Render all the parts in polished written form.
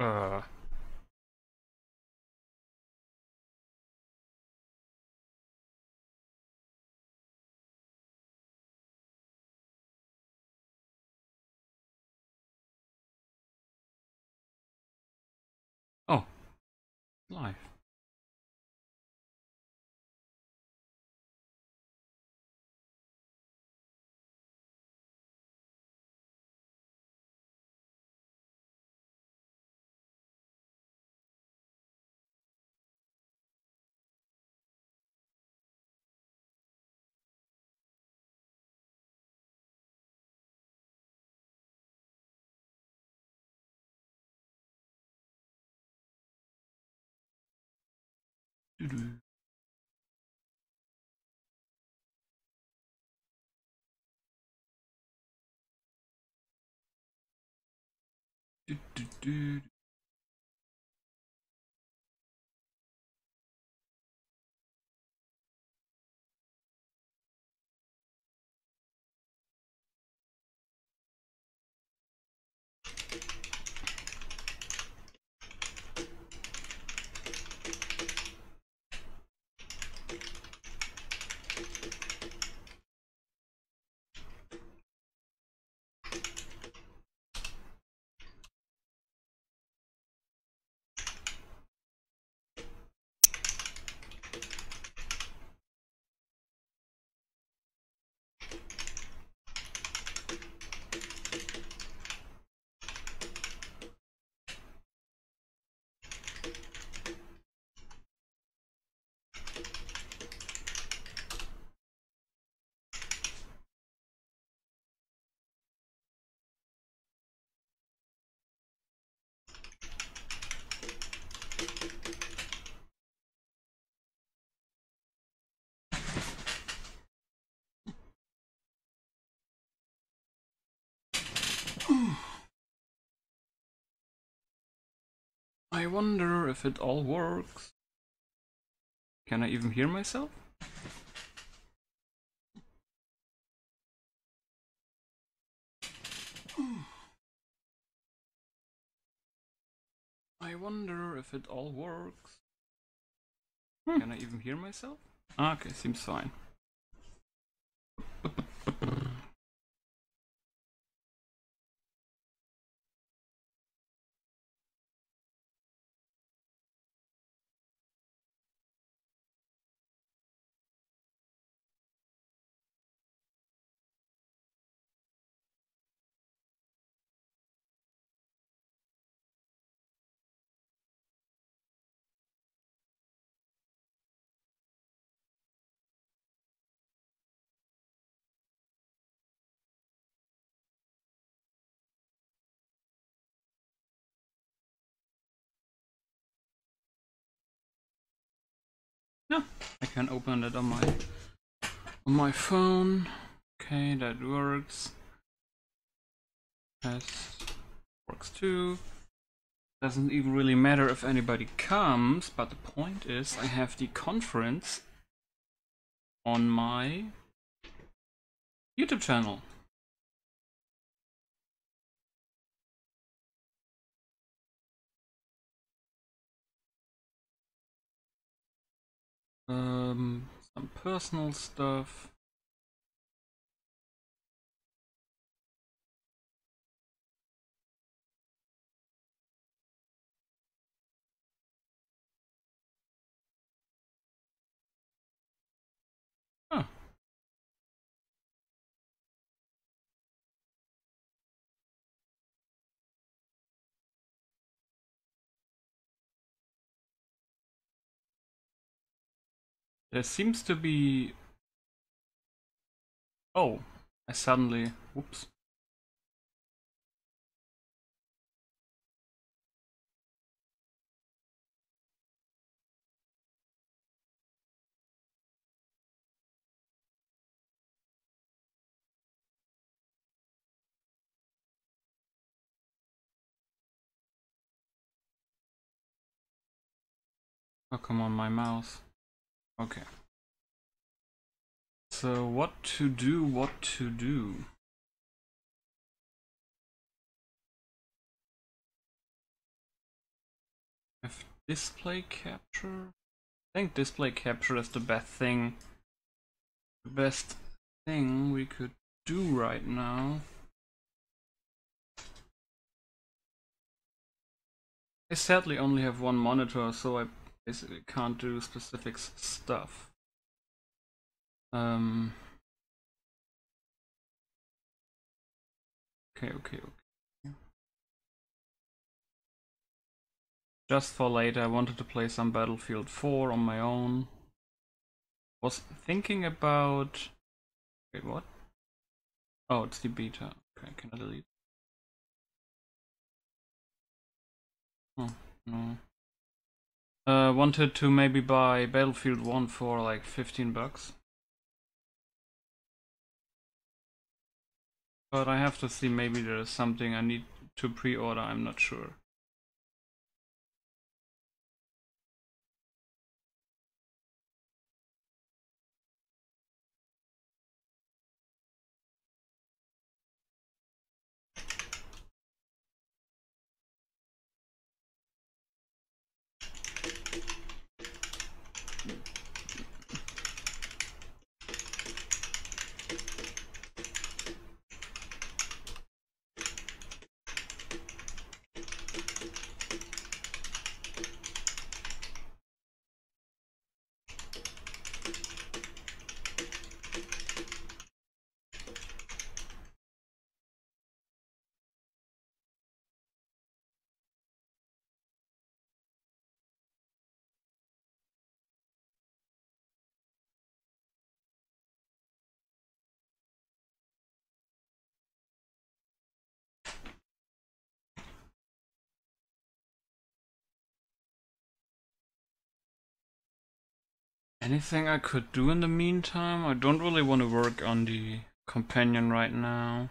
Uh, oh, live. Doo-doo. Doo-doo-doo. I wonder if it all works. Can I even hear myself? I wonder if it all works. Can I even hear myself? Okay, seems fine. No, I can open it on my phone. Okay, that works. Test works too. Doesn't even really matter if anybody comes, but the point is I have the conference on my YouTube channel. Some personal stuff. Huh. There seems to be... Oh, I suddenly... Whoops. Oh, come on, my mouse. Okay. So what to do, what to do? Have display capture? I think display capture is the best thing. The best thing we could do right now. I sadly only have one monitor, so I basically can't do specific stuff. Okay. Just for later, I wanted to play some Battlefield 4 on my own. Was thinking about... Wait, what? Oh, it's the beta. Okay, can I delete? Oh, no. Wanted to maybe buy Battlefield 1 for like $15. But I have to see, maybe there's something I need to pre-order, I'm not sure. Anything I could do in the meantime? I don't really want to work on the companion right now.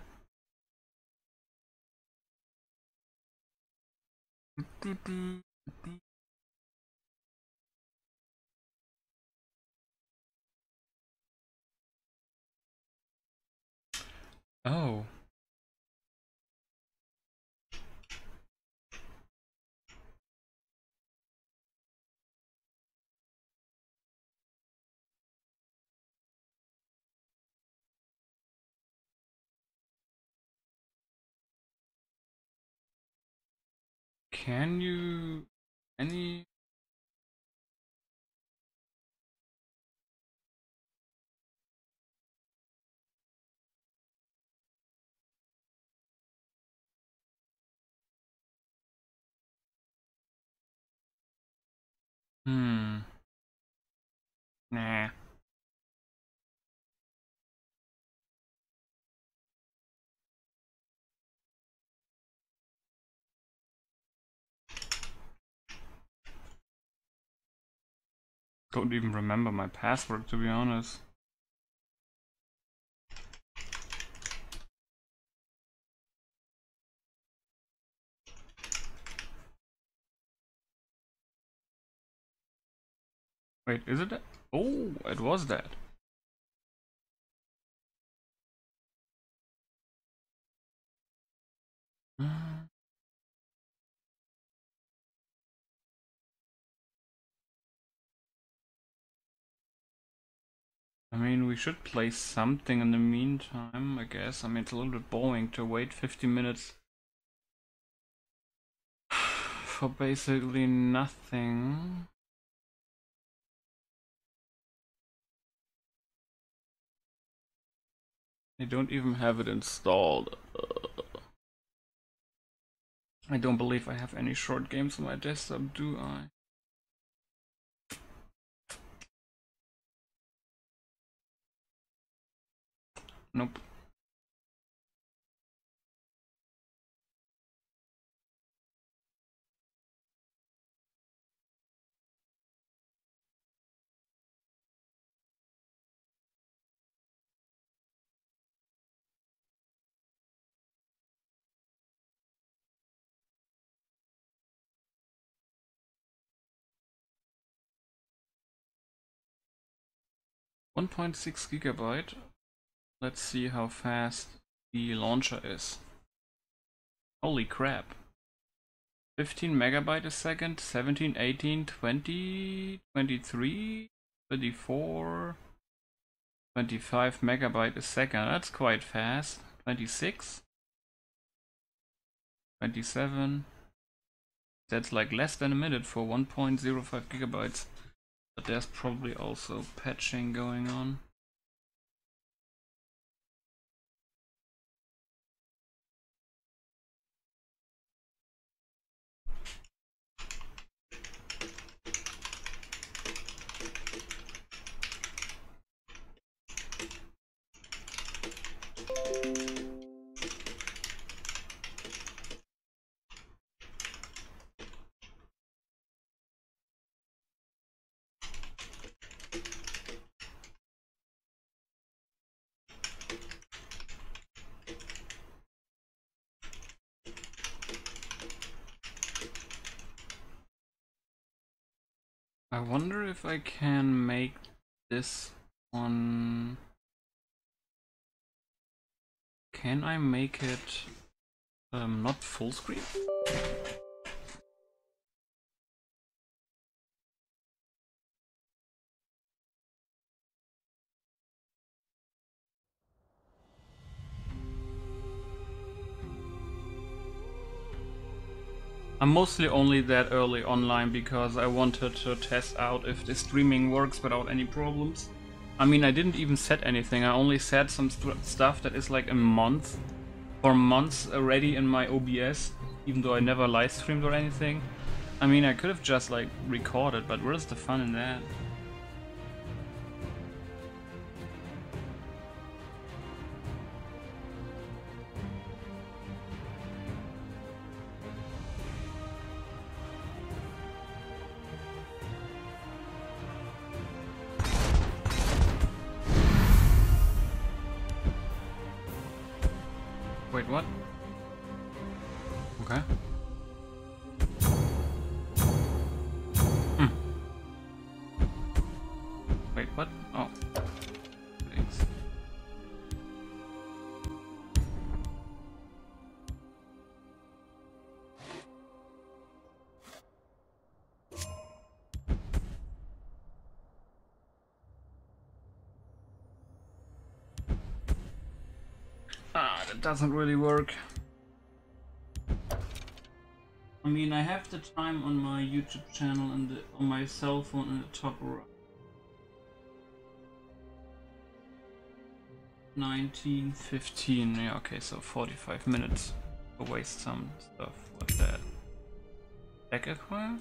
Oh. Can you... any... Nah. Don't even remember my password, to be honest. Wait, is it that? Oh, it was that. I mean, we should play something in the meantime, I guess. I mean, it's a little bit boring to wait 50 minutes for basically nothing. I don't even have it installed. I don't believe I have any short games on my desktop, do I? Nope. $1.6 GB. Let's see how fast the launcher is. Holy crap. 15 megabyte a second, 17, 18, 20, 23, 24, 25 megabyte a second. That's quite fast. 26, 27. That's like less than a minute for 1.05 gigabytes. But there's probably also patching going on. I wonder if I can make this one... Can I make it not full screen? I'm mostly only that early online because I wanted to test out if the streaming works without any problems. I mean, I didn't even set anything. I only set some stuff that is like a month or months already in my OBS, even though I never live streamed or anything. I mean, I could have just like recorded, but where's the fun in that? Wait, what? Okay. Wait, what? Oh. Thanks. Ah, that doesn't really work. I mean, I have the time on my YouTube channel and on my cell phone in the top right. 19:15. Yeah, okay, so 45 minutes to waste some stuff like that. Back acquire?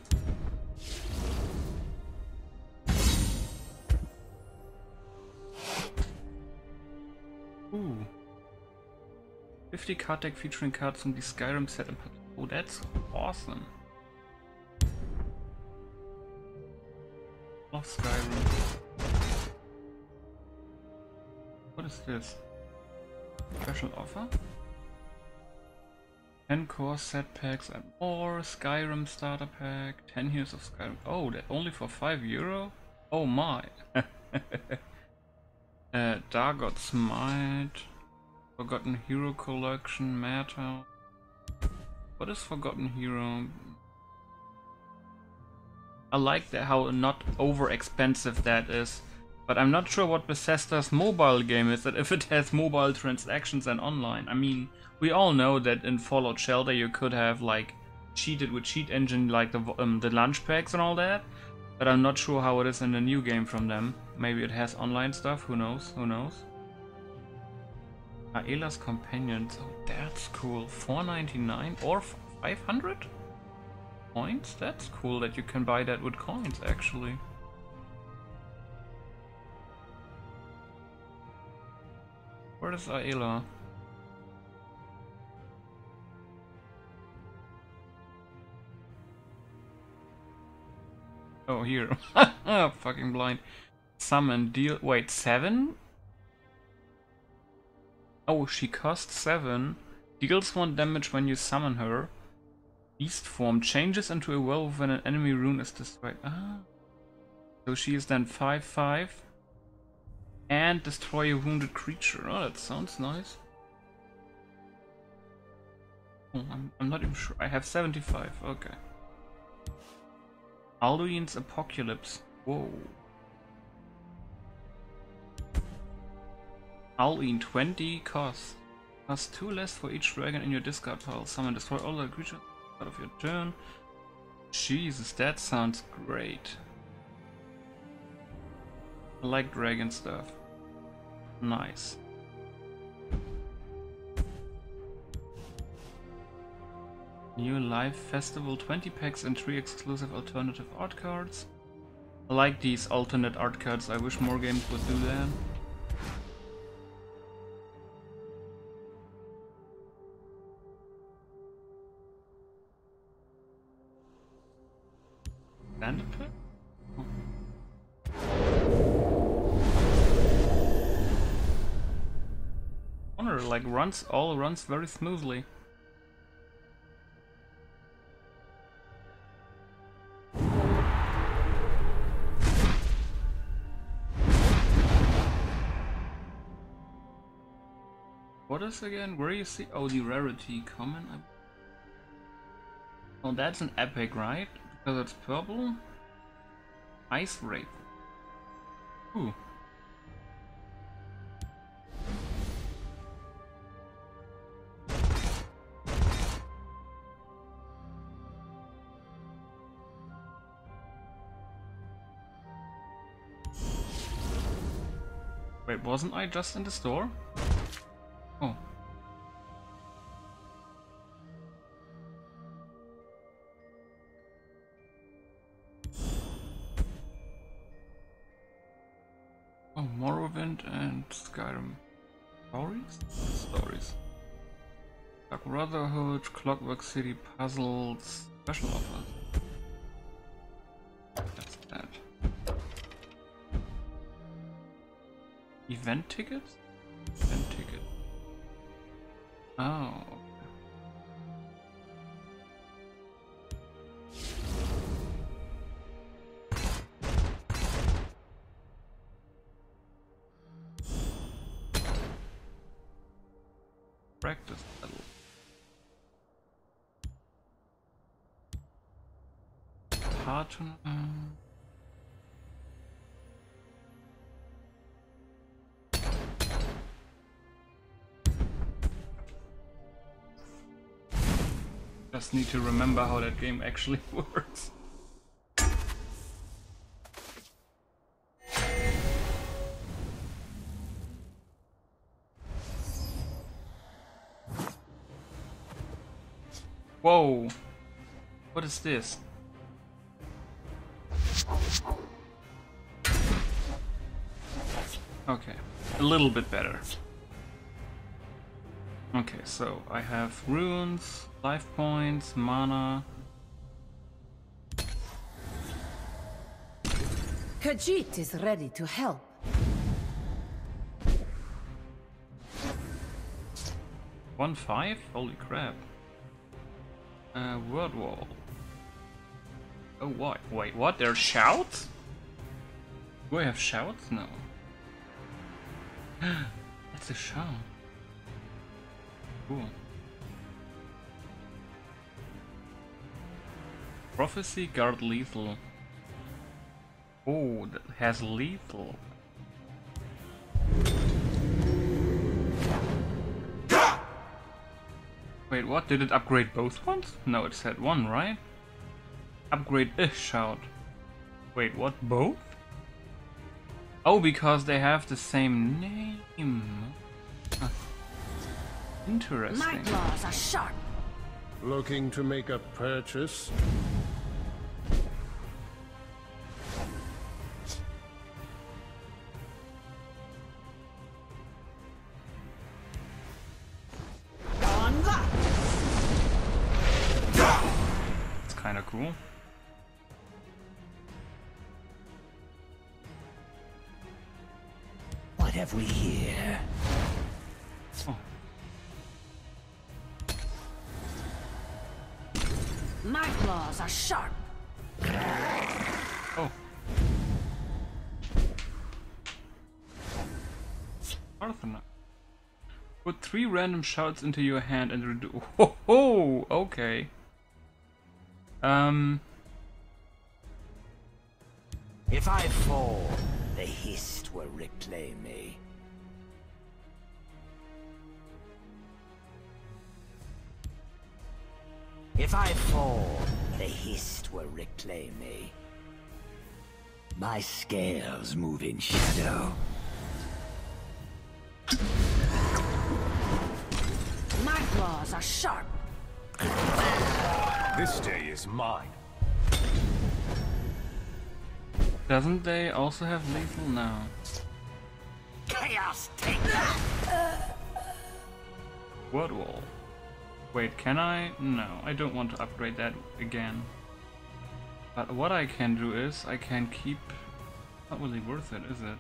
Ooh. 50 card deck featuring cards from the Skyrim set. Oh, that's awesome. Love Skyrim. What is this? Special offer? 10 core set packs and more. Skyrim starter pack. 10 years of Skyrim. Oh, that only for €5? Oh my. Dargot Smite. Forgotten Hero Collection. Meta. What is Forgotten Hero? I like how not over expensive that is. But I'm not sure what Bethesda's mobile game is, that if it has mobile transactions and online. I mean, we all know that in Fallout Shelter you could have like cheated with Cheat Engine, like the lunch packs and all that. But I'm not sure how it is in the new game from them. Maybe it has online stuff, who knows, who knows. Aela's Companions, oh, that's cool. $4.99 or 500 points? That's cool that you can buy that with coins, actually. Where is Aela? Oh, here. Fucking blind. Summon, deal. Wait, 7? Oh, she costs 7. Deals 1 damage when you summon her. Beast form changes into a werewolf when an enemy rune is destroyed. Ah. So she is then 5/5. And destroy a wounded creature. Oh, that sounds nice. Oh, I'm not even sure. I have 75. Okay. Alduin's Apocalypse. Whoa. Alduin 20 cost. Cost 2 less for each dragon in your discard pile. Summon, destroy all the creatures out of your turn. Jesus, that sounds great. I like dragon stuff. Nice. New live festival, 20 packs and 3 exclusive alternative art cards. I like these alternate art cards. I wish more games would do that. Standard pack? Honor like runs very smoothly. What is again? Where you see? Oh, the rarity common. Oh, that's an epic, right? Because it's purple. Ice Wraith. Ooh. Wait, wasn't I just in the store? Oh. Oh, Morrowind and Skyrim. Stories. Dark Brotherhood, Clockwork City puzzles, special offers. That's that. Event tickets? Event ticket. Oh. Practice battle. Hard to just need to remember how that game actually works. Whoa! What is this? Okay, a little bit better. Okay, so I have runes, life points, mana. Khajiit is ready to help. One 5? Holy crap. Word wall. Oh, what? Wait, what? There's shouts? Do I have shouts? No. That's a shout. Cool. Prophecy guard lethal. Oh, that has lethal. Wait, what? Did it upgrade both ones? No, it said one, right? Upgrade a shout. Wait, what? Both? Oh, because they have the same name. Huh. Interesting. My claws are sharp. Looking to make a purchase? It's kind of cool. What have we here? Oh. My claws are sharp. Oh. Parthenon. Put 3 random shouts into your hand and redo. Ho ho! Okay. If I fall, the Hist will reclaim me. If I fall, the Hist will reclaim me. My scales move in shadow. My claws are sharp. This day is mine. Doesn't they also have lethal now? Chaos, take that! Word wall. Wait, can I? No, I don't want to upgrade that again. But what I can do is, I can keep... Not really worth it, is it?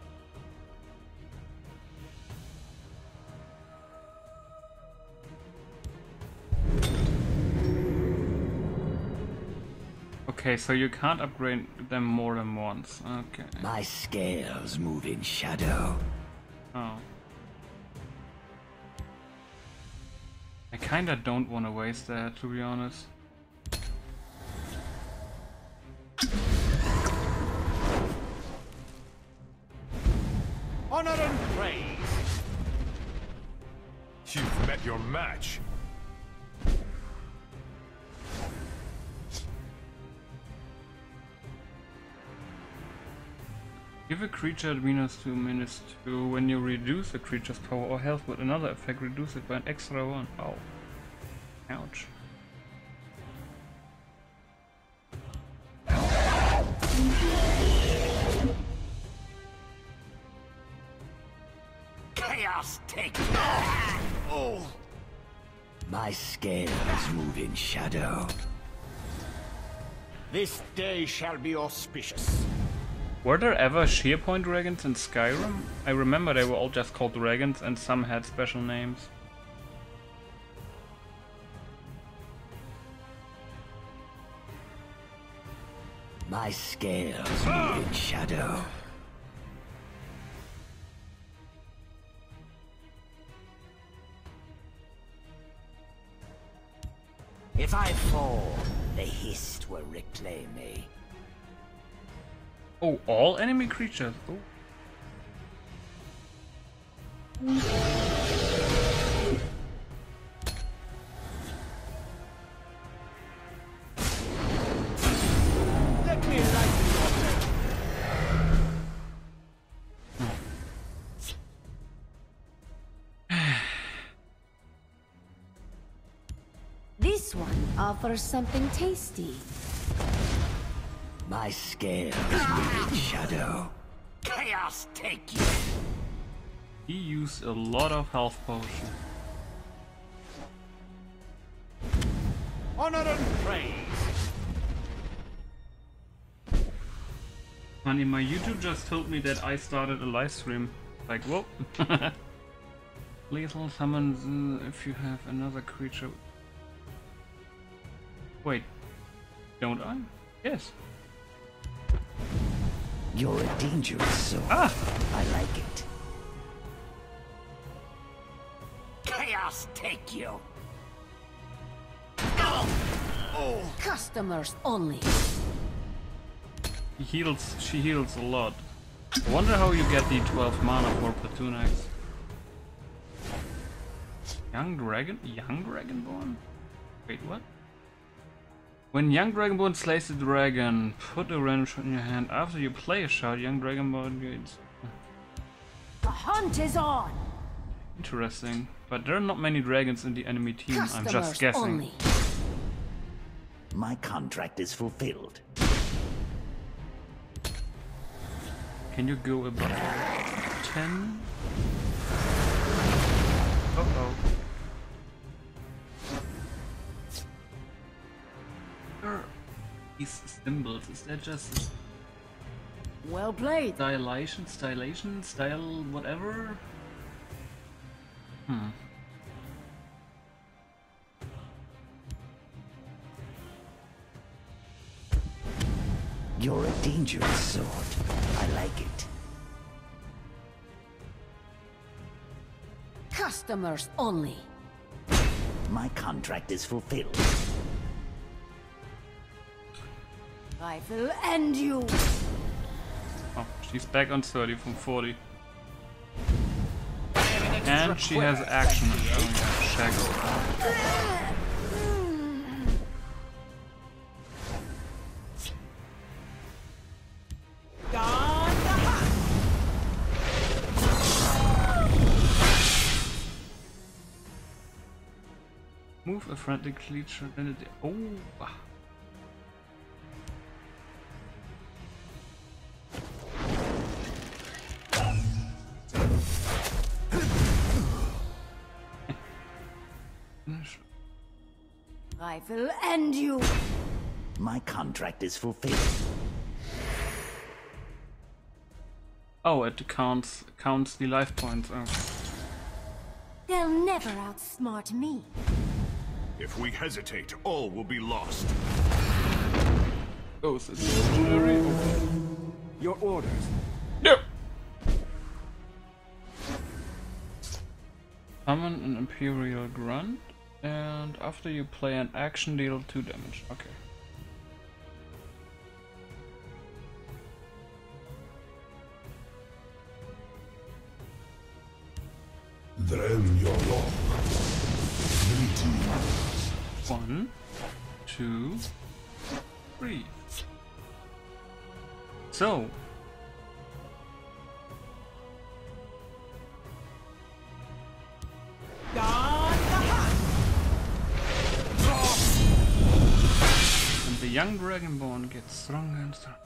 Okay, so you can't upgrade them more than once. Okay. My scales move in shadow. Oh. I kinda don't want to waste that, to be honest. Honor and praise. You've met your match. Give a creature -2/-2. When you reduce a creature's power or health with another effect, reduce it by an extra 1. Oh. Ouch. Chaos, take that! Oh! My scales move in shadow. This day shall be auspicious. Were there ever SharePoint dragons in Skyrim? I remember they were all just called dragons and some had special names. My scales move in shadow. If I fall, the Hist will reclaim me. Oh, all enemy creatures. Oh. Let me enlighten you. This one offers something tasty. My scales move in shadow. Chaos, take you! He used a lot of health potion. Honor and praise. Honey, my YouTube just told me that I started a live stream. Like, whoa. Lethal summons if you have another creature. Wait, don't I? Yes. You're a dangerous soul. Ah! I like it. Chaos, take you! Customers only. She heals a lot. I wonder how you get the 12 mana for Platoon Axe. Young Dragonborn? Wait, what? When Young Dragonborn slays the dragon, put a random shot in your hand. After you play a shot, Young Dragonborn gains... The hunt is on. Interesting. But there are not many dragons in the enemy team, I'm just guessing. Only. My contract is fulfilled. Can you go above 10? Uh-oh. These symbols, is that just Well played. stylation, style, whatever? You're a dangerous sword. I like it. customers only. My contract is fulfilled. I will end you. Oh, she's back on 30 from 40. And she has action. Oh yeah, Shackle. Move a friendly creature in it. Oh! I will end you. My contract is fulfilled. Oh, it counts the life points. Oh. They'll never outsmart me. If we hesitate, all will be lost. Oh, so it's legendary. Your orders. No. Summon an Imperial Grunt, and after you play an action, deal 2 damage. Okay. Greetings. 1, 2, 3. So. And the young Dragonborn gets stronger and stronger.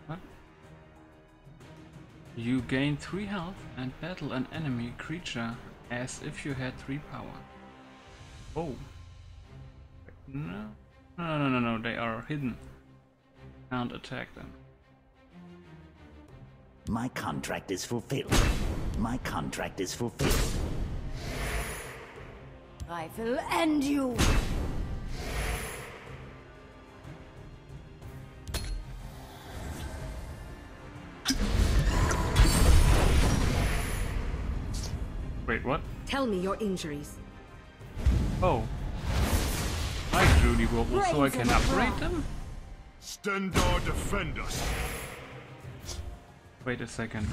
What? You gain 3 health and battle an enemy creature as if you had 3 power. Oh. No, they are hidden. Can't attack them. My contract is fulfilled. My contract is fulfilled. I will end you. Wait, what? Tell me your injuries. Oh. I drew the wobble so I can upgrade them? Stendarr, defend us. Wait a second.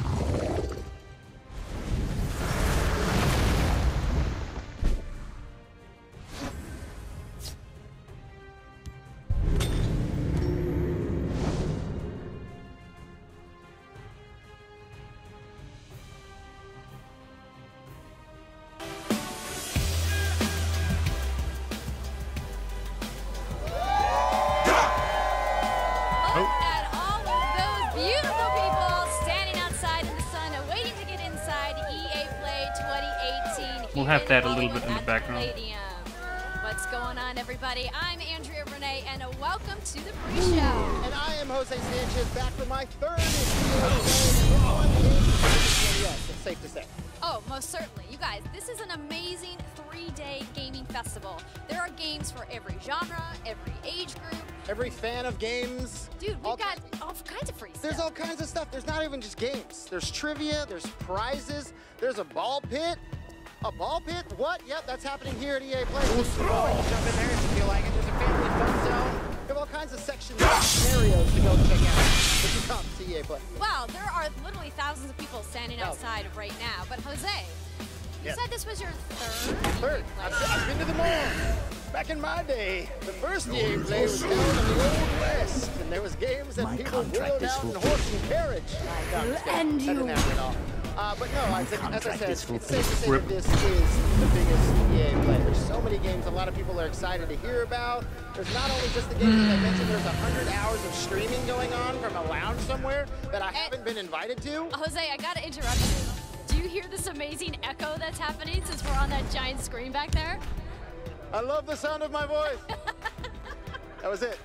We'll have that a little bit in the background. What's going on, everybody? I'm Andrea Renee, and welcome to the pre-show. And I am Jose Sanchez, back for my third Yes, it's safe to say. Oh, most certainly. You guys, this is an amazing 3-day gaming festival. There are games for every genre, every age group. Every fan of games. Dude, we've got all kinds of free stuff. There's all kinds of stuff. There's not even just games. There's trivia, there's prizes, there's a ball pit. A ball pit? What? Yep, that's happening here at EA Play. You jump in there if you feel like it. There's a family fun zone. We have all kinds of sections and scenarios to go check out if you come to EA Play. Wow, there are literally thousands of people standing outside right now. But Jose, you said this was your third? I've been to them all. Back in my day, the first EA Play was down in the Old West, and there was games that people wheeled out in horse and carriage. And you. That didn't happen at all. But no, as I said, it's safe to say that this is the biggest EA Play. There's so many games a lot of people are excited to hear about. There's not only just the games that I mentioned, there's 100 hours of streaming going on from a lounge somewhere that I haven't been invited to. Jose, I gotta interrupt you. Do you hear this amazing echo that's happening since we're on that giant screen back there? I love the sound of my voice. That was it.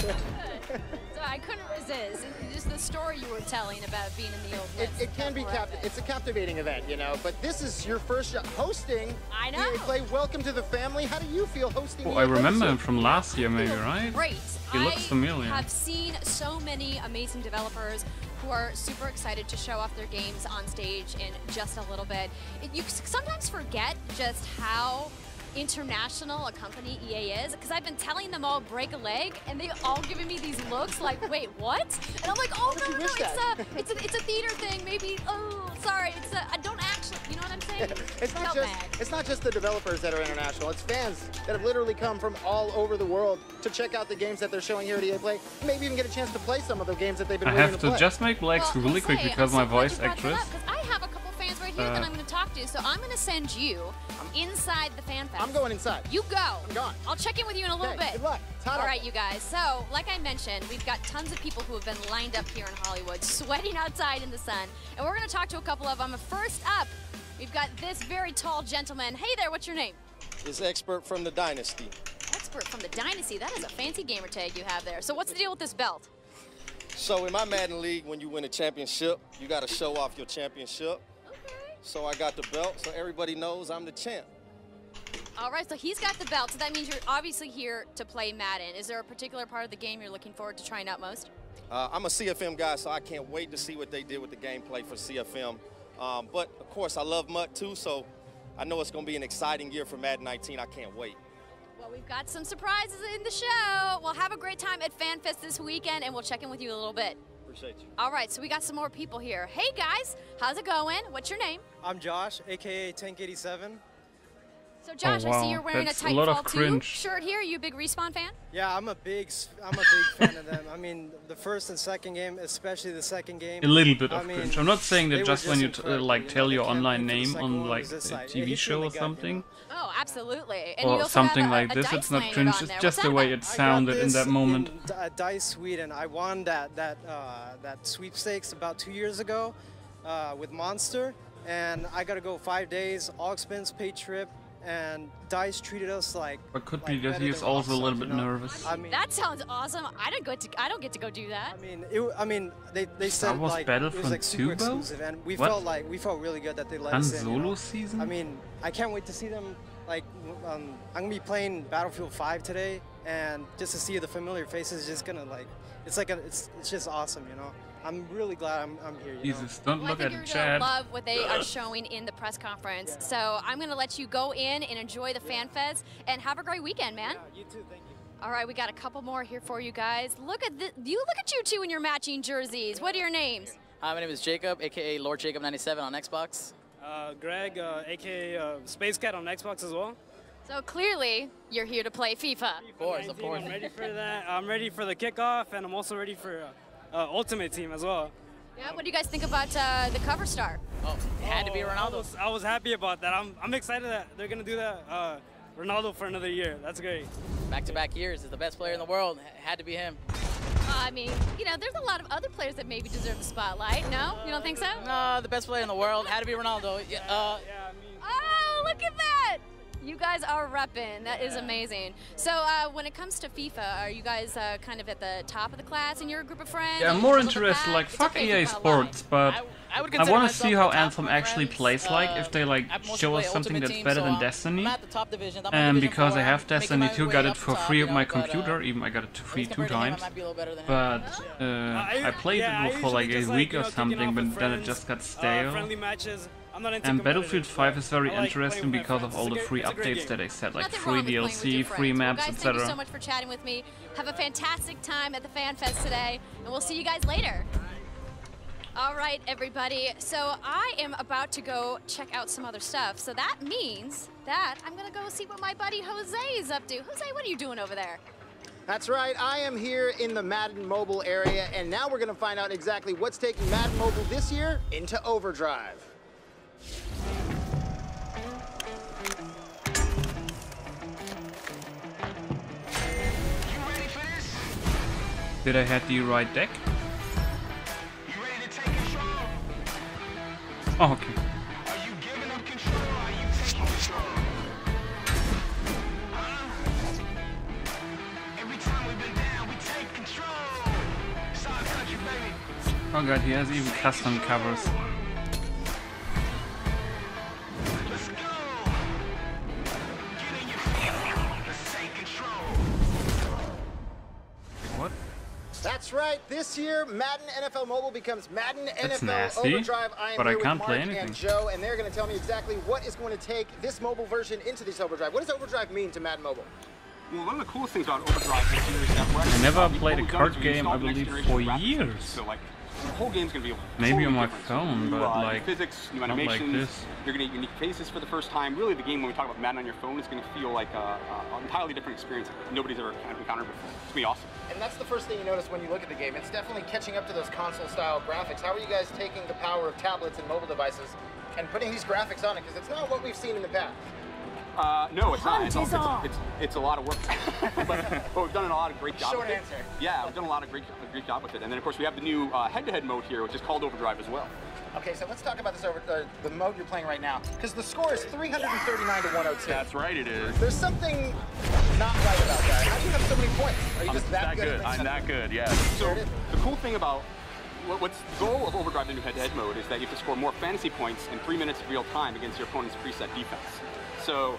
So I couldn't resist. Just the story you were telling about being in the old Blitz. It can be it's a captivating event, you know. But this is your first hosting. I know. EA Play, welcome to the family. How do you feel hosting? Oh, EA I Play remember this him from last year, maybe, right? Great. He looks familiar. I have seen so many amazing developers who are super excited to show off their games on stage in just a little bit. You sometimes forget just how international a company EA is, because I've been telling them all break a leg and they all giving me these looks like, wait, what? And I'm like, oh no, it's a theater thing, maybe, oh sorry, I don't actually, you know what I'm saying? It's not just the developers that are international, it's fans that have literally come from all over the world to check out the games that they're showing here at EA Play, maybe even get a chance to play some of the games that they've been I waiting have to to play. just make legs really quick because my voice actress. I have a couple fans right here that I'm going to talk to, so I'm going to send you inside the fan fest. I'm going inside. You go. I'm gone. I'll check in with you in a little Okay, bit. good luck. All right, you guys. So, like I mentioned, we've got tons of people who have been lined up here in Hollywood, sweating outside in the sun. And we're going to talk to a couple of them. First up, we've got this very tall gentleman. Hey there, what's your name? It's Expert from the Dynasty. Expert from the Dynasty. That is a fancy gamer tag you have there. So what's the deal with this belt? So in my Madden League, when you win a championship, you got to show off your championship. Okay. So I got the belt, so everybody knows I'm the champ. All right, so he's got the belt, so that means you're obviously here to play Madden. Is there a particular part of the game you're looking forward to trying out most? I'm a CFM guy, so I can't wait to see what they did with the gameplay for CFM. But, of course, I love MUT, too, so I know it's going to be an exciting year for Madden 19. I can't wait. Well, we've got some surprises in the show. We'll have a great time at FanFest this weekend, and we'll check in with you a little bit. Appreciate you. All right, so we got some more people here. Hey, guys, how's it going? What's your name? I'm Josh, a.k.a. Tank87. So, Josh, Oh, I see wow. you're wearing That's a a lot of Titanfall 2 cringe. shirt here. Are you a big Respawn fan? Yeah, I'm a big fan of them. I mean, the first and second game, especially the second game. A little bit I of mean, cringe. I'm not saying they that were just when you incredible, like you know, tell the your campaign online for the name second on one like was a just like, it TV hits you show in or the gut, you know? something. Oh, absolutely. And you Or also something have like a this. dice It's not lanyard cringe. on It's there. just What's the that way about? it sounded in that moment. DICE Sweden, I won that sweepstakes about 2 years ago with Monster, and I got to go 5 days, all expense paid trip, and DICE treated us like. But could like be that better he's than also a little Rockstar, bit you know? nervous. I mean, That sounds awesome. I don't get to go do that. I mean, they said Wars like it was Battlefront like super 2, bro? exclusive, and we What? felt really good that they let Han us in. You Solo know? season? I mean, I can't wait to see them. Like, I'm gonna be playing Battlefield 5 today, and just to see the familiar faces is just gonna like, it's just awesome, you know. I'm really glad I'm here. You know? Jesus, don't Well, look I at think the you're going chat. to love what they are showing in the press conference. So I'm going to let you go in and enjoy the Fan Fest and have a great weekend, man. Yeah, you too. Thank you. All right, we got a couple more here for you guys. Look at you two in your matching jerseys. What are your names? Hi, my name is Jacob, aka Lord Jacob 97 on Xbox. Greg, aka Space Cat on Xbox as well. So clearly, you're here to play FIFA. Of course. I'm ready for that. I'm ready for the kickoff, and I'm also ready for Ultimate Team as well. Yeah, what do you guys think about the cover star? Oh, it had to be Ronaldo. I was happy about that. I'm excited that they're gonna do that. Ronaldo for another year. That's great. Back-to-back years is the best player in the world. It had to be him. I mean, you know, there's a lot of other players that maybe deserve the spotlight. No, you don't think so? No, the best player in the world had to be Ronaldo. Oh, look at that! You guys are repping. That is amazing. So when it comes to FIFA, are you guys kind of at the top of the class in your group of friends? Yeah, I'm more interested, like, fuck EA Sports, but I would I consider want to myself see how the top Anthem of my actually friends. plays like, if they like I mostly show play us something Ultimate that's Team, better so than I'm Destiny. at the top division. I'm on And Division because I 4. have Making Destiny my 2, way got up it for top, free you on know, my but, computer, even I got it for free 2 compared to him, I times. might be a little better than him. But I played it for like a week or something, but then it just got stale. Friendly matches. I'm not into And Battlefield 5 is very I like interesting playing with my because of friends. all the It's a free great- it's a great updates that they said, like Nothing free wrong with playing with DLC, your free friends. maps, Well, guys, thank you so etc. much for chatting with me. Have a fantastic time at the Fan Fest today, and we'll see you guys later. All right, everybody. So I am about to go check out some other stuff. So that means that I'm going to go see what my buddy Jose is up to. Jose, what are you doing over there? That's right, I am here in the Madden Mobile area, and now we're gonna find out exactly what's taking Madden Mobile this year into overdrive. Did I have the right deck? Oh, okay. Oh god, he has even custom covers. What? That's right. This year, Madden NFL Mobile becomes Madden That's NFL nasty, Overdrive. I am but I here can't with play Mark anything. and Joe, and they're going to tell me exactly what is going to take this mobile version into this Overdrive. What does Overdrive mean to Madden Mobile? Well, one of the coolest things about Overdrive this year is that we're actually... I never what played a we've done card is we game, I installed the next believe, generation for graphics. years. So, like, the whole game's going to be Maybe totally on my different. phone, New, but new like physics, new not animations. like this. You're going to get unique faces for the first time. Really, the game, when we talk about Madden on your phone, is going to feel like an entirely different experience that nobody's ever kind of encountered before. It's going to be awesome. And that's the first thing you notice when you look at the game. It's definitely catching up to those console-style graphics. How are you guys taking the power of tablets and mobile devices and putting these graphics on it? Because it's not what we've seen in the past. No, it's not. It's a lot of work, but we've done a lot of great job. Short with it. answer. Yeah, we've done a lot of great job with it. And then of course we have the new head-to-head mode here, which is called Overdrive as well. Okay, so let's talk about this the mode you're playing right now, because the score is 339 to 102. That's right, it is. There's something not right about that. How do you have so many points? Are you just that good? I'm that good, yeah. So the cool thing about what's the goal of Overdrive, the new head-to-head mode, is that you have to score more fantasy points in 3 minutes of real time against your opponent's preset defense. So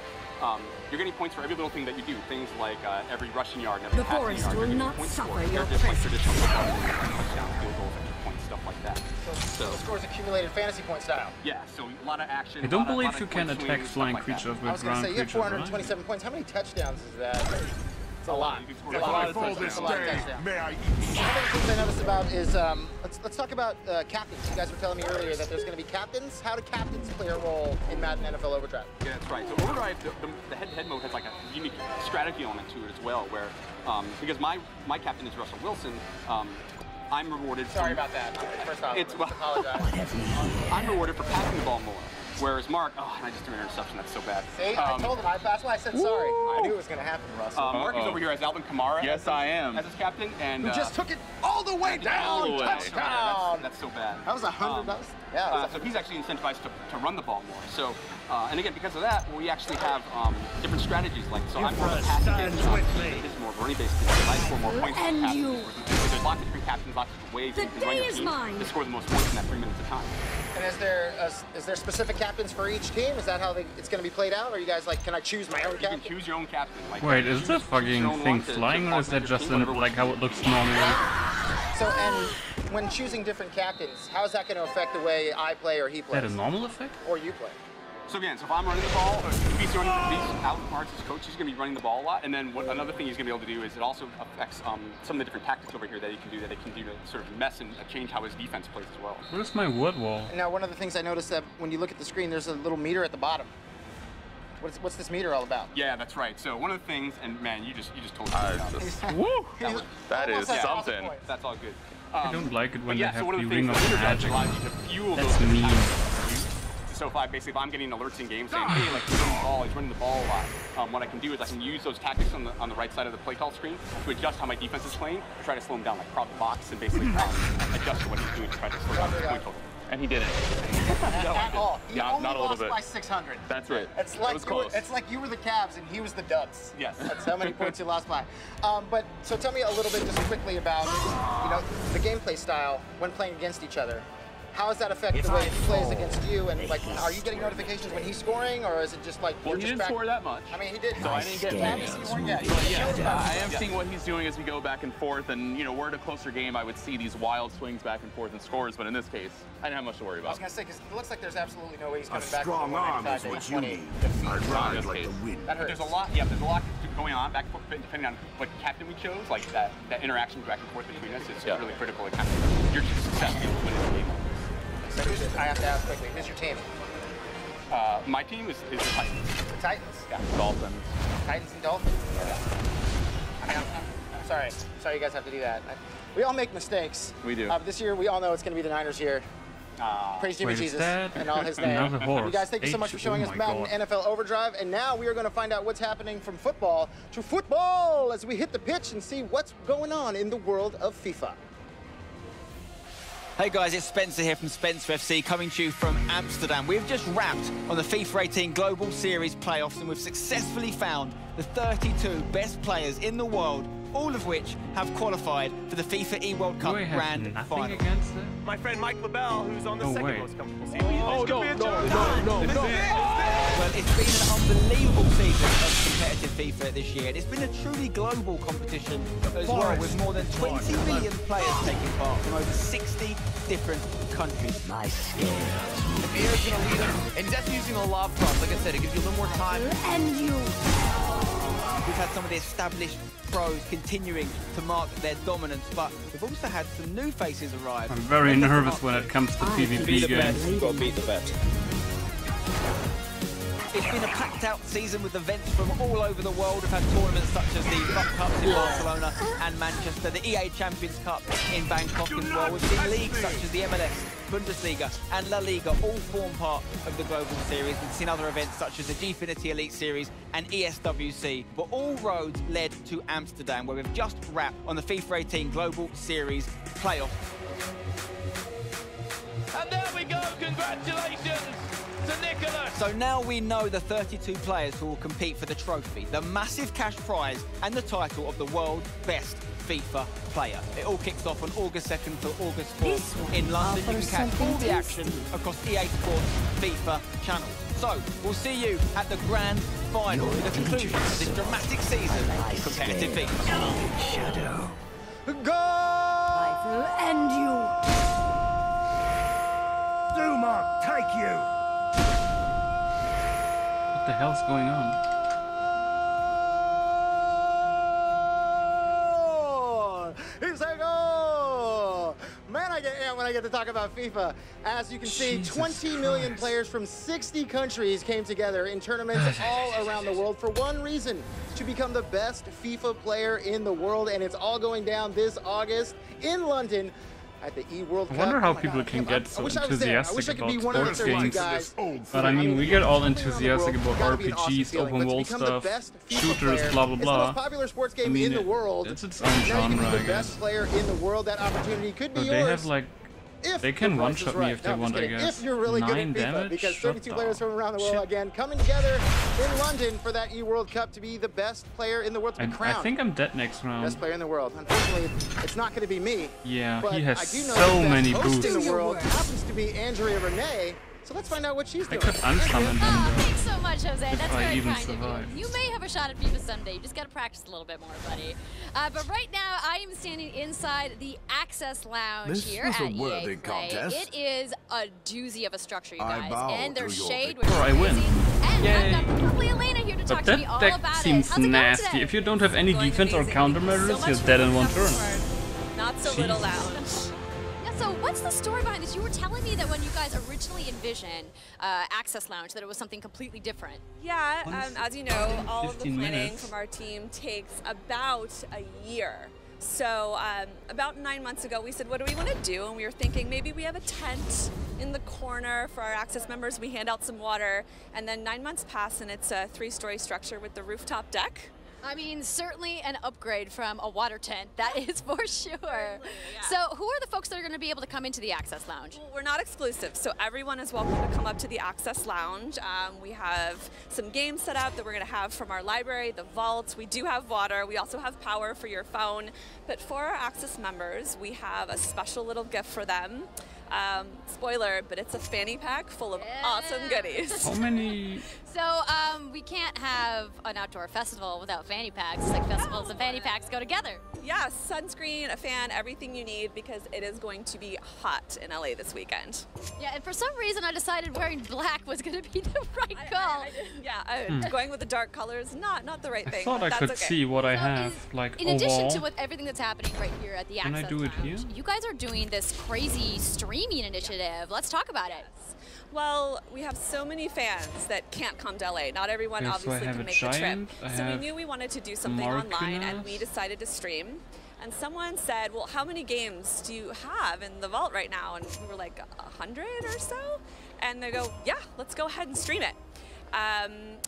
you're getting points for every little thing that you do. Things like every rushing yard, every The passing forest yard. will You're not getting suffer points for. your They're just like presence. traditional football, touchdown, field goals, extra points, stuff like that. So the score's accumulated fantasy point style. Yeah, so a lot of action. I don't lot believe of you can point attack swings, flying stuff like that. creatures I with was going to ground say, you have creatures, right? 427 points. How many touchdowns is that? It's a lot. If I fall this day, may I eat you? One of the things I noticed about is, let's talk about captains. You guys were telling me earlier that there's going to be captains. How do captains play a role in Madden NFL Overdrive? Yeah, that's right. So Overdrive, the head-to-head mode has like a unique strategy element to it as well, where because my captain is Russell Wilson, I'm rewarded. Sorry about that. First off, apologize. I'm rewarded for passing the ball more. Whereas Mark, and I just threw an interception. That's so bad. See, I told him. That's why I said sorry. I knew it was going to happen, Russell. Mark is over here as Alvin Kamara. Yes, I am. As his captain, and who just took it all the way down. Touchdown. That's so bad. That was 100. So he's actually incentivized to run the ball more. So, and again, because of that, we actually have different strategies. Like, so I'm more of a passing game. This is more of a running-based game. I score more points. There's lots of different captains, lots of different ways you can run your team to score the most points in that 3 minutes of time. And is there specific captains for each team? Is that how it's going to be played out? Or are you guys like, can I choose my own captain? You can choose your own captain. Like, Wait, is the fucking thing flying, or is that just like how it looks normally? So, and when choosing different captains, how is that going to affect the way I play or he plays? Is that a normal effect? Or you play? So again, so if I'm running the ball, if he's running Alvin Kamara's his coach, he's going to be running the ball a lot. And then another thing he's going to be able to do is it also affects some of the different tactics over here that he can do to sort of mess and change how his defense plays as well. What is my word wall? Now, one of the things I noticed that when you look at the screen, there's a little meter at the bottom. What's this meter all about? Yeah, that's right. So one of the things, and man, you just told me. Woo! That is something. That's all good. I don't like it when they have so one the of the ring things of that magic. allows you to fuel That's those mean. So if I'm getting alerts in game saying, hey, like he's running the ball a lot, what I can do is I can use those tactics on the right side of the play call screen to adjust how my defense is playing, to try to slow him down, like crowd the box and basically adjust to what he's doing to try to slow down his point total. And he didn't. At all. He only not a little lost bit. by 600. That's right. It's like it was close. It's like you were the Cavs and he was the Dubs. Yes. That's how many points you lost by. But so tell me a little bit just quickly about the gameplay style when playing against each other. How does that affect the way he plays against you? And like, are you getting notifications when he's scoring, or is it just like? Well, he didn't score that much. I mean, he did. So I didn't get I am seeing what he's doing as we go back and forth, and we're at a closer game. I would see these wild swings back and forth in scores, but in this case, I didn't have much to worry I was about. gonna say because it looks like there's absolutely no way he's coming A back. strong arm is what you need. I ride like the wind. There's a lot. Yeah, there's a lot going on back and forth depending on what captain we chose. Like that interaction back and forth between us is really critical. It kind of your success in winning the game. So I have to ask quickly, who's your team? My team is the Titans. The Titans? Yeah. Dolphins. Titans and Dolphins? Yeah. I mean, I'm sorry. I'm sorry you guys have to do that. We all make mistakes. We do. This year, we all know it's going to be the Niners year. Praise Jimmy Jesus and all his name. You guys, thank you so much for showing us Madden NFL Overdrive. And now we are going to find out what's happening from football to football as we hit the pitch and see what's going on in the world of FIFA. Hey guys, it's Spencer here from Spencer FC, coming to you from Amsterdam. We've just wrapped on the FIFA 18 Global Series playoffs, and we've successfully found the 32 best players in the world all of which have qualified for the FIFA eWorld Cup Grand Final. Against it? My friend Mike LaBelle, who's on the second most comfortable seat. Oh, no. Well, it's been an unbelievable season of competitive FIFA this year. It's been a truly global competition as well, with more than 20 million players taking part from over 60 different countries. My scales. Vieira's going to lead him, and that's using a lob cross. Like I said, it gives you a little more time. And you. We've had some of the established pros continuing to mark their dominance, but we've also had some new faces arrive. I'm very nervous when it comes to PvP games. You've got to beat the vet. It's been a packed-out season with events from all over the world. We've had tournaments such as the FUT Cups in Barcelona and Manchester, the EA Champions Cup in Bangkok as well. We've seen leagues such as the MLS, Bundesliga and La Liga all form part of the global series. We've seen other events such as the Gfinity Elite Series and ESWC, but all roads led to Amsterdam, where we've just wrapped on the FIFA 18 Global Series playoff. And there we go, congratulations to Nicholas. So now we know the 32 players who will compete for the trophy, the massive cash prize and the title of the world's best FIFA player. It all kicks off on August 2nd to August 4th in London. You can catch all the action across EA Sports FIFA channels. So we'll see you at the grand final, the conclusion of this dramatic season of competitive FIFA. Shadow. Go! I will end you. Duma, take you! What the hell's going on? He's like, oh! Man, I get amped when I get to talk about FIFA. As you can see, 20 million players from 60 countries came together in tournaments all around the world for one reason, to become the best FIFA player in the world. And it's all going down this August in London at the eWorld Cup. I wonder how people can get so enthusiastic about sports games. But I mean, we get all enthusiastic about RPGs, open world stuff, shooters, blah blah blah. The most popular sports game in the world. It's its own genre, I the best player in the world. That opportunity could be yours. They have like, they can one-shot me if they want, I guess. If you're really good at 9 FIFA, damage? because 32 players from around the world again coming together in London for that eWorld Cup to be the best player in the world, to be crowned. I think I'm dead next round. Best player in the world. Unfortunately, it's not going to be me. Yeah, but he has I do know so the many best host boosts. in the world happens to be Andrea Renee. So let's find out what she's doing. I could unsummon Oh, him. thanks so much, Jose. That's I very even kind of survived. you. You may have a shot at FIFA someday. You just got to practice a little bit more, buddy. But right now, I am standing inside the Access Lounge This here is at a worthy EA Play. contest. It is a doozy of a structure, you I guys. bow And there's to your shade. Or I win. And Yay. I've got the lovely Elena here to talk But to me that all deck about seems it. How's it going nasty. today? If you don't have any defense or countermeasures, you're dead in one turn. Not so little lounge. Yeah, so what's the story behind this? You were telling me that when you guys originally envisioned Access Lounge, that it was something completely different. Yeah, as you know, all of the 15 planning minutes. from our team takes about a year. So about 9 months ago, we said, what do we want to do? And we were thinking maybe we have a tent in the corner for our Access members. We hand out some water. And then 9 months pass, and it's a 3-story structure with the rooftop deck. I mean, certainly an upgrade from a water tent, that is for sure. Yeah. So who are the folks that are going to be able to come into the Access Lounge? Well, we're not exclusive, so everyone is welcome to come up to the Access Lounge. We have some games set up that we're going to have from our library, the vaults. We do have water. We also have power for your phone. But for our Access members, we have a special little gift for them. Spoiler, but it's a fanny pack full of awesome goodies. How many? So we can't have an outdoor festival without fanny packs. It's like festivals and fanny packs go together. Yeah, sunscreen, a fan, everything you need, because it is going to be hot in LA this weekend. Yeah, and for some reason I decided wearing black was going to be the right call. Going with the dark colors, not the right I thing. thought I but could that's okay. see what I have, like In a addition wall. to with everything that's happening right here at the Can I Access do it Lounge, here? you guys are doing this crazy streaming initiative. Let's talk about it. Well, we have so many fans that can't come to LA. Not everyone Okay, so obviously I have can a make the trip. giant, I So we have knew we wanted to do something online, and we Marquinhos. decided to stream. And someone said, well, how many games do you have in the vault right now? And we were like, 100 or so? And they go, yeah, let's go ahead and stream it.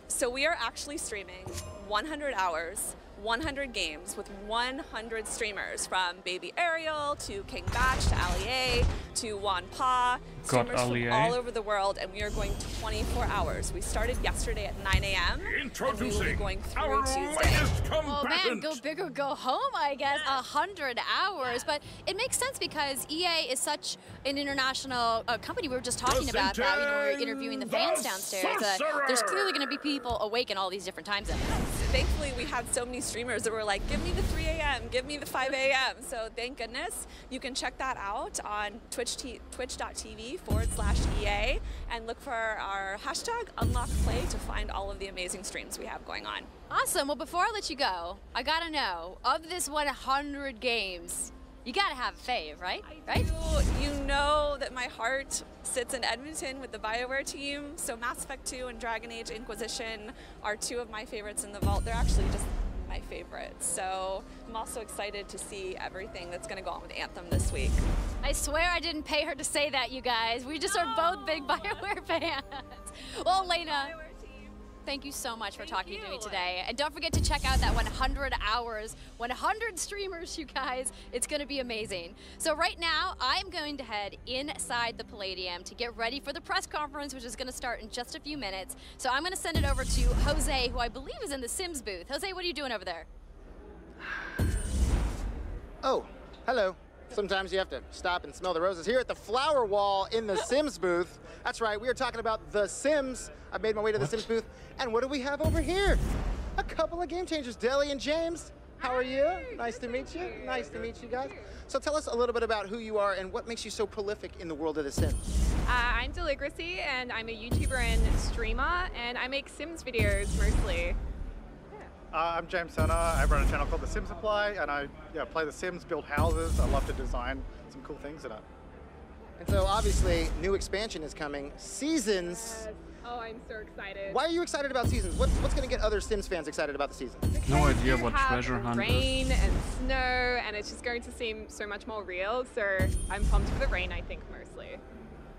So we are actually streaming 100 hours 100 games with 100 streamers, from Baby Ariel to King Batch to Ali to Juan Pa, streamers from all over the world, and we are going 24 hours. We started yesterday at 9 a.m. and we will be going through Tuesday. Oh man, go big or go home, I guess. 100 hours, but it makes sense because EA is such an international company. We were just talking about that. You know, we were interviewing the fans downstairs. There's clearly going to be people awake in all these different time zones. Thankfully, we had so many streamers that were like, give me the 3 a.m., give me the 5 a.m. So thank goodness. You can check that out on twitch.tv/EA and look for our hashtag #UnlockPlay to find all of the amazing streams we have going on. Awesome. Well, before I let you go, I got to know, of this 100 games, you got to have a fave, right? You know that my heart sits in Edmonton with the BioWare team, so Mass Effect 2 and Dragon Age Inquisition are two of my favorites in the vault. They're actually just my favorites. So I'm also excited to see everything that's going to go on with Anthem this week. I swear I didn't pay her to say that, you guys. We just are both big BioWare fans. Well, Elena, thank you so much for talking to me today. And don't forget to check out that 100 hours, 100 streamers, you guys. It's going to be amazing. So right now, I'm going to head inside the Palladium to get ready for the press conference, which is going to start in just a few minutes. So I'm going to send it over to Jose, who I believe is in the Sims booth. Jose, what are you doing over there? Oh, hello. Sometimes you have to stop and smell the roses. Here at the Flower Wall in the Sims booth. That's right, we are talking about The Sims. I've made my way to the Sims booth. And what do we have over here? A couple of game changers, Deli and James. How are you? Nice to meet you. Nice to meet you guys. So tell us a little bit about who you are and what makes you so prolific in the world of The Sims. I'm Deligracy, and I'm a YouTuber and streamer, and I make Sims videos mostly. I'm James Turner. I run a channel called The Sims Supply, and I play The Sims, build houses. I love to design some cool things in it. And so obviously, new expansion is coming. Seasons. Yes. Oh, I'm so excited. Why are you excited about Seasons? What's going to get other Sims fans excited about the season? No idea what treasure hunt is. Rain and snow, and it's just going to seem so much more real. So I'm pumped for the rain, I think, mostly.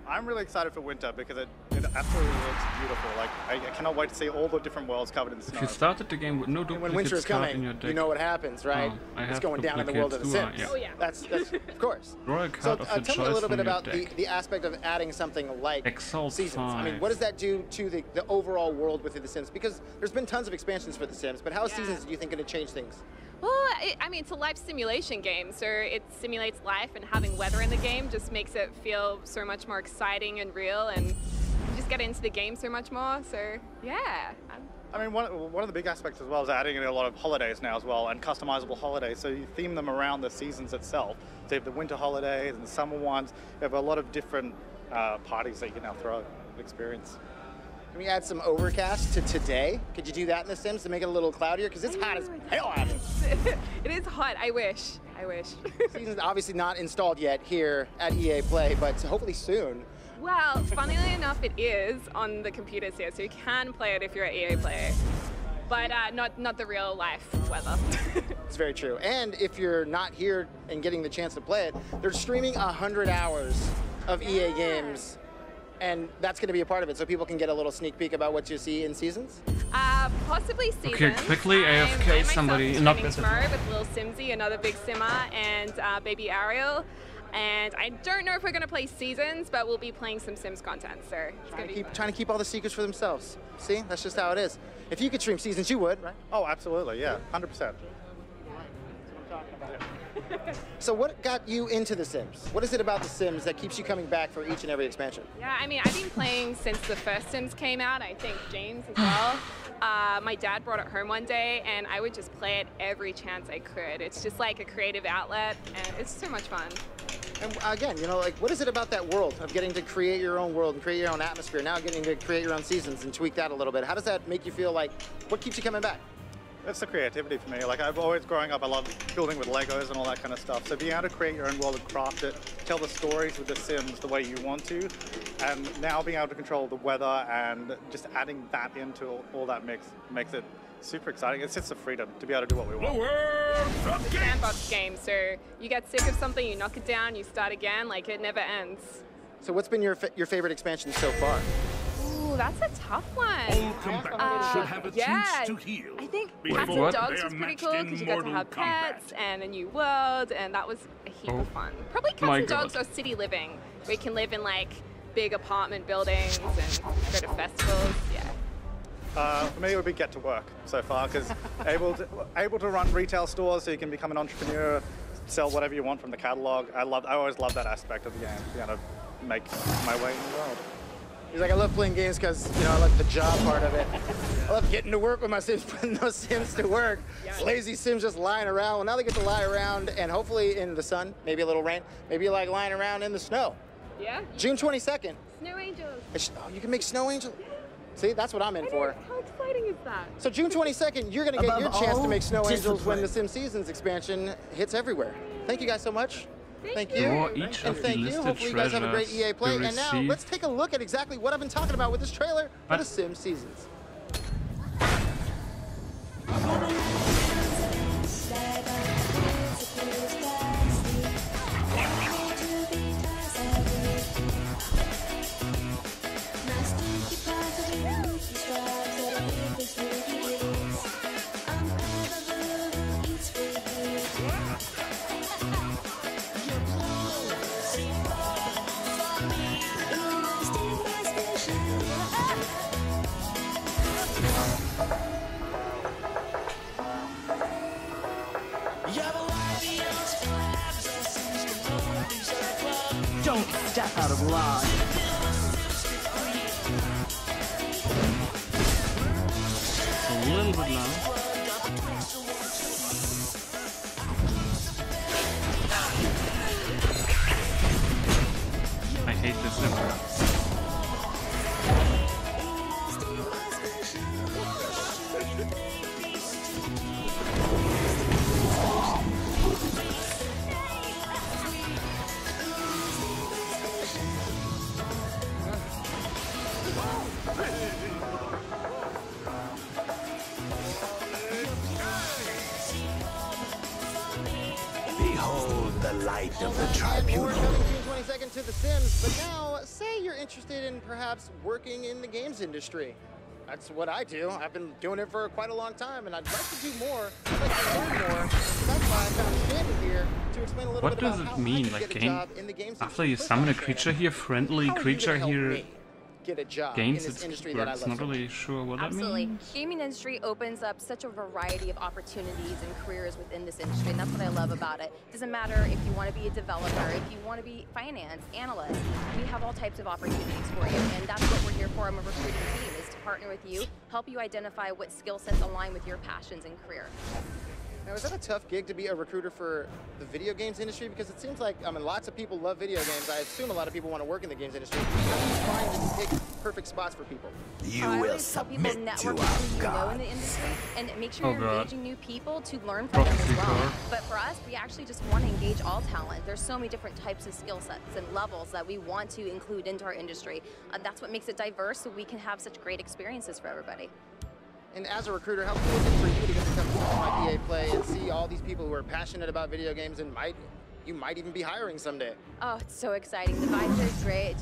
I'm really excited for winter because it absolutely looks beautiful. Like I cannot wait to see all the different worlds covered in snow. If you started the game with no when duplicates winter is card in coming, your deck, you know what happens, right? It's going down in the world of The Sims. Yeah. Oh yeah. That's of course. Draw a card of your tell me a little bit about deck. the aspect of adding something like Exalt Seasons. 5. I mean, what does that do to the overall world within The Sims? Because there's been tons of expansions for The Sims, but how is Seasons, do you think, going to change things? Well, I mean, it's a life simulation game, so it simulates life, and having weather in the game just makes it feel so much more exciting and real, and you just get into the game so much more. So yeah. I mean, one of the big aspects as well is adding in a lot of holidays now as well, and customizable holidays. So you theme them around the seasons itself. So you have the winter holidays and the summer ones. You have a lot of different parties that you can now throw and experience. Can we add some overcast to today? Could you do that in The Sims to make it a little cloudier? Because it's hot as hell out here. It is hot. I wish. I wish. Season's obviously not installed yet here at EA Play, but hopefully soon. Well, funnily enough, it is on the computers here, so you can play it if you're at EA Play. But not the real life weather. It's very true. And if you're not here and getting the chance to play it, they're streaming 100 hours of EA games. And that's going to be a part of it, so people can get a little sneak peek about what you see in Seasons? Possibly Seasons. Okay, quickly, AFK somebody. Not tomorrow with Lil Simsy, another big simmer, and Baby Ariel. And I don't know if we're going to play Seasons, but we'll be playing some Sims content, so it's going to be fun. Trying to keep all the secrets for themselves. See, that's just how it is. If you could stream Seasons, you would, right? Oh, absolutely, yeah, 100%. So what got you into The Sims? What is it about The Sims that keeps you coming back for each and every expansion? Yeah, I mean, I've been playing since the first Sims came out. I think James as well. My dad brought it home one day, and I would just play it every chance I could. It's just like a creative outlet, and it's so much fun. And again, you know, like, what is it about that world of getting to create your own world and create your own atmosphere, now getting to create your own seasons and tweak that a little bit? How does that make you feel? Like, what keeps you coming back? It's the creativity for me. Like, I've always, growing up, I love building with Legos and all that kind of stuff. So being able to create your own world and craft it, tell the stories with The Sims the way you want to, and now being able to control the weather and just adding that into all that makes it super exciting. It's just the freedom to be able to do what we want. It's a sandbox game, so you get sick of something, you knock it down, you start again, like it never ends. So what's been your favorite expansion so far? Ooh, that's a tough one. All combatants should have a chance to heal. I think before Cats and Dogs they are was pretty matched cool in because you got to Mortal have pets and a new world, and that was a heap of fun. Probably Cats My and Dogs God. or city living, where you can live in like big apartment buildings and go to festivals. Yeah. For me, it would be get to work so far, because able to run retail stores so you can become an entrepreneur, sell whatever you want from the catalog. I always love that aspect of the game, be able to make my way in the world. He's like, I love playing games because, you know, I like the job part of it. I love getting to work with my Sims, putting those Sims to work. Lazy Sims just lying around. Well, now they get to lie around, and hopefully in the sun, maybe a little rain, maybe like lying around in the snow. Yeah? June 22nd. Snow Angels. Oh, you can make Snow Angels? See, that's what I'm in for. How exciting is that? So June 22nd, you're going to get your Above chance to all, make Snow Angels when discipline. the Sim Seasons expansion hits everywhere. Thank you guys so much. Thank you. For each And of the thank you. listed Hopefully you guys have a great treasures EA play. to And now receive- let's take a look at exactly what I've been talking about with this trailer for What? the Sim Seasons. Don't step out of line. A little bit low. I hate this number. Behold the light of the More tribunal. coming June 22nd to The Sims. But now, say you're interested in perhaps working in the games industry. That's what I do. I've been doing it for quite a long time, and I'd like to do more. I'd like to learn more. So that's why I found Shandy here to explain a little What bit does about it how mean? I could Like get a game? job in the games After industry. you summon a creature here, friendly How are you creature gonna help here me get a job gains in this its industry that I keywords. love Not so really sure what that Absolutely. means. Gaming industry opens up such a variety of opportunities and careers within this industry, and that's what I love about it. It doesn't matter if you want to be a developer, if you want to be finance, analyst, we have all types of opportunities for you, and that's what we're here for. I'm a recruiting team, is to partner with you, help you identify what skill sets align with your passions and career. Now, is that a tough gig to be a recruiter for the video games industry? Because it seems like, I mean, lots of people love video games. I assume a lot of people want to work in the games industry. How do you find and pick perfect spots for people? You I will always tell people submit network to with our who you know in God. the industry and make sure Oh, you're God. engaging new people to learn from them as Proxy well. core. But for us, we actually just want to engage all talent. There's so many different types of skill sets and levels that we want to include into our industry. That's what makes it diverse, so we can have such great experiences for everybody. And as a recruiter, how cool is it for you to get to come to my EA play and see all these people who are passionate about video games and you might even be hiring someday? Oh, it's so exciting. The vibe is great.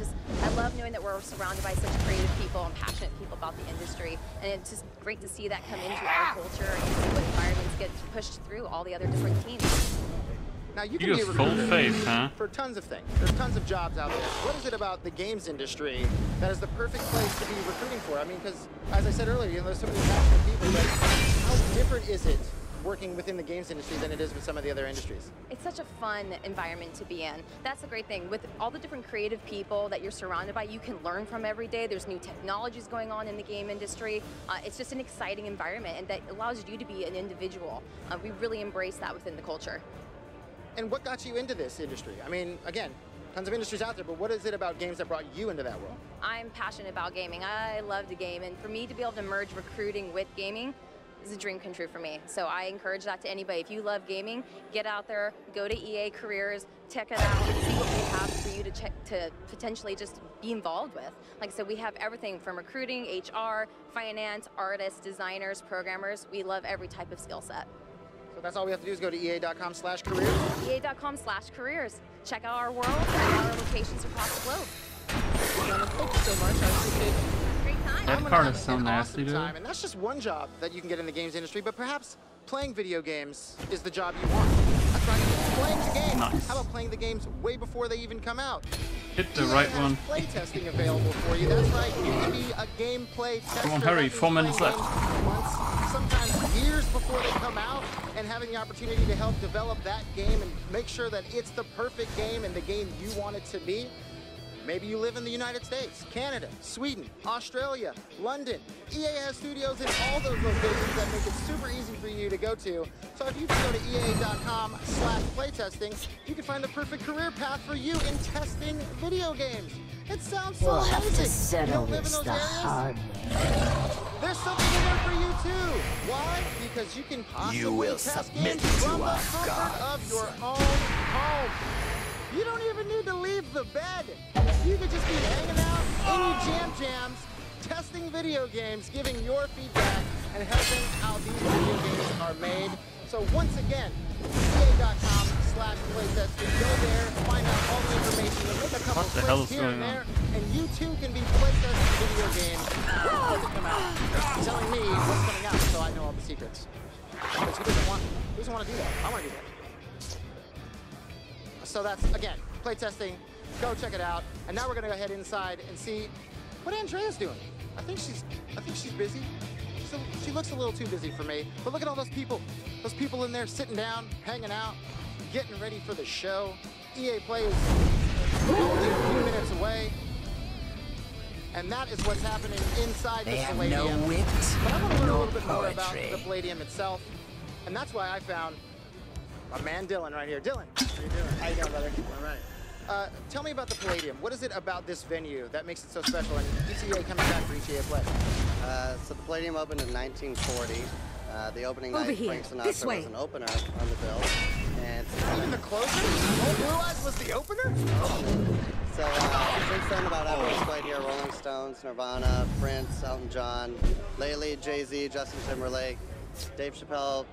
I love knowing that we're surrounded by such creative people and passionate people about the industry. And it's just great to see that come into our culture and see what environments get pushed through all the other different teams. Now, you can You be a have full recruiter faith, huh? for tons of things. There's tons of jobs out there. What is it about the games industry that is the perfect place to be recruiting for? I mean, because as I said earlier, you know, there's so many passionate people, but how different is it working within the games industry than it is with some of the other industries? It's such a fun environment to be in. That's the great thing. With all the different creative people that you're surrounded by, you can learn from every day. There's new technologies going on in the game industry. It's just an exciting environment, and that allows you to be an individual. We really embrace that within the culture. And what got you into this industry? I mean, again, tons of industries out there, but what is it about games that brought you into that world? I'm passionate about gaming. I love to game, and for me to be able to merge recruiting with gaming is a dream come true for me. So I encourage that to anybody. If you love gaming, get out there, go to EA Careers, check it out, see what we have for you to potentially just be involved with. Like I said, we have everything from recruiting, HR, finance, artists, designers, programmers. We love every type of skill set. So that's all we have to do is go to EA.com/careers. EA.com/careers. Check out our world and our locations across the globe. Thank you so much. I appreciate it. Great time. That I'm gonna card have is so an nasty, awesome dude. time, and that's just one job that you can get in the games industry, but perhaps playing video games is the job you want. That's right, playing the games. Nice. How about playing the games way before they even come out? Hit the right EA one. has play testing available for you. That's right, you can be a gameplay tester. Come on, hurry, That means 4 minutes playing left. games months, sometimes years before they come out, and having the opportunity to help develop that game and make sure that it's the perfect game and the game you want it to be. Maybe you live in the United States, Canada, Sweden, Australia, London. EA has studios in all those locations that make it super easy for you to go to. So if you just go to EA.com/playtesting, you can find the perfect career path for you in testing video games. It sounds so We'll have to amazing. settle You don't live in this those the areas? hard way. There's something in there for you too. Why? Because you can possibly test games from the comfort of your own home. You don't even need to leave the bed. You could just be hanging out in your jams, testing video games, giving your feedback, and helping how these video games are made. So once again, EA.com/playtesting. Go there, find out all the information, and make a couple What the hell friends is here and going on? there, and you too can be playtesting video games before they come out. Telling me what's coming out so I know all the secrets. Because who doesn't want to do that? I want to do that. So that's, again, playtesting. Go check it out. And now we're gonna go head inside and see what Andrea's doing. I think she's busy. She looks a little too busy for me. But look at all those people in there sitting down, hanging out, getting ready for the show. EA Play is only a few minutes away. And that is what's happening inside the Palladium. no wit, But I want to learn a nor little bit more about poetry. the Palladium itself. And that's why I found my man Dylan right here. Dylan, how you doing? How you doing, brother? All right. Tell me about the Palladium. What is it about this venue that makes it so special? And ECA coming back for ECA Play. So the Palladium opened in 1940. The opening Over night, here, Frank Sinatra this way. was an opener on the bill. And even the closer? Oh, Blue Eyes was the opener? So since then, about everyone's played here: Rolling Stones, Nirvana, Prince, Elton John, lately Jay-Z, Justin Timberlake, Dave Chappelle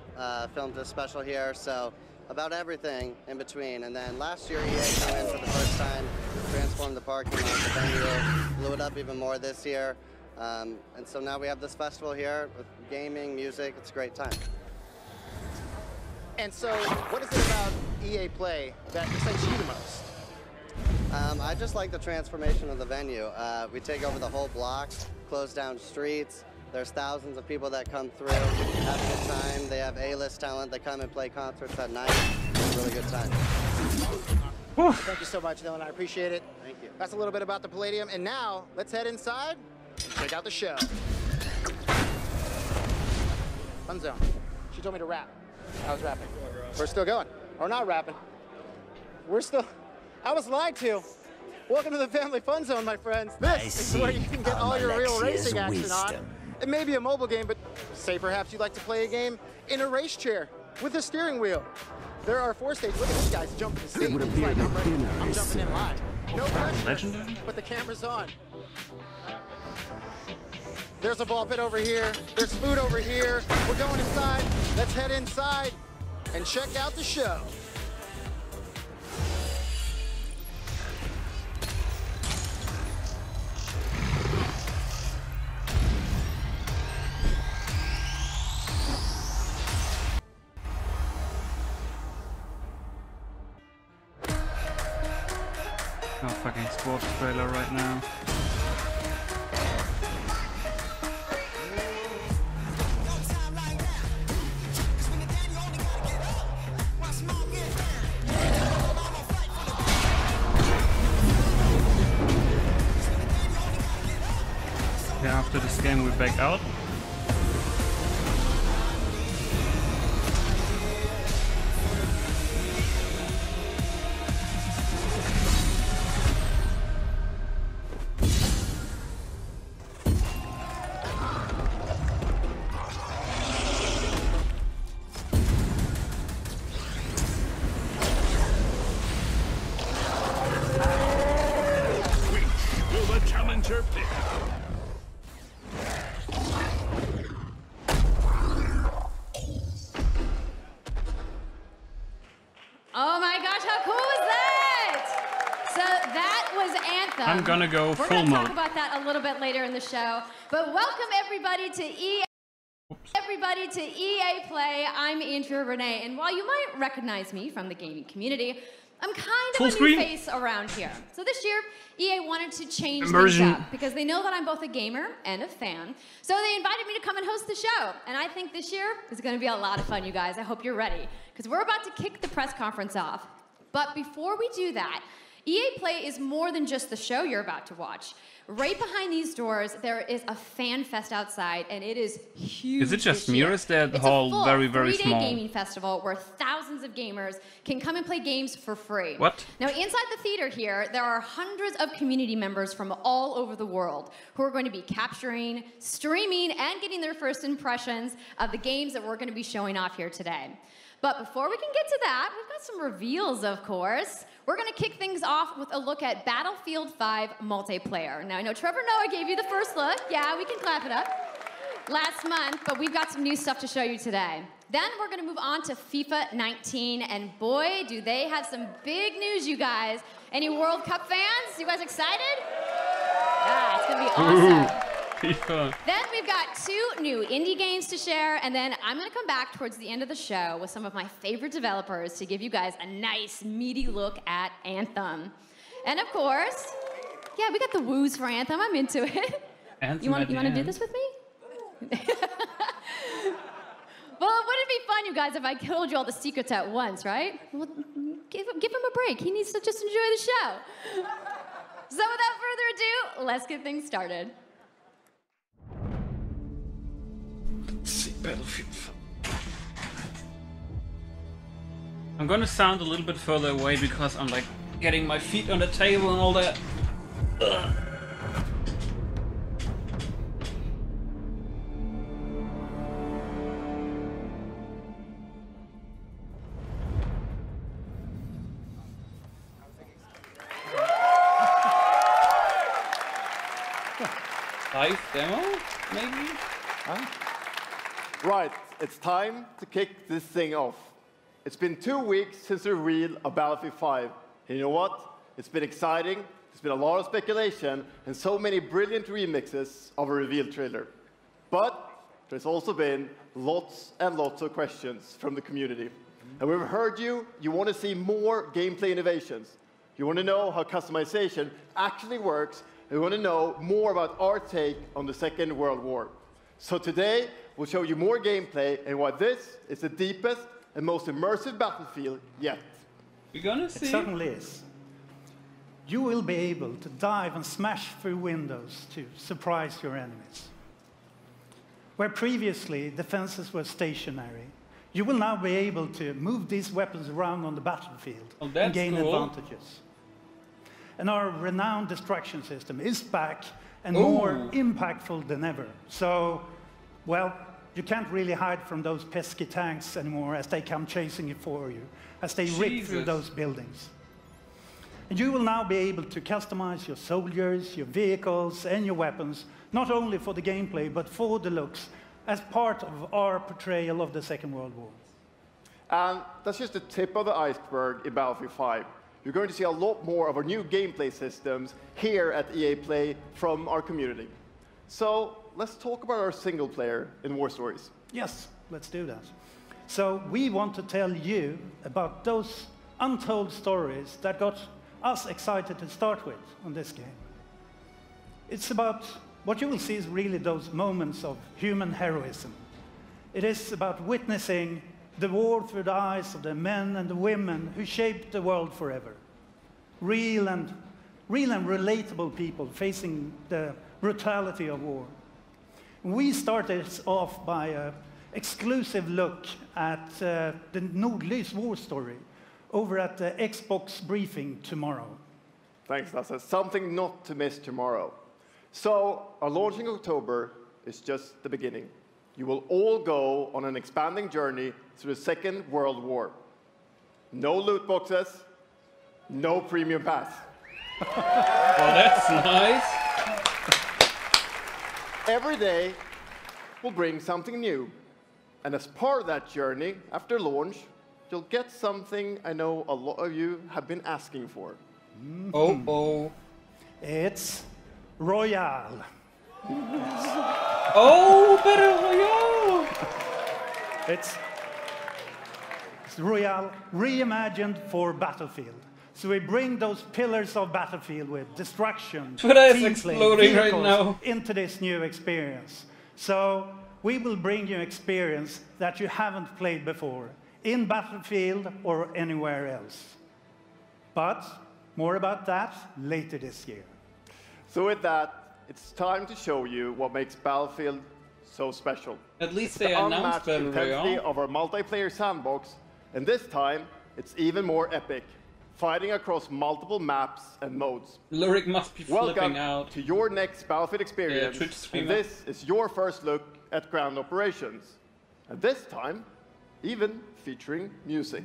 filmed a special here. So about everything in between. And then last year, EA came in for the first time, transformed the parking lot, the venue, blew it up even more this year. And so now we have this festival here with gaming, music. It's a great time. And so, what is it about EA Play that excites you the most? I just like the transformation of the venue. We take over the whole block, close down streets. There's thousands of people that come through, have a good time. They have A-list talent that come and play concerts at night. It's a really good time. Thank you so much, Dylan. I appreciate it. Thank you. That's a little bit about the Palladium. And now, let's head inside and check out the show. Fun Zone. She told me to rap. I was rapping. We're still going. Or not rapping. We're still... I was lied to. Welcome to the Family Fun Zone, my friends. This is where you can get all your real racing action on. It may be a mobile game, but say perhaps you'd like to play a game in a race chair with a steering wheel. There are 4 stages. Look at this guy's jumping the stage. It would He's appear like, that dinner I'm is jumping in live. No pressure, Legendary? but the camera's on. There's a ball pit over here. There's food over here. We're going inside. Let's head inside and check out the show. Oh, fucking sports trailer right now. Yeah, after this game we back out. Will the challenger pick? I'm gonna go We're full gonna mode. talk about that a little bit later in the show. But welcome everybody to EA Play. I'm Andrea Renee, and while you might recognize me from the gaming community, I'm kind of a new face around here. So this year, EA wanted to change things up because they know that I'm both a gamer and a fan. So they invited me to come and host the show. And I think this year is going to be a lot of fun, you guys. I hope you're ready because we're about to kick the press conference off. But before we do that, EA Play is more than just the show you're about to watch. Right behind these doors, there is a fan fest outside, and it is huge. Is it just me, or is that it's hall very, very three-day small? gaming festival where thousands of gamers can come and play games for free. What? Now, inside the theater here, there are hundreds of community members from all over the world who are going to be capturing, streaming, and getting their first impressions of the games that we're going to be showing off here today. But before we can get to that, we've got some reveals, of course. We're going to kick things off with a look at Battlefield 5 multiplayer. Now, I know Trevor Noah gave you the first look. Yeah, we can clap it up. Last month, but we've got some new stuff to show you today. Then we're going to move on to FIFA 19, and boy, do they have some big news, you guys. Any World Cup fans? You guys excited? Yeah, it's going to be awesome. Then we've got 2 new indie games to share, and then I'm going to come back towards the end of the show with some of my favorite developers to give you guys a nice, meaty look at Anthem. And of course, yeah, we got the woos for Anthem. I'm into it. Anthem you want to do this with me? Well, wouldn't it be fun, you guys, if I told you all the secrets at once, right? Well, give him a break. He needs to just enjoy the show. So without further ado, let's get things started. Battlefield. I'm gonna sound a little bit further away because I'm like getting my feet on the table and all that. Ugh. Live demo, maybe? Huh? Right, it's time to kick this thing off. It's been 2 weeks since the reveal of Battlefield 5. And you know what? It's been exciting, there's been a lot of speculation, and so many brilliant remixes of a reveal trailer. But there's also been lots and lots of questions from the community. And we've heard you want to see more gameplay innovations. You want to know how customization actually works, and you want to know more about our take on the Second World War. So today, we'll show you more gameplay and why this is the deepest and most immersive Battlefield yet. We're gonna see. It certainly is. You will be able to dive and smash through windows to surprise your enemies. Where previously defenses were stationary, you will now be able to move these weapons around on the battlefield and gain advantages. And our renowned destruction system is back and more impactful than ever. So, well, you can't really hide from those pesky tanks anymore as they come chasing you for you, as they rip through those buildings. And you will now be able to customize your soldiers, your vehicles, and your weapons, not only for the gameplay, but for the looks, as part of our portrayal of the Second World War. And that's just the tip of the iceberg in Battlefield 5. You're going to see a lot more of our new gameplay systems here at EA Play from our community. So let's talk about our single player in War Stories. Yes, let's do that. So we want to tell you about those untold stories that got us excited to start with on this game. It's about what you will see is really those moments of human heroism. It is about witnessing the war through the eyes of the men and the women who shaped the world forever. Real and relatable people facing the brutality of war. We started off by an exclusive look at the Nordlys war story over at the Xbox briefing tomorrow. Thanks, Lasse. Something not to miss tomorrow. So, our launch in October is just the beginning. You will all go on an expanding journey through the Second World War. No loot boxes, no premium pass. Well, that's nice. Every day will bring something new. And as part of that journey, after launch, you'll get something I know a lot of you have been asking for. Oh. It's Royale. Oh, Battle Royale! It's Royale reimagined for Battlefield. So we bring those pillars of Battlefield with destruction, Twitter is team exploding play, right now. into this new experience. So we will bring you experience that you haven't played before in Battlefield or anywhere else. But more about that later this year. So with that, it's time to show you what makes Battlefield so special. At least it's they the announced unmatched Battle intensity Royale. of our multiplayer sandbox, and this time it's even more epic, fighting across multiple maps and modes. Lyric must be flipping Welcome out. to your next Battlefield experience, Twitch streamer. and this is your first look at ground operations. And this time, even featuring music.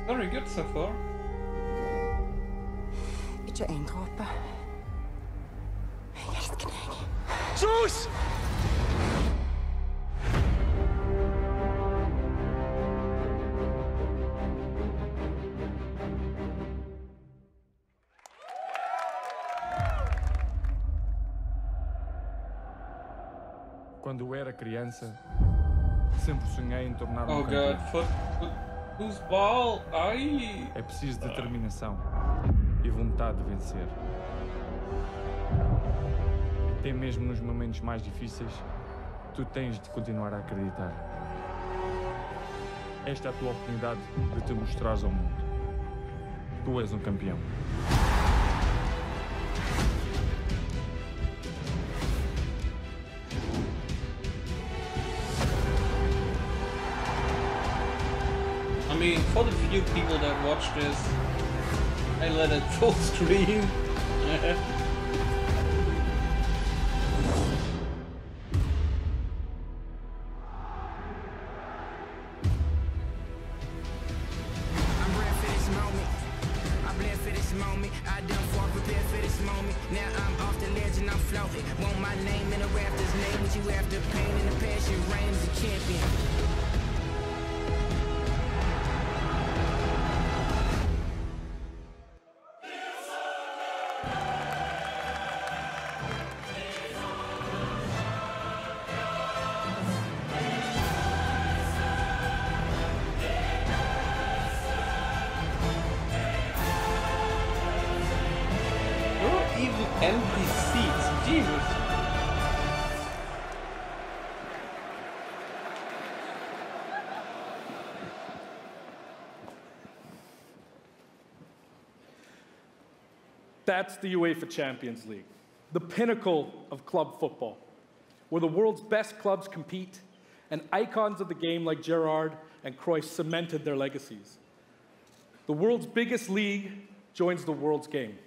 Very good so far. Ikke en dråpe. Jeg elsker deg. Zeus! Quando eu era criança, sempre sonhei em tornar-me Oh campeão. god, football! Ai! É preciso determinação e vontade de vencer. E até mesmo nos momentos mais difíceis, tu tens de continuar a acreditar. Esta é a tua oportunidade de te mostrares ao mundo. Tu és um campeão. I mean, for the few people that watch this, I let it full stream. Even empty seats, Jesus! That's the UEFA Champions League, the pinnacle of club football, where the world's best clubs compete and icons of the game like Gerrard and Cruyff cemented their legacies. The world's biggest league joins the world's game.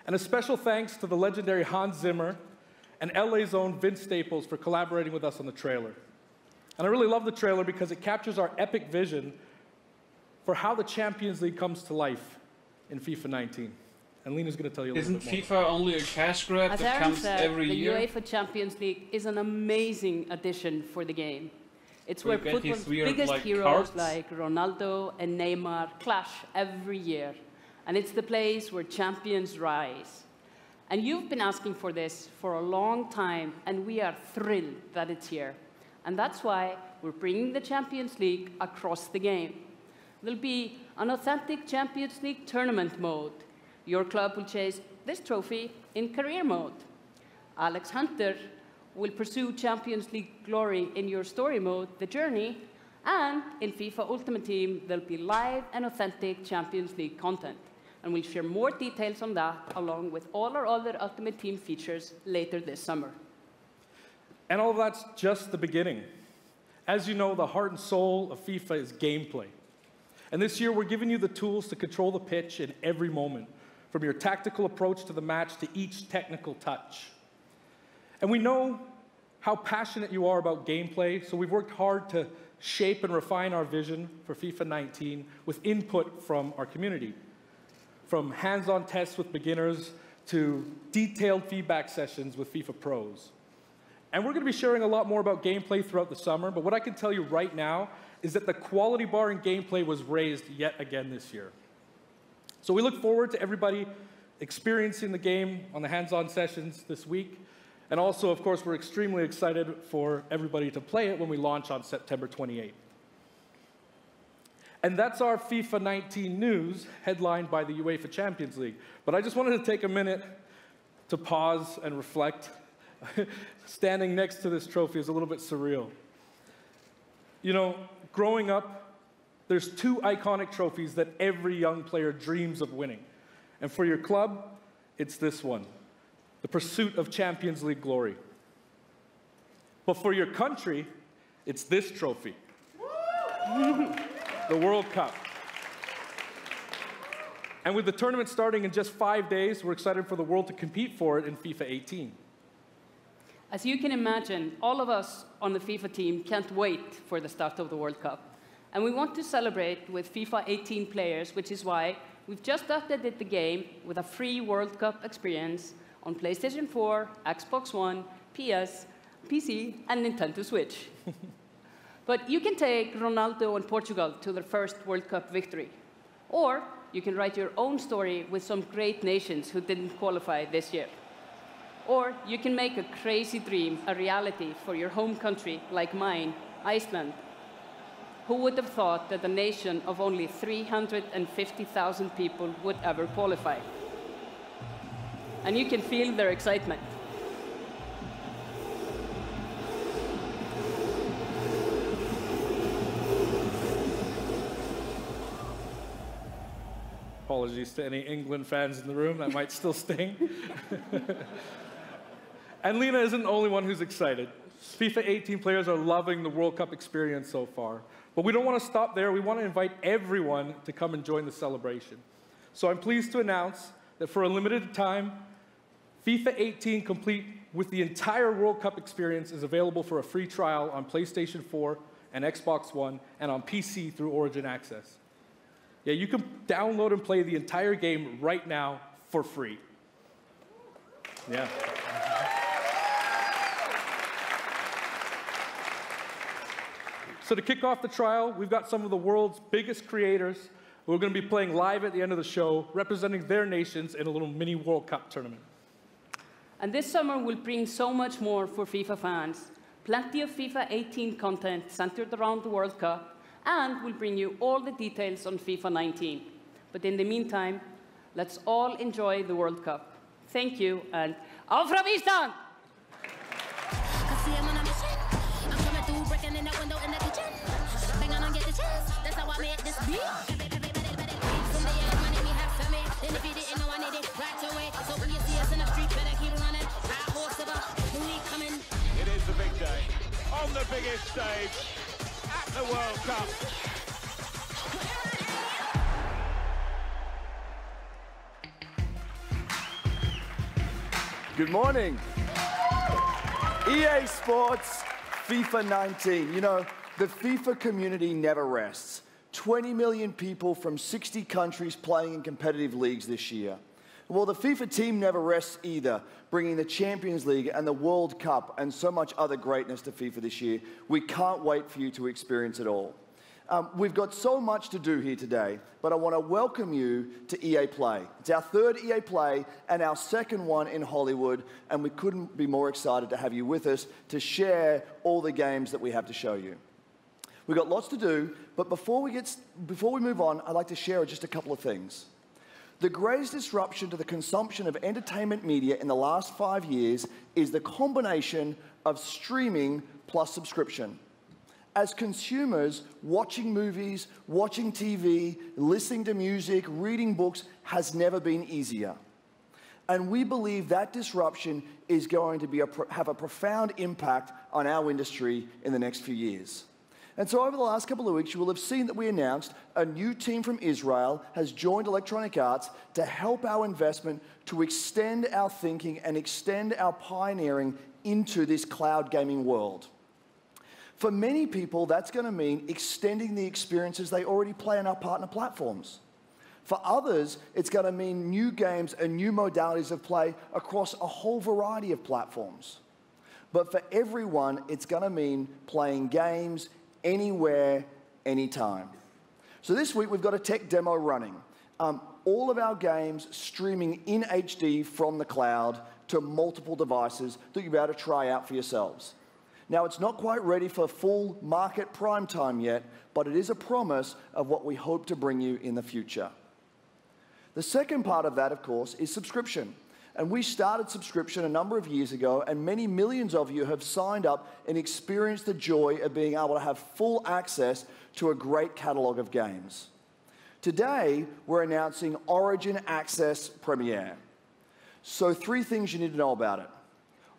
And a special thanks to the legendary Hans Zimmer and LA's own Vince Staples for collaborating with us on the trailer. And I really love the trailer because it captures our epic vision for how the Champions League comes to life in FIFA 19. And Lena's going to tell you a little bit more. Isn't FIFA only a cash grab that comes every year? The UEFA Champions League is an amazing addition for the game. It's where football's biggest heroes like Ronaldo and Neymar clash every year. And it's the place where champions rise. And you've been asking for this for a long time, and we are thrilled that it's here. And that's why we're bringing the Champions League across the game. There'll be an authentic Champions League tournament mode. Your club will chase this trophy in career mode. Alex Hunter will pursue Champions League glory in your story mode, The Journey, and in FIFA Ultimate Team, there'll be live and authentic Champions League content. And we'll share more details on that, along with all our other Ultimate Team features later this summer. And all of that's just the beginning. As you know, the heart and soul of FIFA is gameplay. And this year, we're giving you the tools to control the pitch in every moment, from your tactical approach to the match to each technical touch. And we know how passionate you are about gameplay, so we've worked hard to shape and refine our vision for FIFA 19 with input from our community. From hands-on tests with beginners to detailed feedback sessions with FIFA pros. And we're going to be sharing a lot more about gameplay throughout the summer, but what I can tell you right now is that the quality bar in gameplay was raised yet again this year. So we look forward to everybody experiencing the game on the hands-on sessions this week. And also, of course, we're extremely excited for everybody to play it when we launch on September 28th. And that's our FIFA 19 news, headlined by the UEFA Champions League. But I just wanted to take a minute to pause and reflect. Standing next to this trophy is a little bit surreal. You know, growing up, there's two iconic trophies that every young player dreams of winning. And for your club, it's this one, the pursuit of Champions League glory. But for your country, it's this trophy, the World Cup. And with the tournament starting in just 5 days, we're excited for the world to compete for it in FIFA 18. As you can imagine, all of us on the FIFA team can't wait for the start of the World Cup. And we want to celebrate with FIFA 18 players, which is why we've just updated the game with a free World Cup experience on PlayStation 4, Xbox One, PS, PC, and Nintendo Switch. But you can take Ronaldo and Portugal to their first World Cup victory. Or you can write your own story with some great nations who didn't qualify this year. Or you can make a crazy dream a reality for your home country, like mine, Iceland. Who would have thought that a nation of only 350,000 people would ever qualify? And you can feel their excitement. Apologies to any England fans in the room, that might still sting. And Lena isn't the only one who's excited. FIFA 18 players are loving the World Cup experience so far. But we don't want to stop there. We want to invite everyone to come and join the celebration. So I'm pleased to announce that for a limited time, FIFA 18 complete with the entire World Cup experience is available for a free trial on PlayStation 4 and Xbox One and on PC through Origin Access. Yeah, you can download and play the entire game right now for free. Yeah. So to kick off the trial, we've got some of the world's biggest creators who are going to be playing live at the end of the show, representing their nations in a little mini World Cup tournament. And this summer will bring so much more for FIFA fans. Plenty of FIFA 18 content centered around the World Cup, and we'll bring you all the details on FIFA 19. But in the meantime, let's all enjoy the World Cup. Thank you, and auf from Island! It is the big day, on the biggest stage, at the World Cup. Good morning. EA Sports, FIFA 19. You know, the FIFA community never rests. 20 million people from 60 countries playing in competitive leagues this year. Well, the FIFA team never rests either, bringing the Champions League and the World Cup and so much other greatness to FIFA this year. We can't wait for you to experience it all. We've got so much to do here today, but I want to welcome you to EA Play. It's our third EA Play and our second one in Hollywood, and we couldn't be more excited to have you with us to share all the games that we have to show you. We've got lots to do, but before we move on, I'd like to share just a couple of things. The greatest disruption to the consumption of entertainment media in the last 5 years is the combination of streaming plus subscription. As consumers, watching movies, watching TV, listening to music, reading books has never been easier. And we believe that disruption is going to have a profound impact on our industry in the next few years. And so over the last couple of weeks, you will have seen that we announced a new team from Israel has joined Electronic Arts to help our investment to extend our thinking and extend our pioneering into this cloud gaming world. For many people, that's going to mean extending the experiences they already play on our partner platforms. For others, it's going to mean new games and new modalities of play across a whole variety of platforms. But for everyone, it's going to mean playing games anywhere, anytime. So this week, we've got a tech demo running. All of our games streaming in HD from the cloud to multiple devices that you'll be able to try out for yourselves. Now, it's not quite ready for full market prime time yet, but it is a promise of what we hope to bring you in the future. The second part of that, of course, is subscription. And we started subscription a number of years ago, and many millions of you have signed up and experienced the joy of being able to have full access to a great catalog of games. Today, we're announcing Origin Access Premier. So 3 things you need to know about it.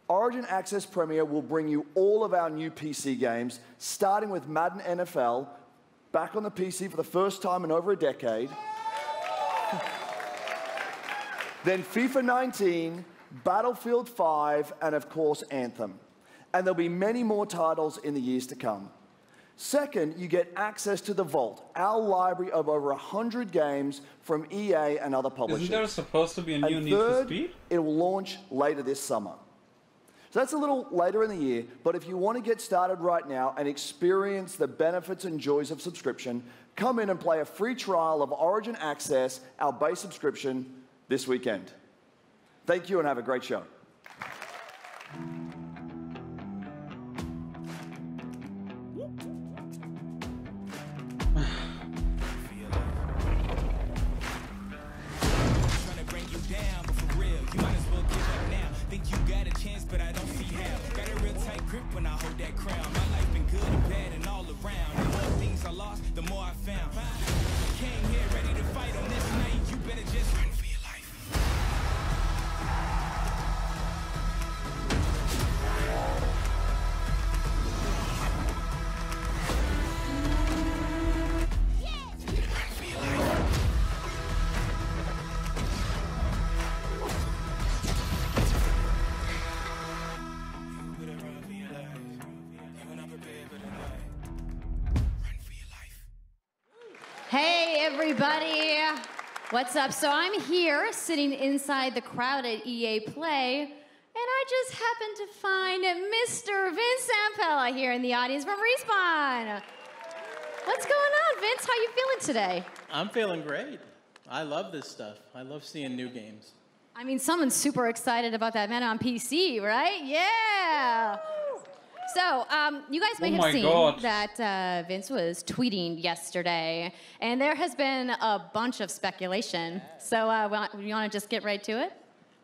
Origin Access Premier will bring you all of our new PC games, starting with Madden NFL, back on the PC for the first time in over a decade. Then FIFA 19, Battlefield 5, and of course Anthem. And there'll be many more titles in the years to come. Second, you get access to the Vault, our library of over 100 games from EA and other publishers. Isn't there supposed to be a new Need for Speed? It will launch later this summer. So that's a little later in the year, but if you want to get started right now and experience the benefits and joys of subscription, come in and play a free trial of Origin Access, our base subscription, this weekend. Thank you and have a great show. Hey everybody, what's up? So I'm here sitting inside the crowd at EA Play, and I just happened to find Mr. Vince Zampella here in the audience from Respawn. What's going on, Vince? How you feeling today? I'm feeling great. I love this stuff. I love seeing new games. I mean, someone's super excited about that man on PC, right? Yeah. So, you guys may have seen that Vince was tweeting yesterday, and there has been a bunch of speculation. So, you want to just get right to it?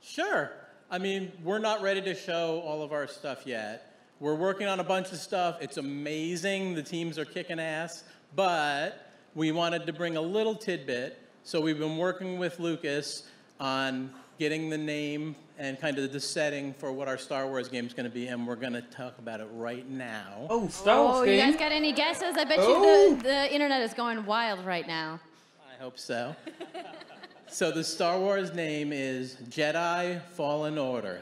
Sure. I mean, we're not ready to show all of our stuff yet. We're working on a bunch of stuff. It's amazing. The teams are kicking ass. But we wanted to bring a little tidbit. So we've been working with Lucas on getting the name and kind of the setting for what our Star Wars game is going to be, and we're going to talk about it right now. Oh, Star Wars game? You guys got any guesses? I bet you the internet is going wild right now. I hope so. So the Star Wars name is Jedi Fallen Order.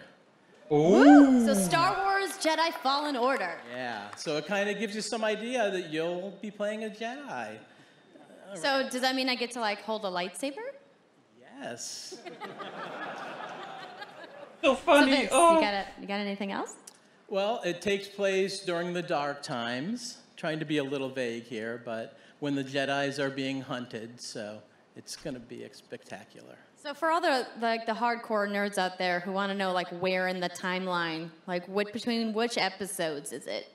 Woo! So Star Wars Jedi Fallen Order. Yeah, so it kind of gives you some idea that you'll be playing a Jedi. So does that mean I get to like hold a lightsaber? Yes. So funny. Vince, you got anything else? Well, it takes place during the dark times. Trying to be a little vague here, but when the Jedis are being hunted, so it's going to be spectacular. So for all the hardcore nerds out there who want to know like where in the timeline, like between which episodes is it?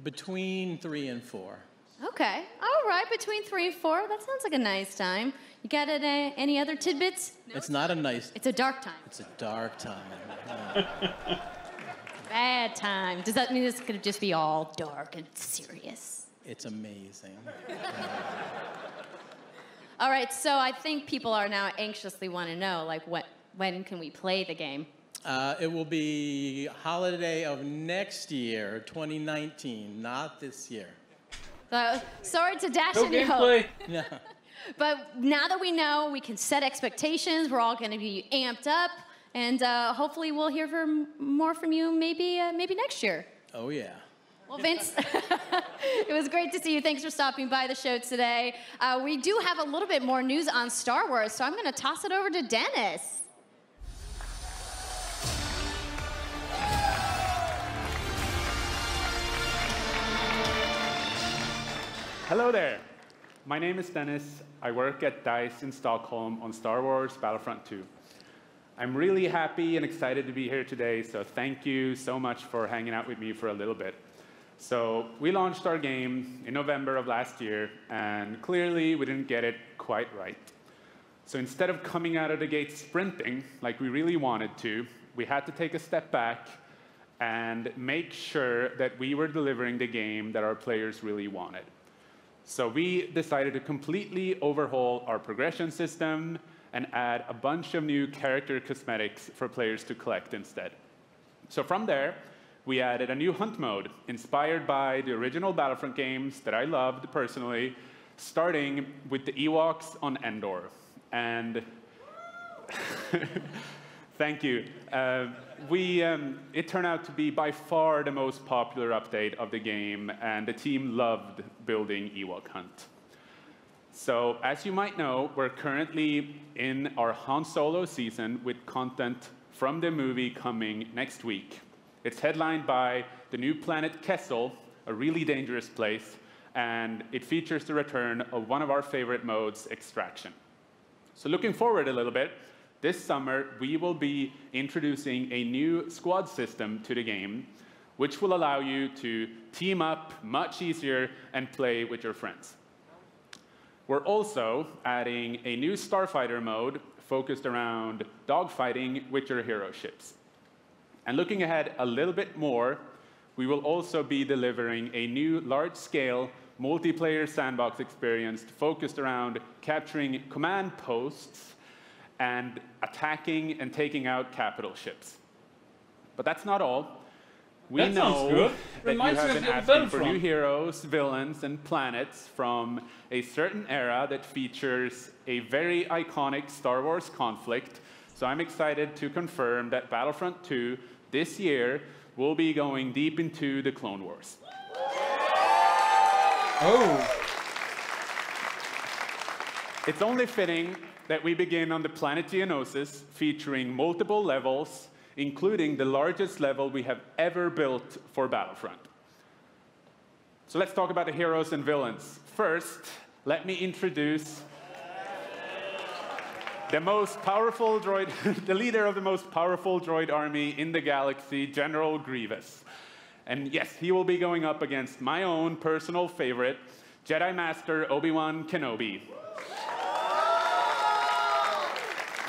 Between 3 and 4. Okay, all right, between 3 and 4. That sounds like a nice time. You got any other tidbits? It's not a nice. It's a dark time. It's a dark time. Bad time. Does that mean this could just be all dark and serious? It's amazing. All right, so I think people are now anxiously want to know, like, when can we play the game? It will be holiday of next year, 2019, not this year. Sorry to dash No any gameplay. hope. No. But now that we know, we can set expectations. We're all going to be amped up, and hopefully we'll hear more from you maybe next year. Oh, yeah. Well, Vince, it was great to see you. Thanks for stopping by the show today. We do have a little bit more news on Star Wars, so I'm going to toss it over to Dennis. Hello there. My name is Dennis. I work at DICE in Stockholm on Star Wars Battlefront 2. I'm really happy and excited to be here today, so thank you so much for hanging out with me for a little bit. So we launched our game in November of last year, and clearly we didn't get it quite right. So instead of coming out of the gate sprinting like we really wanted to, we had to take a step back and make sure that we were delivering the game that our players really wanted. So we decided to completely overhaul our progression system and add a bunch of new character cosmetics for players to collect instead. So from there, we added a new hunt mode inspired by the original Battlefront games that I loved personally, starting with the Ewoks on Endor. And thank you. It turned out to be by far the most popular update of the game, and the team loved building Ewok Hunt. So, as you might know, we're currently in our Han Solo season with content from the movie coming next week. It's headlined by the new planet Kessel, a really dangerous place, and it features the return of one of our favorite modes, Extraction. So looking forward a little bit, this summer we will be introducing a new squad system to the game, which will allow you to team up much easier and play with your friends. We're also adding a new Starfighter mode focused around dogfighting with your hero ships. And looking ahead a little bit more, we will also be delivering a new large-scale multiplayer sandbox experience focused around capturing command posts and attacking and taking out capital ships. But that's not all. We know that you have been asking for new heroes, villains, and planets from a certain era that features a very iconic Star Wars conflict. So I'm excited to confirm that Battlefront 2 this year will be going deep into the Clone Wars. Oh. It's only fitting that we begin on the planet Geonosis, featuring multiple levels, including the largest level we have ever built for Battlefront. So let's talk about the heroes and villains. First, let me introduce the most powerful droid, the leader of the most powerful droid army in the galaxy, General Grievous. And yes, he will be going up against my own personal favorite, Jedi Master Obi-Wan Kenobi.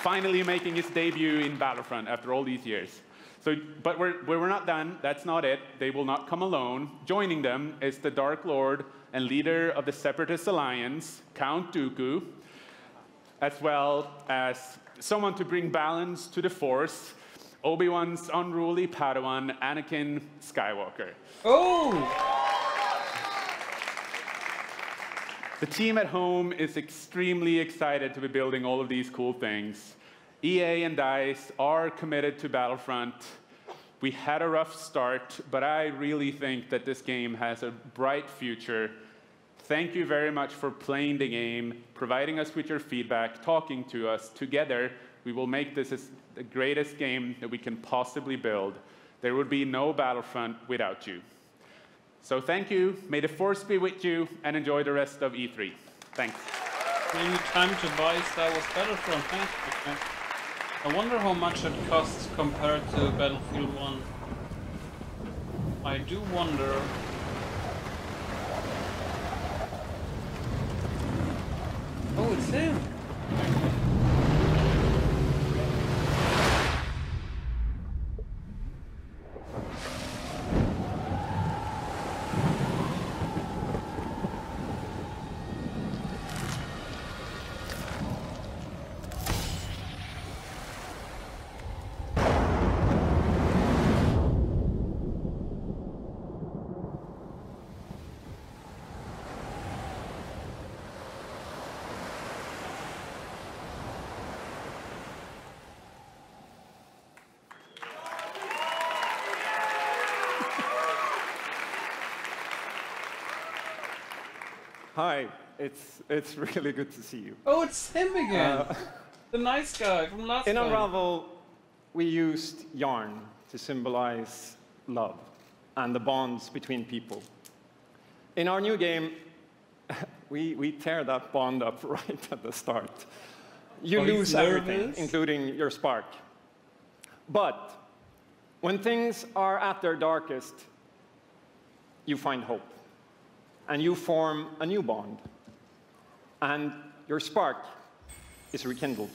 Finally making his debut in Battlefront after all these years. But we're not done. That's not it. They will not come alone. Joining them is the Dark Lord and leader of the Separatist Alliance, Count Dooku, as well as someone to bring balance to the Force, Obi-Wan's unruly Padawan, Anakin Skywalker. Oh! The team at home is extremely excited to be building all of these cool things. EA and DICE are committed to Battlefront. We had a rough start, but I really think that this game has a bright future thank you very much for playing the game, providing us with your feedback, talking to us. Together, we will make this the greatest game that we can possibly build. There would be no Battlefront without you. So thank you, may the Force be with you, and enjoy the rest of E3. Thanks. Maybe time to buy Star Wars Battlefront, huh? I wonder how much it costs compared to Battlefield 1. I do wonder. Oh, it's him! Hi, it's really good to see you. Oh, it's him again! The nice guy from last time. In Unravel, we used yarn to symbolize love and the bonds between people. In our new game, we tear that bond up right at the start. You lose everything, including your spark. But when things are at their darkest, you find hope. And you form a new bond. And your spark is rekindled.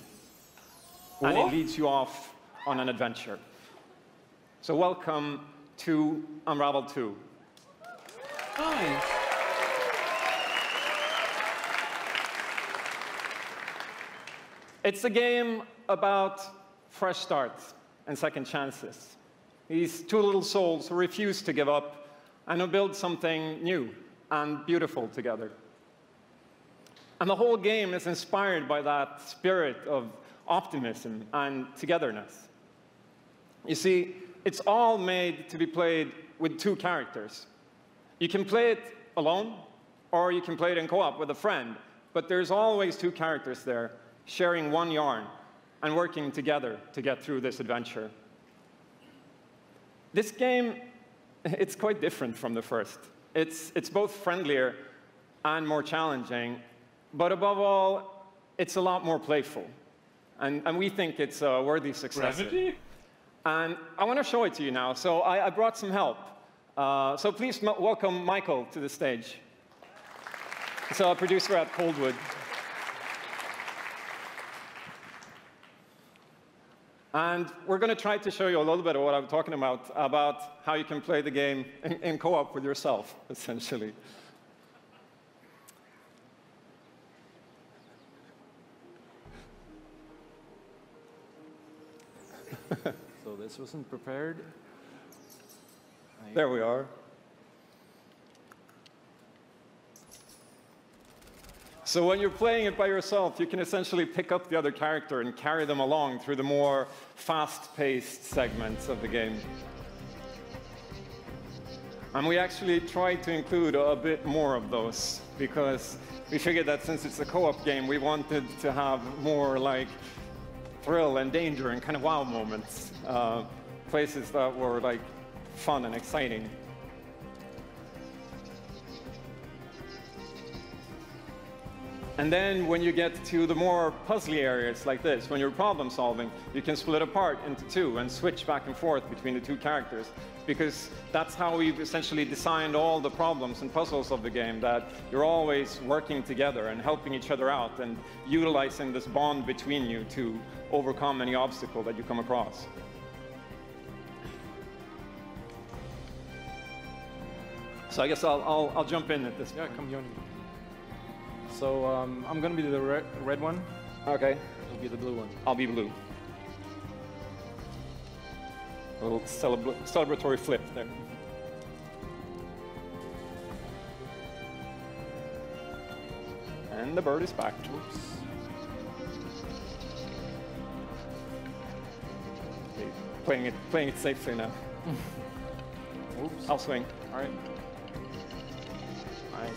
And it leads you off on an adventure. So welcome to Unravel 2. Nice. It's a game about fresh starts and second chances. These two little souls who refuse to give up and who build something new and beautiful together. And the whole game is inspired by that spirit of optimism and togetherness. You see, it's all made to be played with two characters. You can play it alone, or you can play it in co-op with a friend, but there's always two characters there, sharing one yarn and working together to get through this adventure. This game, it's quite different from the first. It's both friendlier and more challenging, but above all, it's a lot more playful. And we think it's a worthy successor. Gravity? And I want to show it to you now. So I brought some help. So please welcome Michael to the stage. He's a producer at Coldwood. And we're going to try to show you a little bit of what I'm talking about how you can play the game in co-op with yourself, essentially. So this wasn't prepared. There we are. So when you're playing it by yourself, you can essentially pick up the other character and carry them along through the more fast-paced segments of the game. And we actually tried to include a bit more of those, because we figured that since it's a co-op game, we wanted to have more like thrill and danger and kind of wow moments. Places that were like fun and exciting. And then when you get to the more puzzly areas like this, when you're problem solving, you can split apart into two and switch back and forth between the two characters, because that's how we've essentially designed all the problems and puzzles of the game, that you're always working together and helping each other out and utilizing this bond between you to overcome any obstacle that you come across. So I guess I'll jump in at this point. Yeah, come join me. So I'm going to be the red one. Okay. You'll be the blue one. I'll be blue. A little celebratory flip there. And the bird is back. Oops. Okay. Playing it safely now. Oops. I'll swing. All right. Nice.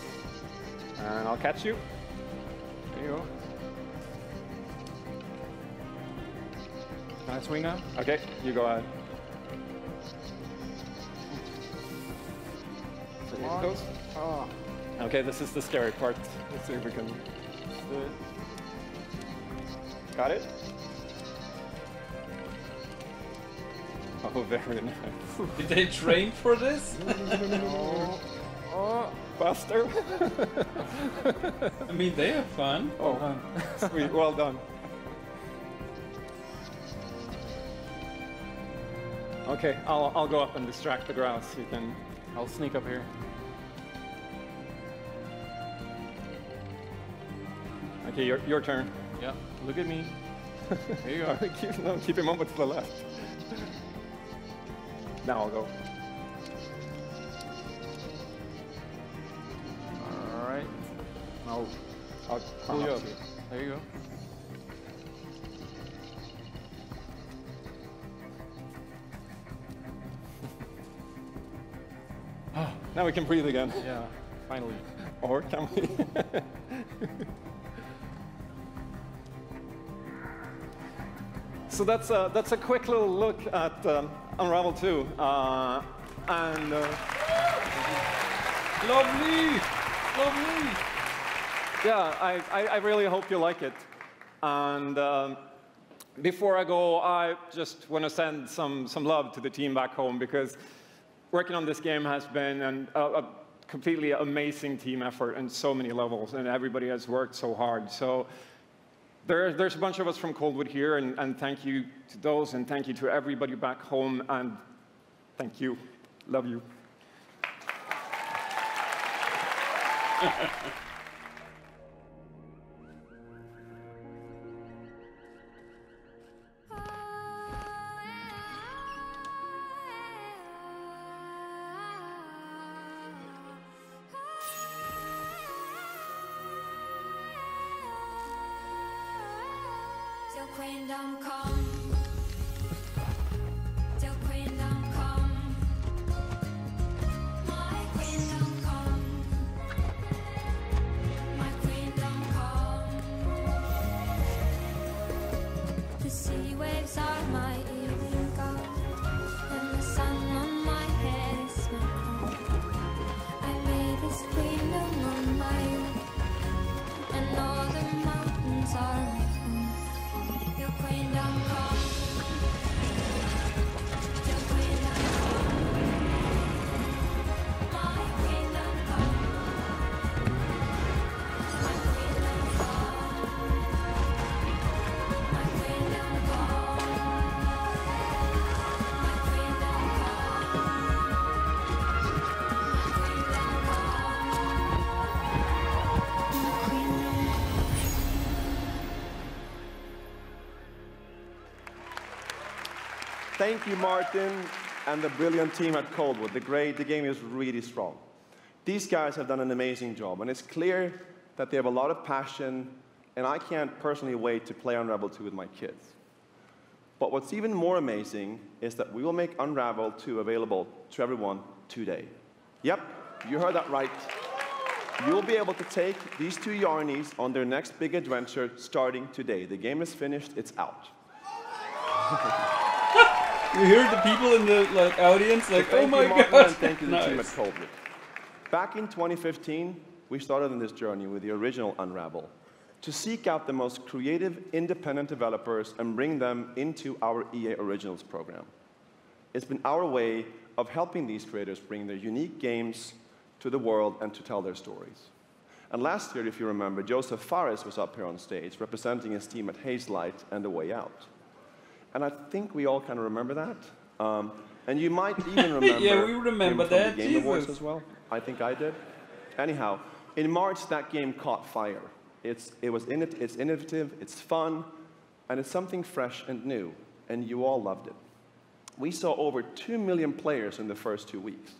And I'll catch you. There you go. Can I swing now? Okay, you go ahead. So here it goes. Oh. Okay, this is the scary part. Let's see if we can do it. Got it? Oh, very nice. Did they train for this? Oh, faster. I mean, they have fun. Oh, sweet. Well done. Okay, I'll go up and distract the grouse. You can. I'll sneak up here. Okay, your turn. Yeah, look at me. There you go. Keep him over to the left. Now I'll go. All right. Now I'll pull you up. There you go. Now we can breathe again. Yeah, finally. Or can we? So that's a quick little look at Unravel 2. And lovely! Lovely! Yeah, I really hope you like it. And before I go, I just want to send some love to the team back home, because working on this game has been a completely amazing team effort on so many levels, and everybody has worked so hard. So there's a bunch of us from Coldwood here, and thank you to those, and thank you to everybody back home, and thank you. Love you. Till Queendom come. Till Queendom come. My Queendom come. My Queendom come. The sea waves are my evening gold, and the sun on my head is my crown. I made this Queendom on my own, and all the mountains are my home. Till Queendom come. Till Queendom come. My Queendom come. My Queendom come. My Queendom come. My Queendom Thank you, Martin, and the brilliant team at Coldwood. The game is really strong. These guys have done an amazing job, and it's clear that they have a lot of passion, and I can't personally wait to play Unravel 2 with my kids. But what's even more amazing is that we will make Unravel 2 available to everyone today. Yep, you heard that right. You'll be able to take these two Yarnies on their next big adventure starting today. The game is finished, it's out. You hear the people in the audience like, So oh my Martin, god! and thank you to the team at Nice. Coldwood. Back in 2015, we started on this journey with the original Unravel to seek out the most creative independent developers and bring them into our EA Originals program. It's been our way of helping these creators bring their unique games to the world and to tell their stories. And last year, if you remember, Joseph Fares was up here on stage representing his team at Hazelight and The Way Out. And I think we all kind of remember that. And you might even remember Yeah, we remember him from that, the Game Awards Jesus. as well. I think I did. Anyhow, in March, that game caught fire. It's innovative, it's fun, and it's something fresh and new, and you all loved it. We saw over 2 million players in the first 2 weeks.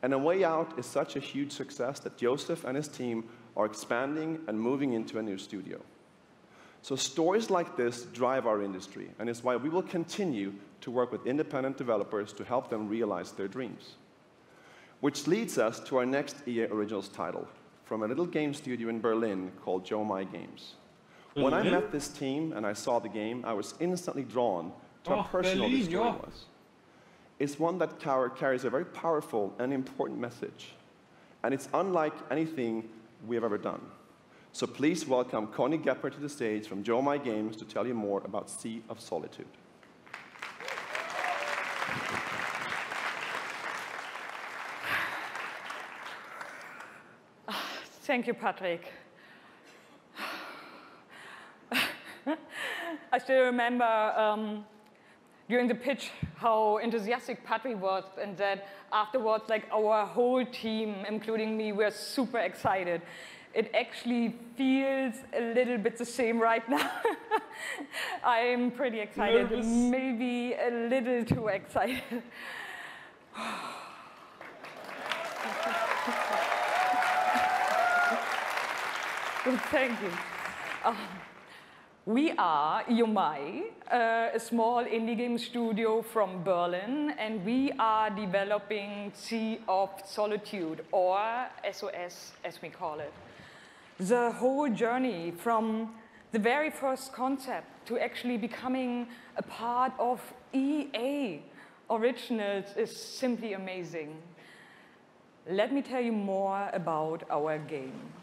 And A Way Out is such a huge success that Joseph and his team are expanding and moving into a new studio. So stories like this drive our industry, and it's why we will continue to work with independent developers to help them realize their dreams. Which leads us to our next EA Originals title, from a little game studio in Berlin called Jomai Games. When I met this team and I saw the game, I was instantly drawn to how personal this story was. It's one that carries a very powerful and important message, and it's unlike anything we have ever done. So please welcome Connie Gepper to the stage from Jomai Games to tell you more about Sea of Solitude. Thank you, Patrick. I still remember during the pitch how enthusiastic Patrick was, and that afterwards, like, our whole team, including me, were super excited. It actually feels a little bit the same right now. I'm pretty excited, maybe a little too excited. Thank you. We are Jomai, a small indie game studio from Berlin, and we are developing Sea of Solitude, or SOS as we call it. The whole journey from the very first concept to actually becoming a part of EA Originals is simply amazing. Let me tell you more about our game.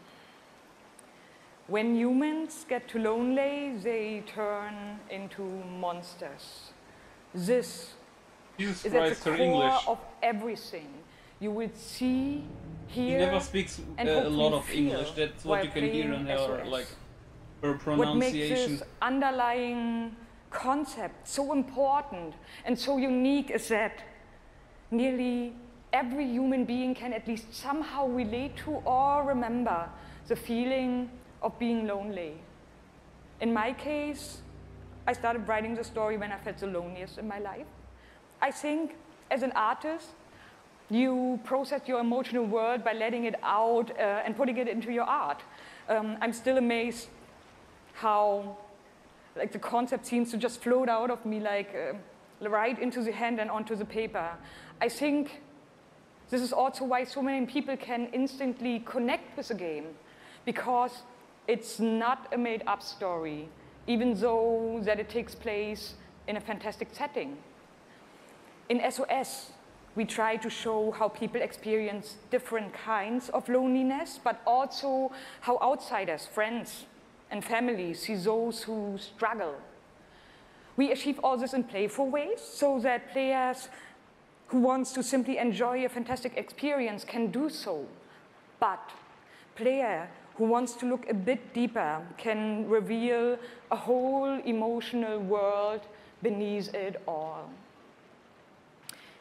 When humans get too lonely, they turn into monsters. This is at the core of everything you will see, hear, He never speaks and a lot of feel English. That's what you can hear in her, SOS. like, her What pronunciation. makes this underlying concept so important and so unique is that nearly every human being can at least somehow relate to or remember the feeling of being lonely. In my case, I started writing the story when I felt the loneliest in my life. I think as an artist, you process your emotional world by letting it out and putting it into your art. I'm still amazed how like the concept seems to just float out of me like right into the hand and onto the paper. I think this is also why so many people can instantly connect with the game, because it's not a made-up story, even though that it takes place in a fantastic setting. In SOS, we try to show how people experience different kinds of loneliness, but also how outsiders, friends, and family see those who struggle. We achieve all this in playful ways so that players who want to simply enjoy a fantastic experience can do so. But player who wants to look a bit deeper can reveal a whole emotional world beneath it all.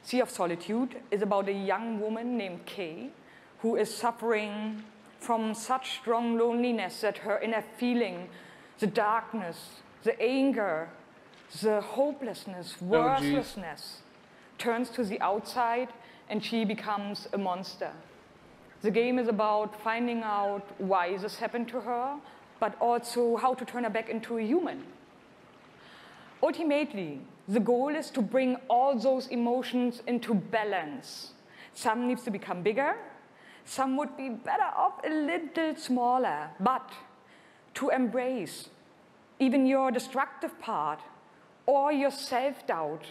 Sea of Solitude is about a young woman named Kay who is suffering from such strong loneliness that her inner feeling, the darkness, the anger, the hopelessness, worthlessness, turns to the outside and she becomes a monster. The game is about finding out why this happened to her, but also how to turn her back into a human. Ultimately, the goal is to bring all those emotions into balance. Some needs to become bigger, some would be better off a little smaller, but to embrace even your destructive part or your self-doubt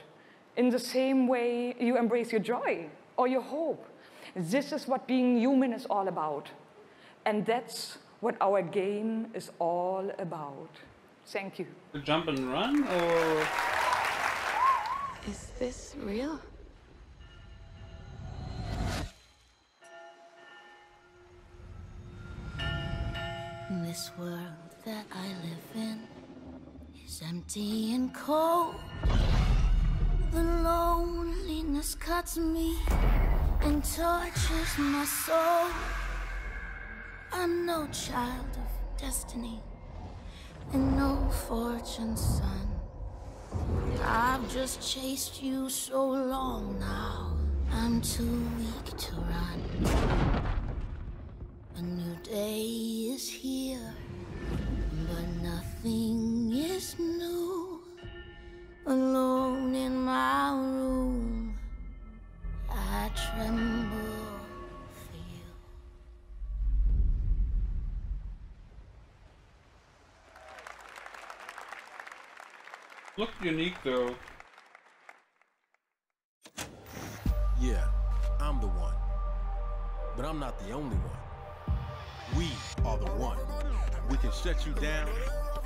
in the same way you embrace your joy or your hope. This is what being human is all about. And that's what our game is all about. Thank you. To jump and run, or? Is this real? This world that I live in is empty and cold. The loneliness cuts me and tortures my soul. I'm no child of destiny and no fortune's son. I've just chased you so long now, I'm too weak to run. A new day is here, but nothing is new. Alone in my room, I tremble for you. Looked unique though. Yeah, I'm the one. But I'm not the only one. We are the one. We can shut you down,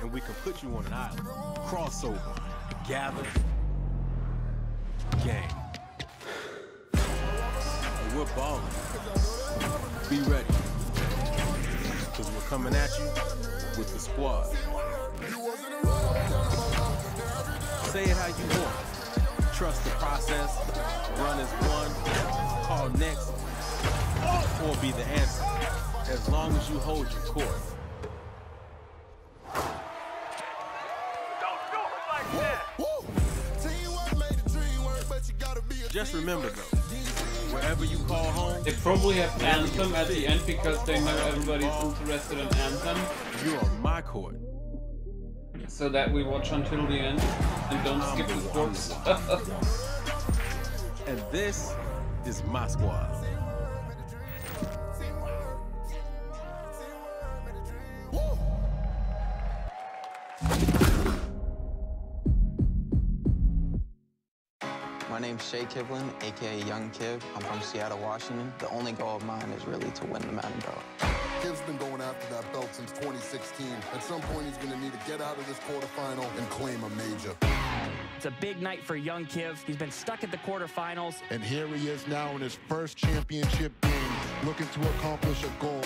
and we can put you on an island. Crossover. Gather. Gang. And we're balling. Be ready. Because we're coming at you with the squad. Say it how you want. Trust the process. Run as one. Call next. Or be the answer. As long as you hold your course. Just remember though, wherever you call home, they probably have Anthem at the end because they know everybody's interested in Anthem. You're on my court. So that we watch until the end and don't skip the sports. And this is my squad. My name's Shea Kivlin, aka Young Kiv. I'm from Seattle, Washington. The only goal of mine is really to win the Madden belt. Kiv's been going after that belt since 2016. At some point, he's going to need to get out of this quarterfinal and claim a major. It's a big night for Young Kiv. He's been stuck at the quarterfinals. And here he is now in his first championship game, looking to accomplish a goal.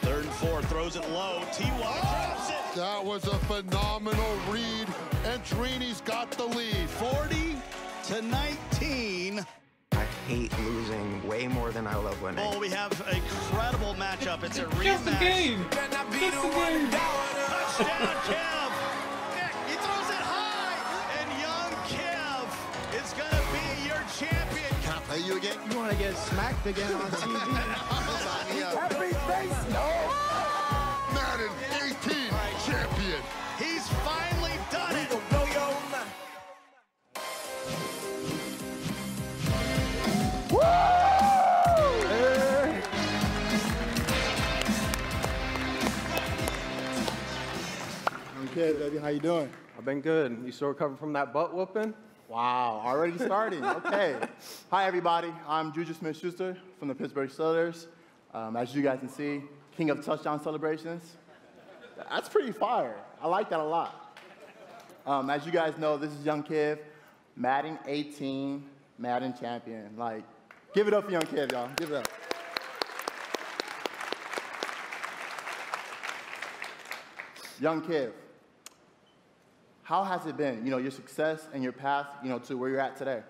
3rd and 4, throws it low. T.Y. drops it. That was a phenomenal read, and Trini's got the lead. 40-19. I hate losing way more than I love winning. Oh, we have an incredible matchup. It's a rematch. Just a game. Just a game. Touchdown, Kev. He throws it high, and young Kev is going to be your champion. Can I play you again? You want to get smacked again on TV? Happy face, no! Madden 18 champion. He's finally done it. Okay, baby, how you doing? I've been good. You still recovering from that butt whooping? Wow, already starting. Okay. Hi, everybody. I'm Juju Smith-Schuster from the Pittsburgh Steelers. As you guys can see, king of touchdown celebrations. That's pretty fire. I like that a lot. As you guys know, this is Young Kiv, Madden 18, Madden champion. Like, give it up for Young Kiv, y'all. Give it up. Young Kiv, how has it been, your success and your path, to where you're at today?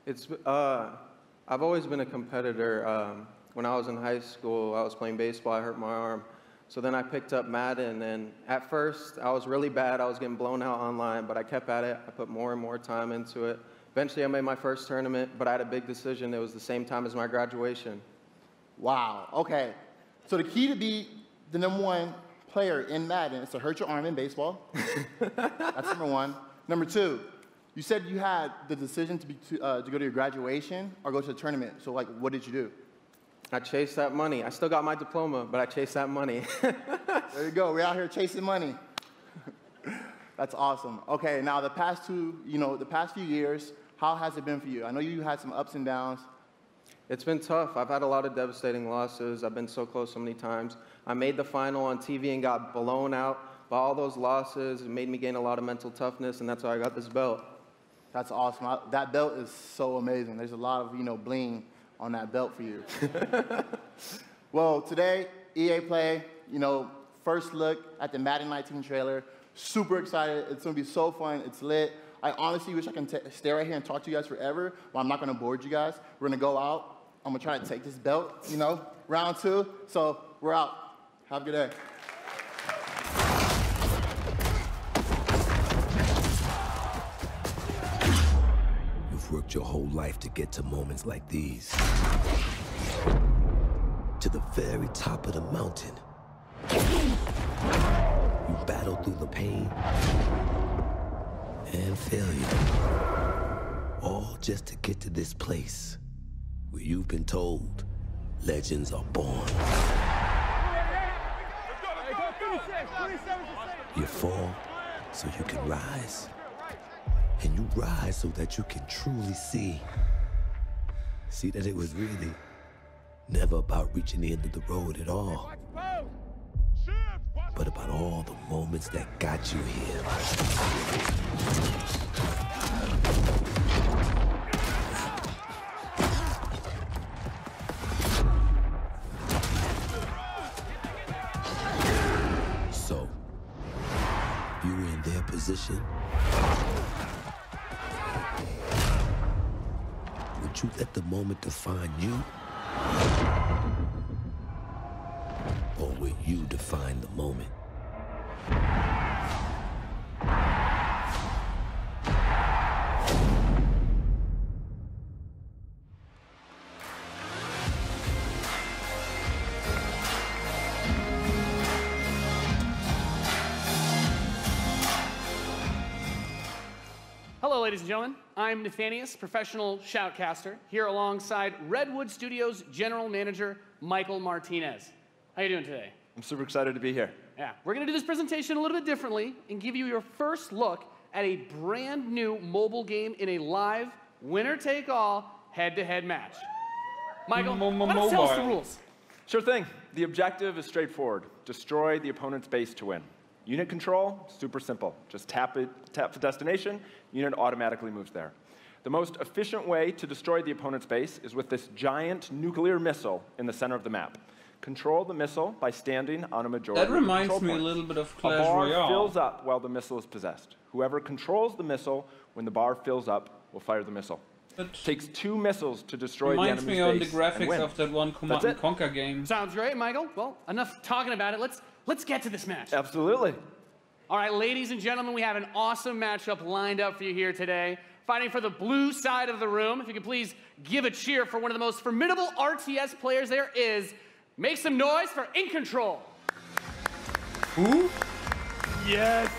It's, I've always been a competitor. When I was in high school, I was playing baseball, I hurt my arm. So then I picked up Madden, and at first, I was really bad. I was getting blown out online, but I kept at it. I put more and more time into it. Eventually, I made my first tournament, but I had a big decision. It was the same time as my graduation. Wow, okay. So the key to be the #1 player in Madden is to hurt your arm in baseball. That's number 1. Number 2, you said you had the decision to go to your graduation or go to a tournament. So, like, what did you do? I chased that money. I still got my diploma, but I chased that money. There you go. We're out here chasing money. That's awesome. Okay, now the past few years, how has it been for you? I know you had some ups and downs. It's been tough. I've had a lot of devastating losses. I've been so close so many times. I made the final on TV and got blown out by all those losses. It made me gain a lot of mental toughness, and that's how I got this belt. That's awesome. That belt is so amazing. There's a lot of, bling on that belt for you. Well, today, EA Play, first look at the Madden 19 trailer. Super excited. It's going to be so fun. It's lit. I honestly wish I can stay right here and talk to you guys forever, but I'm not going to bore you guys. We're going to go out. I'm going to try to take this belt, round 2. So we're out. Have a good day. You've worked your whole life to get to moments like these. To the very top of the mountain. You battled through the pain and failure. All just to get to this place where you've been told legends are born. You fall so you can rise. And you rise so that you can truly see that it was really never about reaching the end of the road at all, but about all the moments that got you here. So, you were in their position. Would you let the moment define you? Or will you define the moment? Hello, ladies and gentlemen. I'm Nathanius, professional shoutcaster, here alongside Redwood Studios General Manager Michael Martinez. How you doing today? I'm super excited to be here. Yeah, we're going to do this presentation a little bit differently and give you your first look at a brand new mobile game in a live, winner-take-all, head-to-head match. Michael, why don't you tell us the rules? Sure thing. The objective is straightforward. Destroy the opponent's base to win. Unit control, super simple. Just tap the destination, unit automatically moves there. The most efficient way to destroy the opponent's base is with this giant nuclear missile in the center of the map. Control the missile by standing on a majority. That reminds me a little bit of Clash Royale. Royale. A bar fills up while the missile is possessed. Whoever controls the missile when the bar fills up will fire the missile. It takes 2 missiles to destroy the enemy's base. Reminds me of the graphics of that one Command and Conquer game. Sounds great, Michael. Well, enough talking about it. Let's get to this match. Absolutely. All right, ladies and gentlemen, we have an awesome matchup lined up for you here today. Fighting for the blue side of the room, if you could please give a cheer for one of the most formidable RTS players there is. Make some noise for In Control. Who? Yes.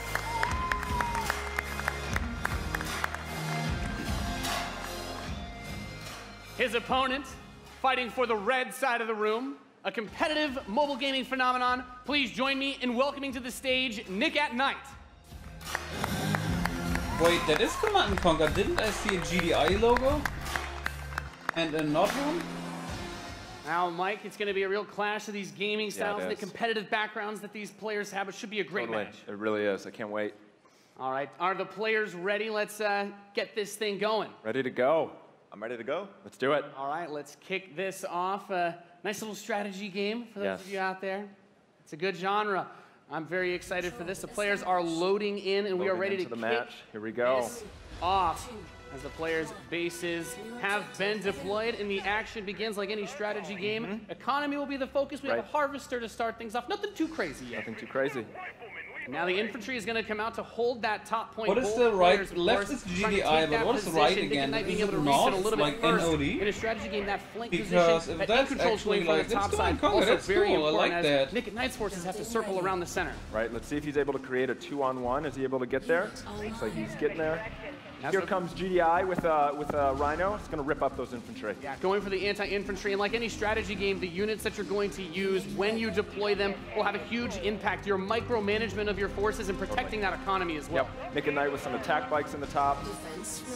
His opponent, fighting for the red side of the room, a competitive mobile gaming phenomenon. Please join me in welcoming to the stage Nick at Night. Wait, that is Command and Conquer. Didn't I see a GDI logo? And a not one? Now, Mike, it's going to be a real clash of these gaming styles and the is. competitive backgrounds that these players have. It should be a great match. It really is. I can't wait. All right, are the players ready? Let's get this thing going. Ready to go. I'm ready to go. Let's do it. All right, let's kick this off. Nice little strategy game for those of you out there. It's a good genre. I'm very excited for this. The players are loading in, and we are ready to the kick match. Here we go. this off. As the players' bases have been deployed and the action begins like any strategy game. Economy will be the focus. We have a harvester to start things off. Nothing too crazy yet. Nothing too crazy. Now the infantry is going to come out to hold that top point. What is the right? Left is GDI, but what is the right again? Is it north, like NOD? In a strategy game, that flank Because position, if that that's control actually swing from like, the top side, Conquer, that's very cool, I important like as that. Nick at Night's forces have to circle around the center. Right, let's see if he's able to create a 2-on-1. Is he able to get there? Looks like he's getting there. Here comes GDI with a Rhino. It's going to rip up those infantry. Yeah, going for the anti-infantry, and like any strategy game, the units that you're going to use when you deploy them will have a huge impact. Your micromanagement of your forces and protecting that economy as well. Yep, Nick and Knight with some attack bikes in the top.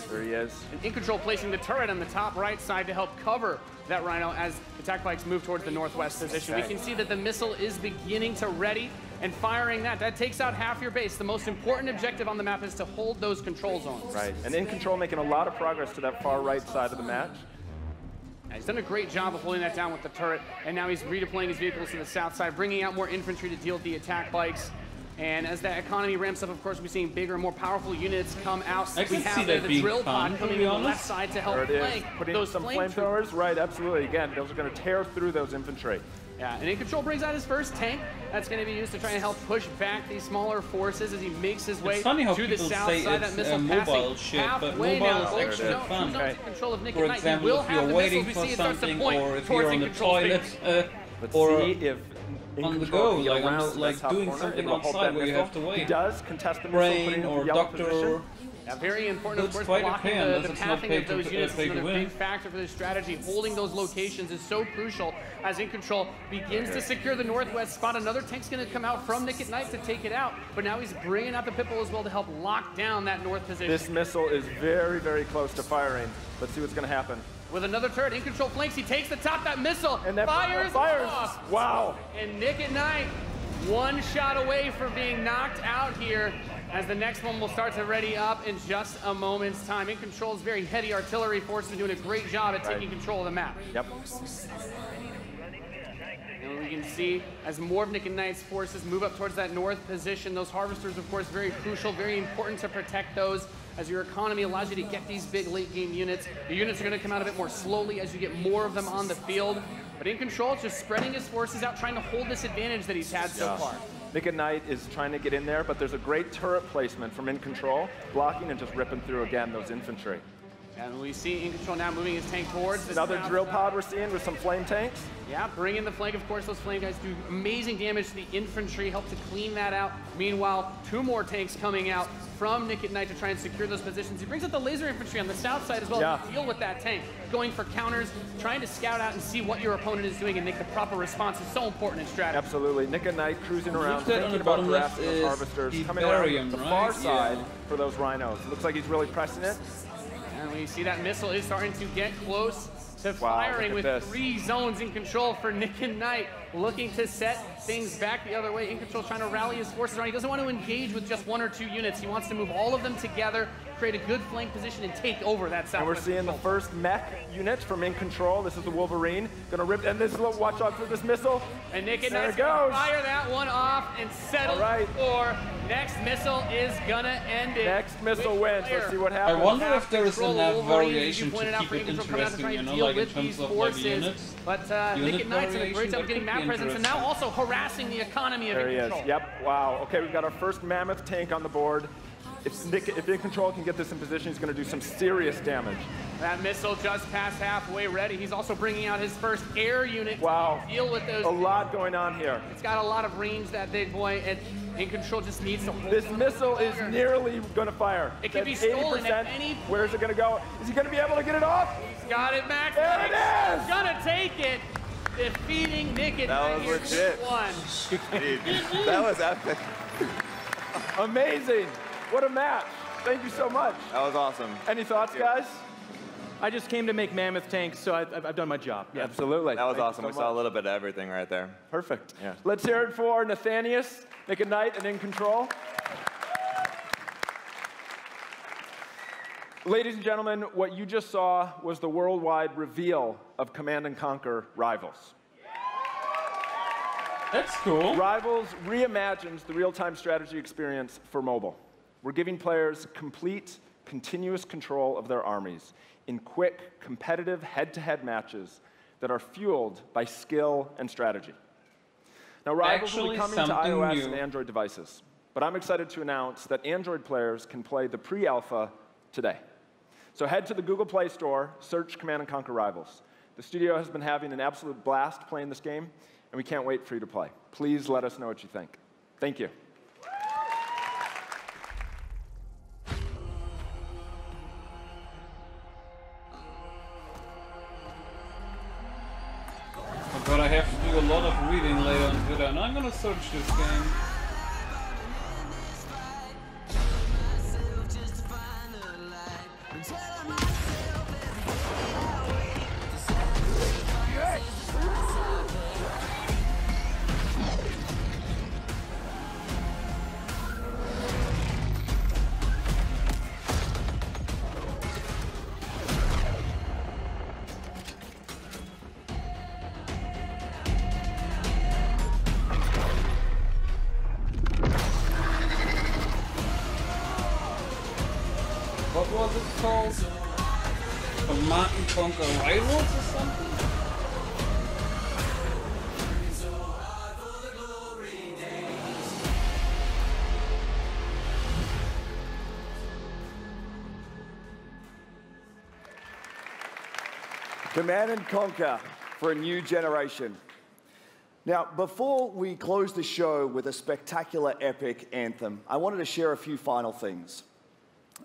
There he is. And In Control placing the turret on the top right side to help cover that Rhino as attack bikes move towards the northwest position. We can see that the missile is beginning to ready and firing that. That takes out half your base. The most important objective on the map is to hold those control zones. Right, and In Control making a lot of progress to that far right side of the match. Yeah, he's done a great job of holding that down with the turret, and now he's redeploying his vehicles to the south side, bringing out more infantry to deal with the attack bikes. And as that economy ramps up, of course, we're seeing bigger and more powerful units come out. I can we have see that the being drill fun, pod to coming be in the honest. left side to help There it is. flank Putting those some flame flamethrowers. Right, absolutely. Again, those are going to tear through those infantry. Yeah, and In Control brings out his first tank. That's going to be used to try and help push back these smaller forces as he makes his way It's funny how to the people south say side. it's that missile mobile passing shit, but halfway mobile now. is actually fun. Who's in control of Nick For at Night? He example, will if have you're the waiting missiles. We for see it starts to something, point or if towards you're on In the Control's toilet, base. Let's or see if In on the Control go, can get like, around to like that top doing corner, something able to hold outside that where you missile. have to wait. He does contest the missile, Brain putting it in or the yellow doctor. position. Yeah, very important, of That's course, quite a blocking pan, the that's not pathing pay of those to- units is pay to another win. big factor for this strategy. Holding those locations is so crucial as In Control begins to secure the northwest spot. Another tank's going to come out from Nick at Night to take it out, but now he's bringing out the Pitbull as well to help lock down that north position. This missile is very, very close to firing. Let's see what's going to happen. With another turret, In Control flanks, he takes the top, that missile, and fires off. Wow. And Nick at Night, one shot away from being knocked out here, as the next one will start to ready up in just a moment's time. In Control's very heavy artillery force is doing a great job at taking control of the map. Yep. And we can see as more of Nick and Knight's forces move up towards that north position, those harvesters, of course, very crucial, very important to protect those, as your economy allows you to get these big late game units. The units are going to come out a bit more slowly as you get more of them on the field. But In Control is just spreading his forces out, trying to hold this advantage that he's had so far. Nick at Night is trying to get in there, but there's a great turret placement from In Control, blocking and just ripping through again those infantry. And we see In Control now moving his tank towards this Another south drill side. pod we're seeing with some flame tanks. Yeah, bring in the flank. Of course, those flame guys do amazing damage to the infantry, help to clean that out. Meanwhile, 2 more tanks coming out from Nick at Night to try and secure those positions. He brings up the laser infantry on the south side as well to deal with that tank. Going for counters, trying to scout out and see what your opponent is doing and make the proper response is so important in strategy. Absolutely. Nick at Night cruising around, that on thinking the about bottom left harassing those is harvesters, the coming around barium, the right? far side Yeah. for those rhinos. Looks like he's really pressing it. And we see that missile is starting to get close to Wow, firing look with at this. 3 zones In Control for Nick and Knight, looking to set things back the other way. In Control trying to rally his forces around. He doesn't want to engage with just 1 or 2 units. He wants to move all of them together, create a good flank position, and take over that south. And we're seeing the first mech unit from In Control. This is the Wolverine. Gonna rip, and this little, watch out for this missile. And Nick and there Knight's it gonna goes. fire that one off and settle the score. Next missile is gonna end it. Next missile wins. Let's see what I happens. wonder if there is Control enough Wolverine, variation you pointed to out keep for it In Control coming out to try interesting, you and know, deal like in with terms these of like forces. units. But Unit Nick and Knight's in a great variation, job that getting could map be presence and now interesting. also harassing the economy of There he In is. Control. Yep. Wow. Okay, we've got our first mammoth tank on the board. If In Control can get this in position, he's going to do some serious damage. That missile just past halfway ready. He's also bringing out his first air unit to deal with those. A lot going on here. It's got a lot of range, that big boy, and In Control just needs to hold This it missile is longer. nearly going to fire. It can be That's stolen at 80%. any Where is it going to go? Is he going to be able to get it off? He's got it, Max. There it is! He's gonna take it, defeating Nick and That Knight was here legit. 2-1. That was epic. Amazing. What a match. Thank you so much. That was awesome. Any thoughts, guys? I just came to make mammoth tanks, so I've done my job. Yeah. Absolutely. That was Thank you awesome. so We saw much. a little bit of everything right there. Perfect. Yeah. Let's hear it for Nathanius, Nick at Night, and In Control. Ladies and gentlemen, what you just saw was the worldwide reveal of Command & Conquer Rivals. That's cool. Rivals reimagines the real-time strategy experience for mobile. We're giving players complete, continuous control of their armies in quick, competitive head-to-head matches that are fueled by skill and strategy. Now, Rivals will be coming to something iOS new. and Android devices, but I'm excited to announce that Android players can play the pre-alpha today. So head to the Google Play Store, search Command & Conquer Rivals. The studio has been having an absolute blast playing this game, and we can't wait for you to play. Please let us know what you think. Thank you. Oh god, I have to do a lot of reading later on Twitter, and I'm gonna search this game. What was it called? Command & Conquer Rivals or something? Command & Conquer for a new generation. Now, before we close the show with a spectacular epic anthem, I wanted to share a few final things.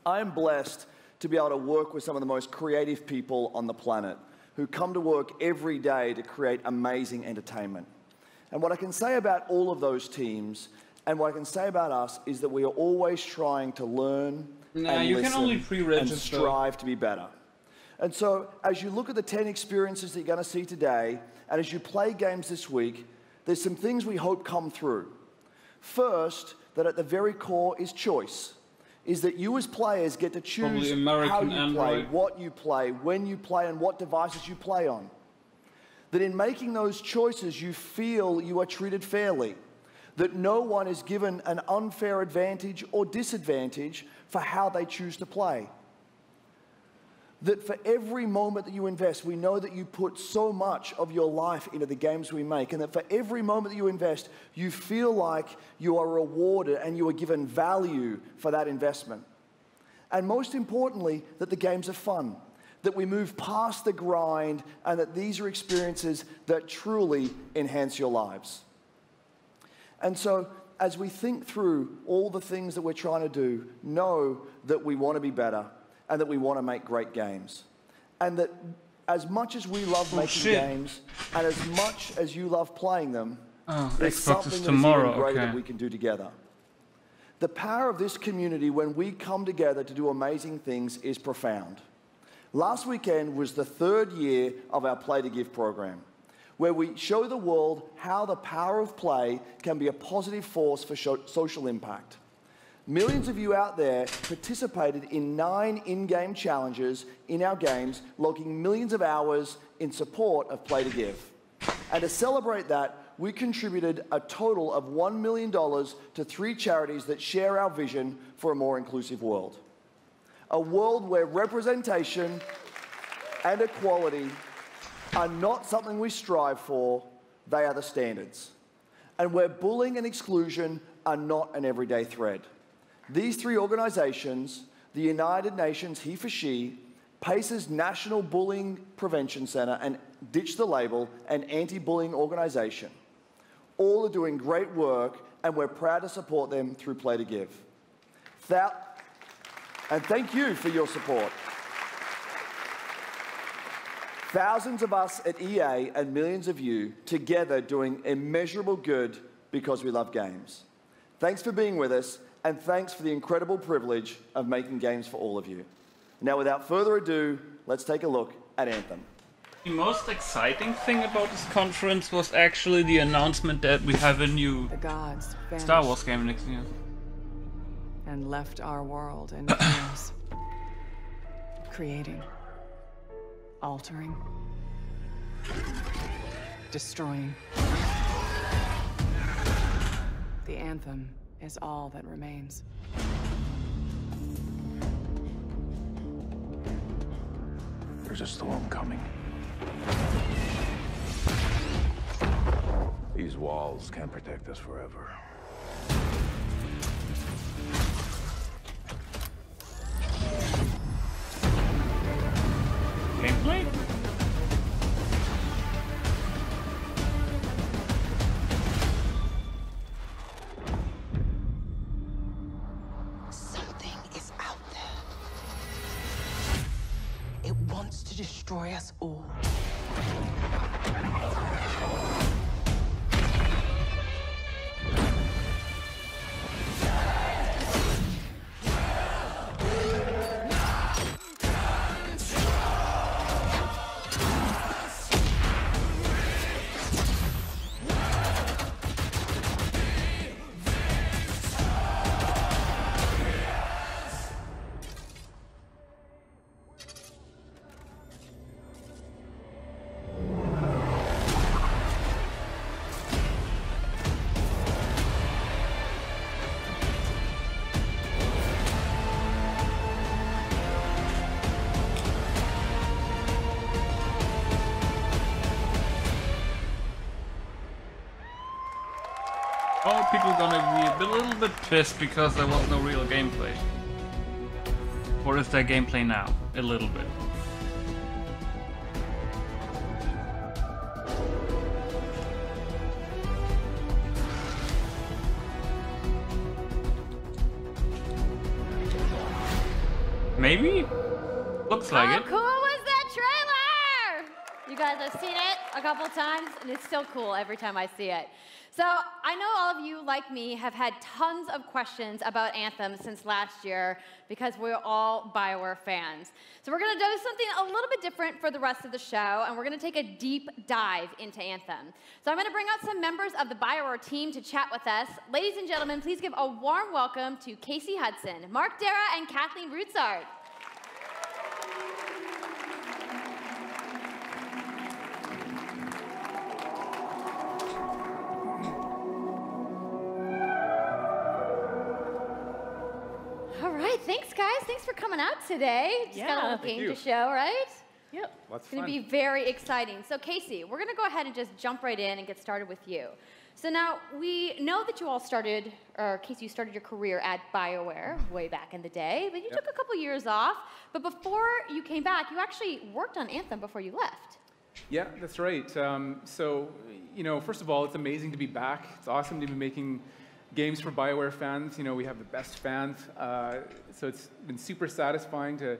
I am blessed to be able to work with some of the most creative people on the planet who come to work every day to create amazing entertainment. And what I can say about all of those teams and what I can say about us is that we are always trying to learn and you listen can only and pre-register. strive to be better. And so as you look at the 10 experiences that you're going to see today, and as you play games this week, there's some things we hope come through. First, that at the very core is choice. Is that you as players get to choose how you play, what you play, when you play, and what devices you play on. That in making those choices, you feel you are treated fairly. That no one is given an unfair advantage or disadvantage for how they choose to play. That for every moment that you invest, we know that you put so much of your life into the games we make, and that for every moment that you invest, you feel like you are rewarded and you are given value for that investment. And most importantly, that the games are fun, that we move past the grind, and that these are experiences that truly enhance your lives. And so, as we think through all the things that we're trying to do, know that we want to be better, and that we want to make great games. And that as much as we love making games, and as much as you love playing them, there's something that's even greater that we can do together. The power of this community when we come together to do amazing things is profound. Last weekend was the 3rd year of our Play to Give program, where we show the world how the power of play can be a positive force for social impact. Millions of you out there participated in 9 in-game challenges in our games, logging millions of hours in support of Play to Give. And to celebrate that, we contributed a total of $1 million to 3 charities that share our vision for a more inclusive world. A world where representation and equality are not something we strive for, they are the standards. And where bullying and exclusion are not an everyday threat. These 3 organizations, the United Nations He for She, PACE's National Bullying Prevention Center, and Ditch the Label, an anti-bullying organization, all are doing great work, and we're proud to support them through Play to Give. And thank you for your support. Thousands of us at EA and millions of you together doing immeasurable good because we love games. Thanks for being with us. And thanks for the incredible privilege of making games for all of you. Now, without further ado, let's take a look at Anthem. The most exciting thing about this conference was actually the announcement that we have a new Star Wars game next year. And left our world in chaos. Creating, altering, destroying. The Anthem is all that remains. There's a storm coming. These walls can't protect us forever. Gameplay? Destroy us all. Oh, people are gonna be a little bit pissed because there was no real gameplay. Or is there gameplay now? A little bit. Maybe? Looks like How it. cool was that trailer? You guys have seen it a couple times, and it's still cool every time I see it. So I know all of you, like me, have had tons of questions about Anthem since last year because we're all BioWare fans. So we're going to do something a little bit different for the rest of the show, and we're going to take a deep dive into Anthem. So I'm going to bring out some members of the BioWare team to chat with us. Ladies and gentlemen, please give a warm welcome to Casey Hudson, Mark Dara, and Kathleen Roussard. All right, thanks guys. Thanks for coming out today. Just got a little game to show, right? Yep. Lots It's going to be very exciting. So Casey, we're going to go ahead and just jump right in and get started with you. So now we know that you all started, or Casey, you started your career at BioWare way back in the day, but you took a couple years off. But before you came back, you actually worked on Anthem before you left. Yeah, that's right. So, you know, first of all, it's amazing to be back. It's awesome to be making games for BioWare fans. You know, we have the best fans. So it's been super satisfying to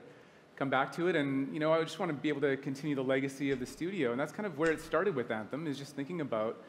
come back to it. And, you know, I just want to be able to continue the legacy of the studio. And that's kind of where it started with Anthem, is just thinking about,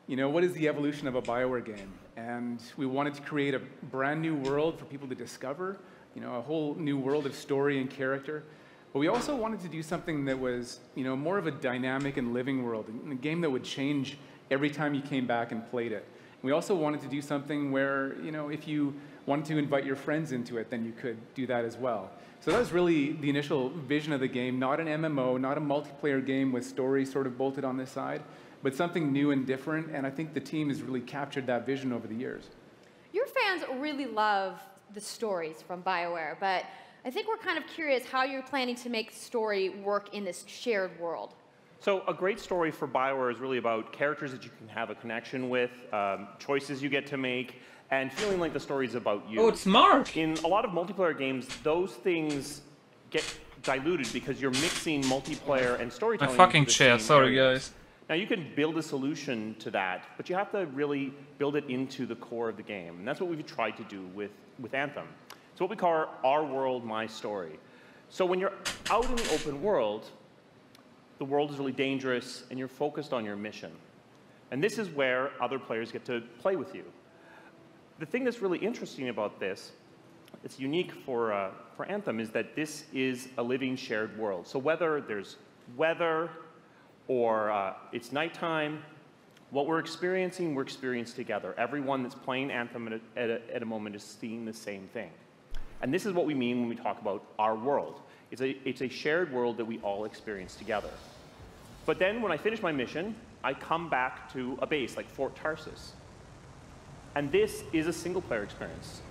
you know, what is the evolution of a BioWare game? And we wanted to create a brand new world for people to discover, you know, a whole new world of story and character. But we also wanted to do something that was, you know, more of a dynamic and living world, a game that would change every time you came back and played it. We also wanted to do something where, you know, if you wanted to invite your friends into it, then you could do that as well. So that was really the initial vision of the game, not an MMO, not a multiplayer game with story sort of bolted on this side, but something new and different, and I think the team has really captured that vision over the years. Your fans really love the stories from BioWare, but I think we're kind of curious how you're planning to make story work in this shared world. So a great story for BioWare is really about characters that you can have a connection with, choices you get to make, and feeling like the story's about you. Oh, it's Mark! In a lot of multiplayer games, those things get diluted because you're mixing multiplayer and storytelling. My fucking into the chair, same sorry areas. guys. Now you can build a solution to that, but you have to really build it into the core of the game. And that's what we've tried to do with Anthem. It's what we call our world, my story. So when you're out in the open world, the world is really dangerous and you're focused on your mission. And this is where other players get to play with you. The thing that's really interesting about this, it's unique for Anthem, is that this is a living shared world. So whether there's weather or it's nighttime, what we're experiencing together. Everyone that's playing Anthem at a moment is seeing the same thing. And this is what we mean when we talk about our world. It's a shared world that we all experience together. But then when I finish my mission, I come back to a base like Fort Tarsus. And this is a single-player experience.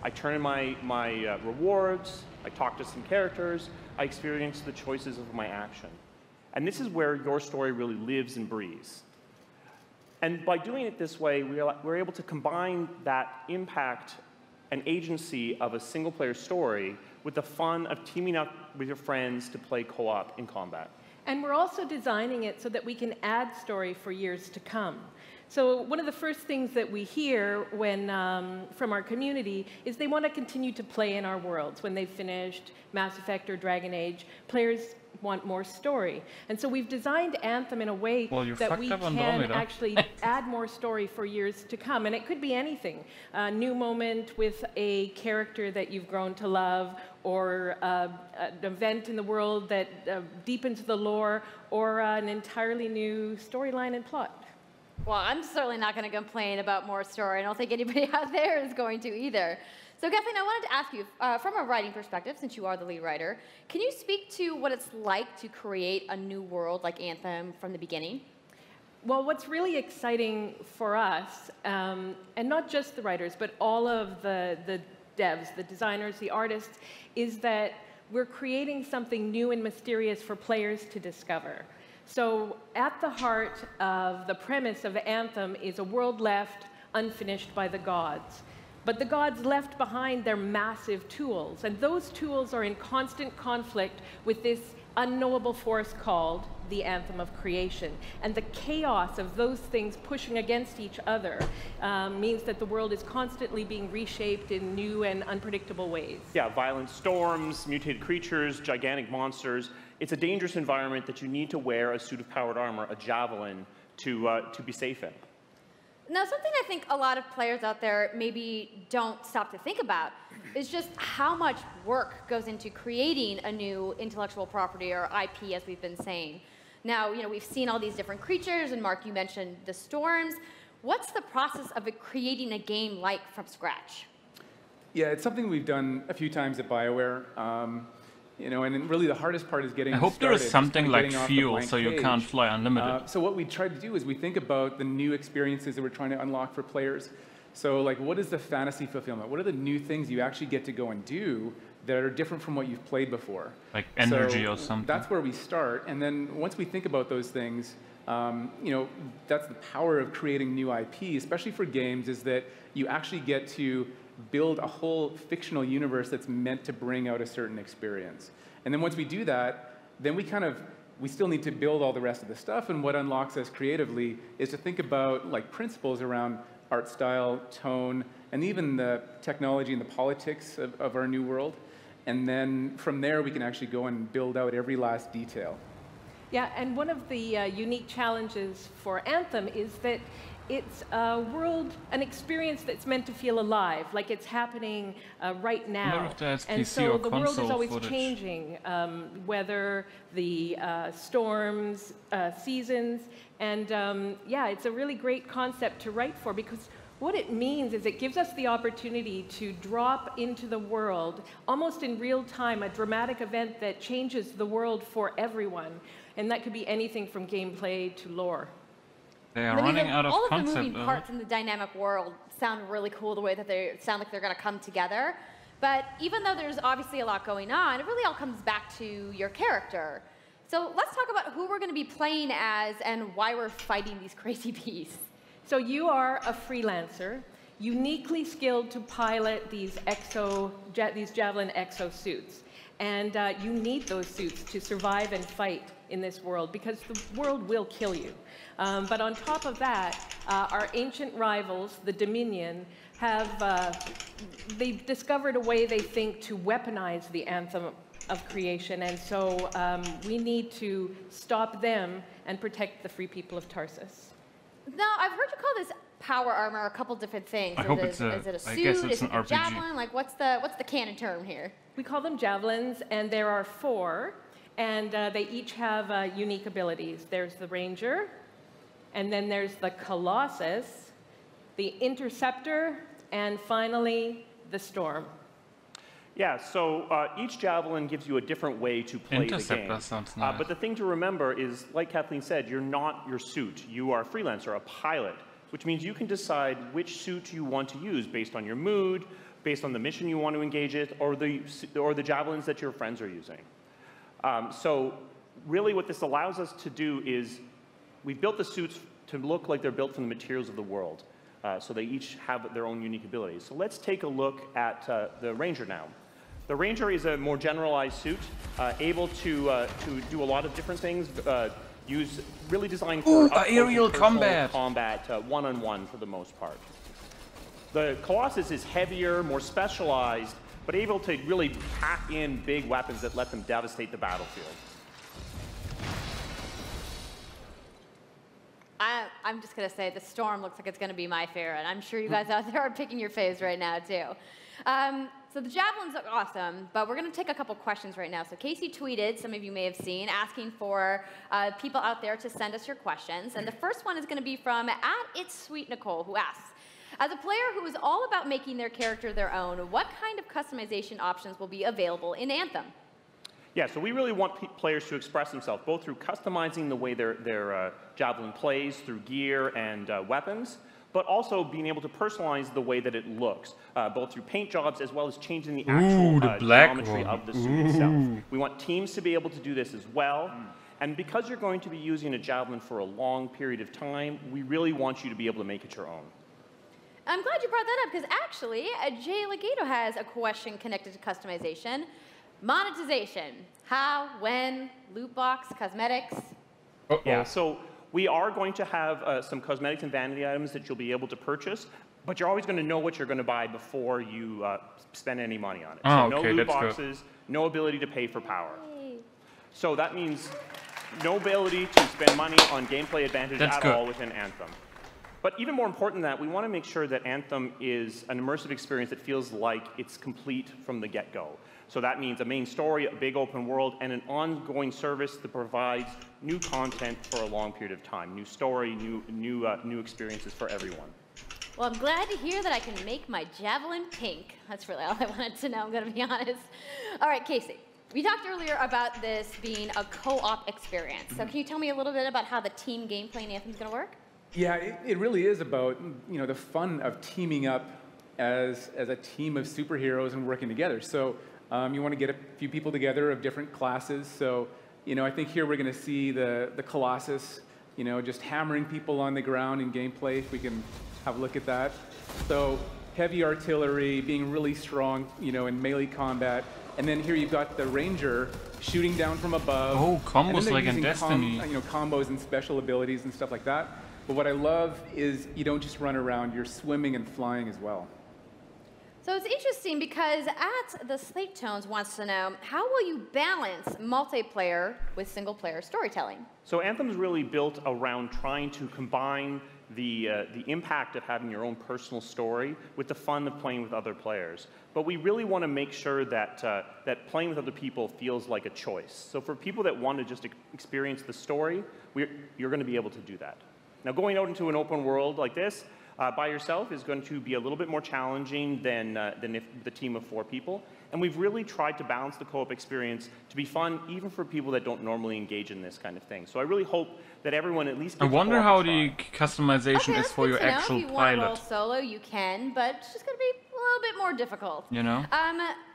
I turn in my rewards, I talk to some characters, I experience the choices of my action. And this is where your story really lives and breathes. And by doing it this way, we're able to combine that impact and agency of a single-player story with the fun of teaming up with your friends to play co-op in combat. And we're also designing it so that we can add story for years to come. So one of the first things that we hear when, from our community is they want to continue to play in our worlds. When they've finished Mass Effect or Dragon Age, players want more story. And so we've designed Anthem in a way that we can actually add more story for years to come. And it could be anything. A new moment with a character that you've grown to love, or an event in the world that deepens the lore, or an entirely new storyline and plot. Well, I'm certainly not going to complain about more story. I don't think anybody out there is going to either. So Kathleen, I wanted to ask you, from a writing perspective, since you are the lead writer, can you speak to what it's like to create a new world like Anthem from the beginning? Well, what's really exciting for us, and not just the writers, but all of the devs, the designers, the artists, is that we're creating something new and mysterious for players to discover. So at the heart of the premise of Anthem is a world left unfinished by the gods. But the gods left behind their massive tools, and those tools are in constant conflict with this unknowable force called the anthem of creation. And the chaos of those things pushing against each other means that the world is constantly being reshaped in new and unpredictable ways. Yeah, violent storms, mutated creatures, gigantic monsters. It's a dangerous environment that you need to wear a suit of powered armor, a javelin, to be safe in. Now, something I think a lot of players out there maybe don't stop to think about is just how much work goes into creating a new intellectual property, or IP, as we've been saying. Now, we've seen all these different creatures, and Mark, you mentioned the storms. What's the process of creating a game like from scratch? Yeah, it's something we've done a few times at BioWare. And really the hardest part is getting I hope started, there is something like getting off the Fuel, blank so you page. can't fly unlimited. So what we try to do is we think about the new experiences that we're trying to unlock for players. So like, what is the fantasy fulfillment? What are the new things you actually get to go and do that are different from what you've played before? Like energy So or something. That's where we start. And then once we think about those things, that's the power of creating new IP, especially for games, is that you actually get to build a whole fictional universe that's meant to bring out a certain experience. And then once we do that, then we still need to build all the rest of the stuff, and what unlocks us creatively is to think about like principles around art style, tone, and even the technology and the politics of our new world. And then from there, we can actually go and build out every last detail. Yeah, and one of the unique challenges for Anthem is that it's a world, an experience that's meant to feel alive, like it's happening right now. And so the world is always changing, weather, the storms, seasons, and yeah, it's a really great concept to write for, because what it means is it gives us the opportunity to drop into the world, almost in real time, a dramatic event that changes the world for everyone. And that could be anything from gameplay to lore. They are running out of all concept. All of the moving parts in the dynamic world sound really cool, the way that they sound like they're going to come together. But even though there's obviously a lot going on, it really all comes back to your character. So let's talk about who we're going to be playing as and why we're fighting these crazy beasts. So you are a freelancer, uniquely skilled to pilot these Javelin exosuits. And you need those suits to survive and fight in this world, because the world will kill you. But on top of that, our ancient rivals, the Dominion, they've discovered a way, they think, to weaponize the Anthem of creation. And so we need to stop them and protect the free people of Tarsus. Now, I've heard you call this power armor a couple different things. I hope it's is it a suit? I guess it's is it an a RPG. javelin? Like, what's the canon term here? We call them javelins, and there are 4, and they each have unique abilities. There's the Ranger, and then there's the Colossus, the Interceptor, and finally, the Storm. Yeah, so each javelin gives you a different way to play the game. Sounds nice. But the thing to remember is, like Kathleen said, you're not your suit. You are a freelancer, a pilot, which means you can decide which suit you want to use based on your mood, based on the mission you want to engage in, or the javelins that your friends are using. So really what this allows us to do is we've built the suits to look like they're built from the materials of the world. So they each have their own unique abilities. So let's take a look at the Ranger now. The Ranger is a more generalized suit, able to do a lot of different things, really designed for aerial combat, one-on-one for the most part. The Colossus is heavier, more specialized, but able to really pack in big weapons that let them devastate the battlefield. I'm just going to say the Storm looks like it's going to be my favorite. I'm sure you guys out there are picking your faves right now, too. So the javelins look awesome, but we're going to take a couple questions right now. So Casey tweeted, some of you may have seen, asking for people out there to send us your questions. And the first one is going to be from @It'sSweetNicole, who asks, as a player who is all about making their character their own, what kind of customization options will be available in Anthem? Yeah, so we really want players to express themselves, both through customizing the way their javelin plays, through gear and weapons, but also being able to personalize the way that it looks, both through paint jobs as well as changing the actual geometry of the suit itself. We want teams to be able to do this as well. And because you're going to be using a javelin for a long period of time, we really want you to be able to make it your own. I'm glad you brought that up, because actually, Jay Legato has a question connected to customization. Monetization. How, when, loot box, cosmetics. Yeah, so we are going to have some cosmetics and vanity items that you'll be able to purchase, but you're always going to know what you're going to buy before you spend any money on it. Oh, so no okay, loot that's good. boxes, no ability to pay for power. So that means no ability to spend money on gameplay advantage That's at good. all within Anthem. But even more important than that, we want to make sure that Anthem is an immersive experience that feels like it's complete from the get-go. So that means a main story, a big open world, and an ongoing service that provides new content for a long period of time. New story, new experiences for everyone. Well, I'm glad to hear that I can make my javelin pink. That's really all I wanted to know, I'm going to be honest. All right, Casey, we talked earlier about this being a co-op experience. So can you tell me a little bit about how the team gameplay in Anthem is going to work? Yeah, it really is about, you know, the fun of teaming up as a team of superheroes and working together. So you want to get a few people together of different classes. So, you know, I think here we're going to see the Colossus, you know, just hammering people on the ground in gameplay, if we can have a look at that. So heavy artillery, being really strong, you know, in melee combat. And then here you've got the Ranger shooting down from above. Oh, combos like in using Destiny. you know, combos and special abilities and stuff like that. But what I love is you don't just run around, you're swimming and flying as well. So it's interesting because at the Slate Tones wants to know, how will you balance multiplayer with single-player storytelling? So Anthem's really built around trying to combine the impact of having your own personal story with the fun of playing with other players. But we really want to make sure that, that playing with other people feels like a choice. So for people that want to just experience the story, you're going to be able to do that. Now, going out into an open world like this by yourself is going to be a little bit more challenging than if the team of 4 people. And we've really tried to balance the co-op experience to be fun, even for people that don't normally engage in this kind of thing. So I really hope that everyone at least I gives wonder co-op how a try. the customization is for your actual If you want to roll pilot. solo, you can, but it's just going to be a little bit more difficult. You know?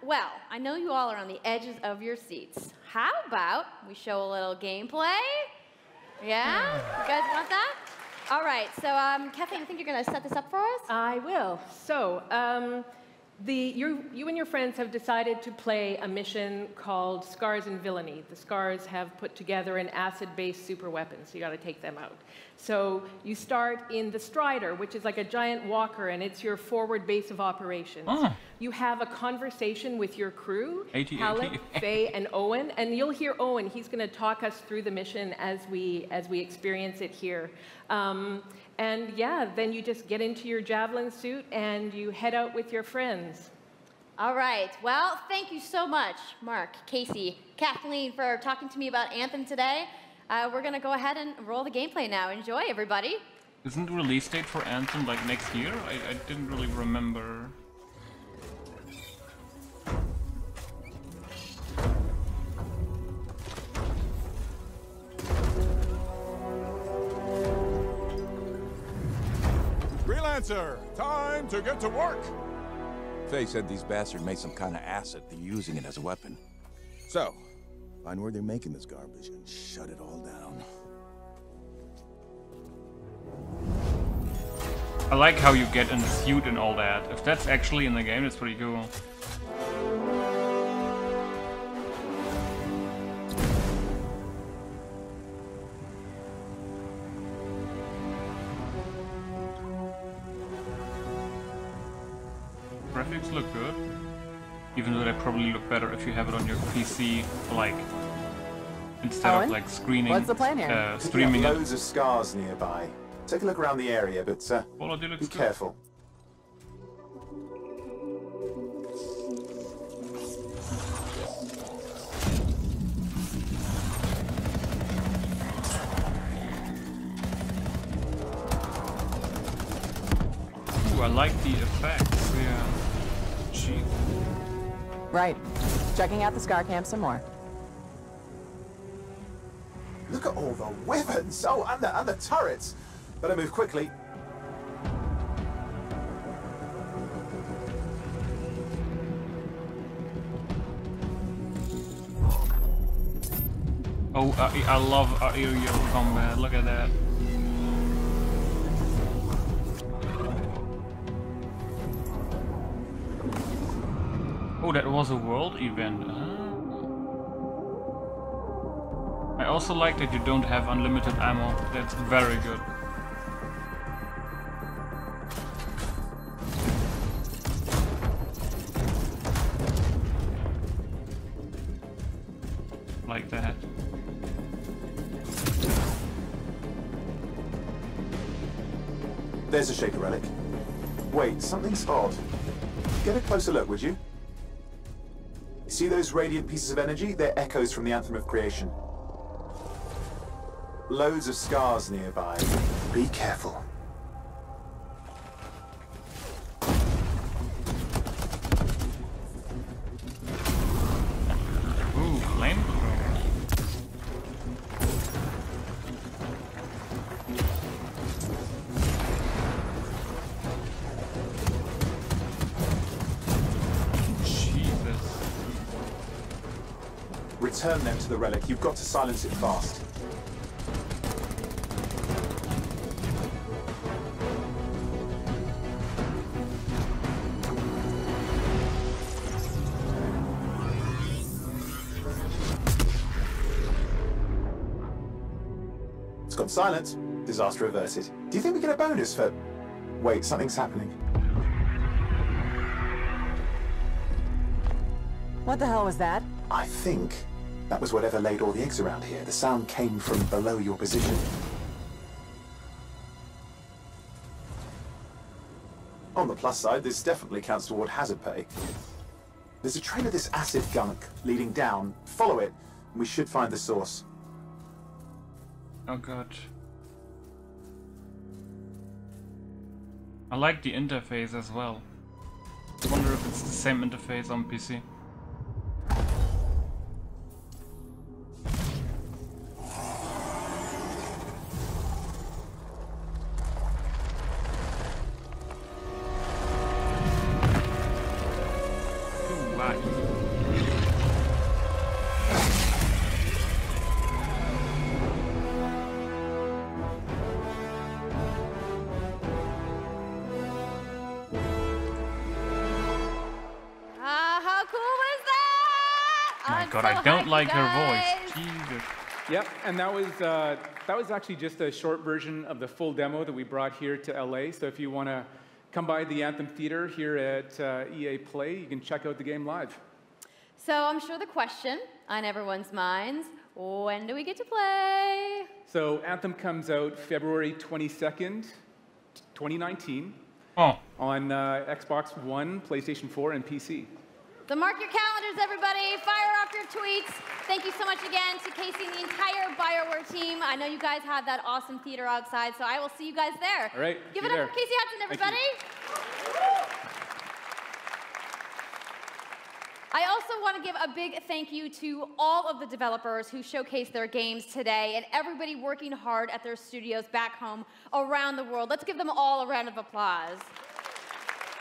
Well, I know you all are on the edges of your seats. How about we show a little gameplay? Yeah? You guys want that? All right, so Kathleen, I think you're going to set this up for us? I will. So, you and your friends have decided to play a mission called Scars and Villainy. The Scars have put together an acid-based super weapon, so you got to take them out. So you start in the Strider, which is like a giant walker, and it's your forward base of operations. Oh. You have a conversation with your crew, 80. Halleck, Faye, and Owen, and you'll hear Owen. He's going to talk us through the mission as we experience it here. And yeah, then you just get into your javelin suit and you head out with your friends. All right. Well, thank you so much, Mark, Casey, Kathleen, for talking to me about Anthem today. We're going to go ahead and roll the gameplay now. Enjoy, everybody. Isn't the release date for Anthem like next year? I didn't really remember. Freelancer, time to get to work! Faye said these bastards made some kind of acid. They're using it as a weapon. So, find where they're making this garbage and shut it all down. I like how you get in the suit and all that. If that's actually in the game, that's pretty cool. Graphics look good, even though they probably look better if you have it on your PC, like instead Owen? of like screening, What's the plan here? streaming it. Loads of scars nearby. Take a look around the area, but be careful. Ooh, I like the effects. Yeah. Gee. Right. Checking out the scar camp some more. Look at all the weapons! Oh, and the turrets! Better move quickly. Oh, I love aerial combat. Look at that. Oh, that was a world event. I also like that you don't have unlimited ammo. That's very good. Like that. There's a Shaper relic. Wait, something's odd. Get a closer look, would you? See those radiant pieces of energy? They're echoes from the Anthem of Creation. Loads of scars nearby. Be careful. Ooh, flamethrower. Jesus. Return them to the relic. You've got to silence it fast. It's gone silent. Disaster averted. Do you think we get a bonus for... Wait, something's happening. What the hell was that? I think that was whatever laid all the eggs around here. The sound came from below your position. On the plus side, this definitely counts toward hazard pay. There's a trail of this acid gunk leading down. Follow it, and we should find the source. Oh god. I like the interface as well. I wonder if it's the same interface on PC. God, I don't like her voice. Jesus. Yep, and that was actually just a short version of the full demo that we brought here to LA. So if you want to come by the Anthem Theater here at EA Play, you can check out the game live. So I'm sure the question on everyone's minds, when do we get to play? So Anthem comes out February 22nd, 2019 on Xbox One, PlayStation 4, and PC. So mark your calendars, everybody. Fire off your tweets. Thank you so much again to Casey and the entire BioWare team. I know you guys have that awesome theater outside, so I will see you guys there. All right. Give it up for Casey Hudson, everybody. I also want to give a big thank you to all of the developers who showcased their games today and everybody working hard at their studios back home around the world. Let's give them all a round of applause.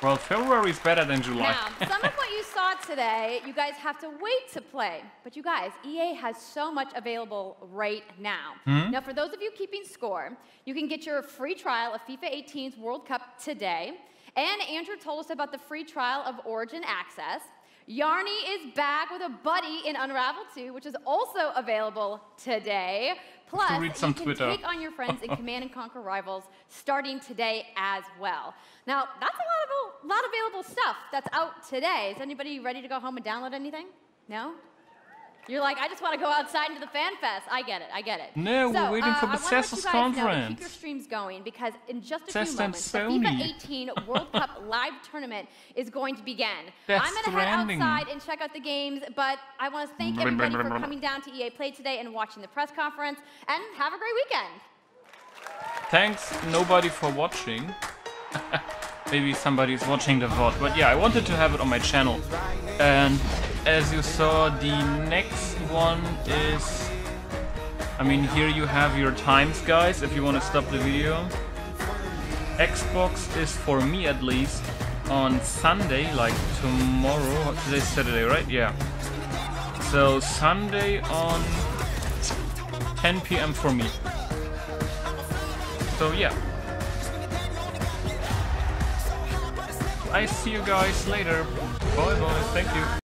Well, February is better than July. Now, some of what you saw today, you guys have to wait to play. But you guys, EA has so much available right now. Now, for those of you keeping score, you can get your free trial of FIFA 18's World Cup today. And Andrew told us about the free trial of Origin Access. Yarny is back with a buddy in Unravel 2, which is also available today. Plus, you can take on your friends in Command & Conquer Rivals starting today as well. Now, that's a lot of available stuff that's out today. Is anybody ready to go home and download anything? No? You're like, I just want to go outside into the Fan Fest. I get it. No, we're waiting for Bethesda's conference. Keep your streams going because in just a few moments, the FIFA 18 World Cup live tournament is going to begin. I'm going to head outside and check out the games, but I want to thank everybody for coming down to EA Play today and watching the press conference, and have a great weekend. Thanks, nobody, for watching. Maybe somebody's watching the VOD, but yeah, I wanted to have it on my channel. And as you saw, the next one is... I mean, here you have your times, guys, if you want to stop the video. Xbox is, for me at least, on Sunday, like tomorrow. Today's Saturday, right? Yeah. So Sunday on 10 PM for me. So yeah. I see you guys later. Bye bye. Thank you.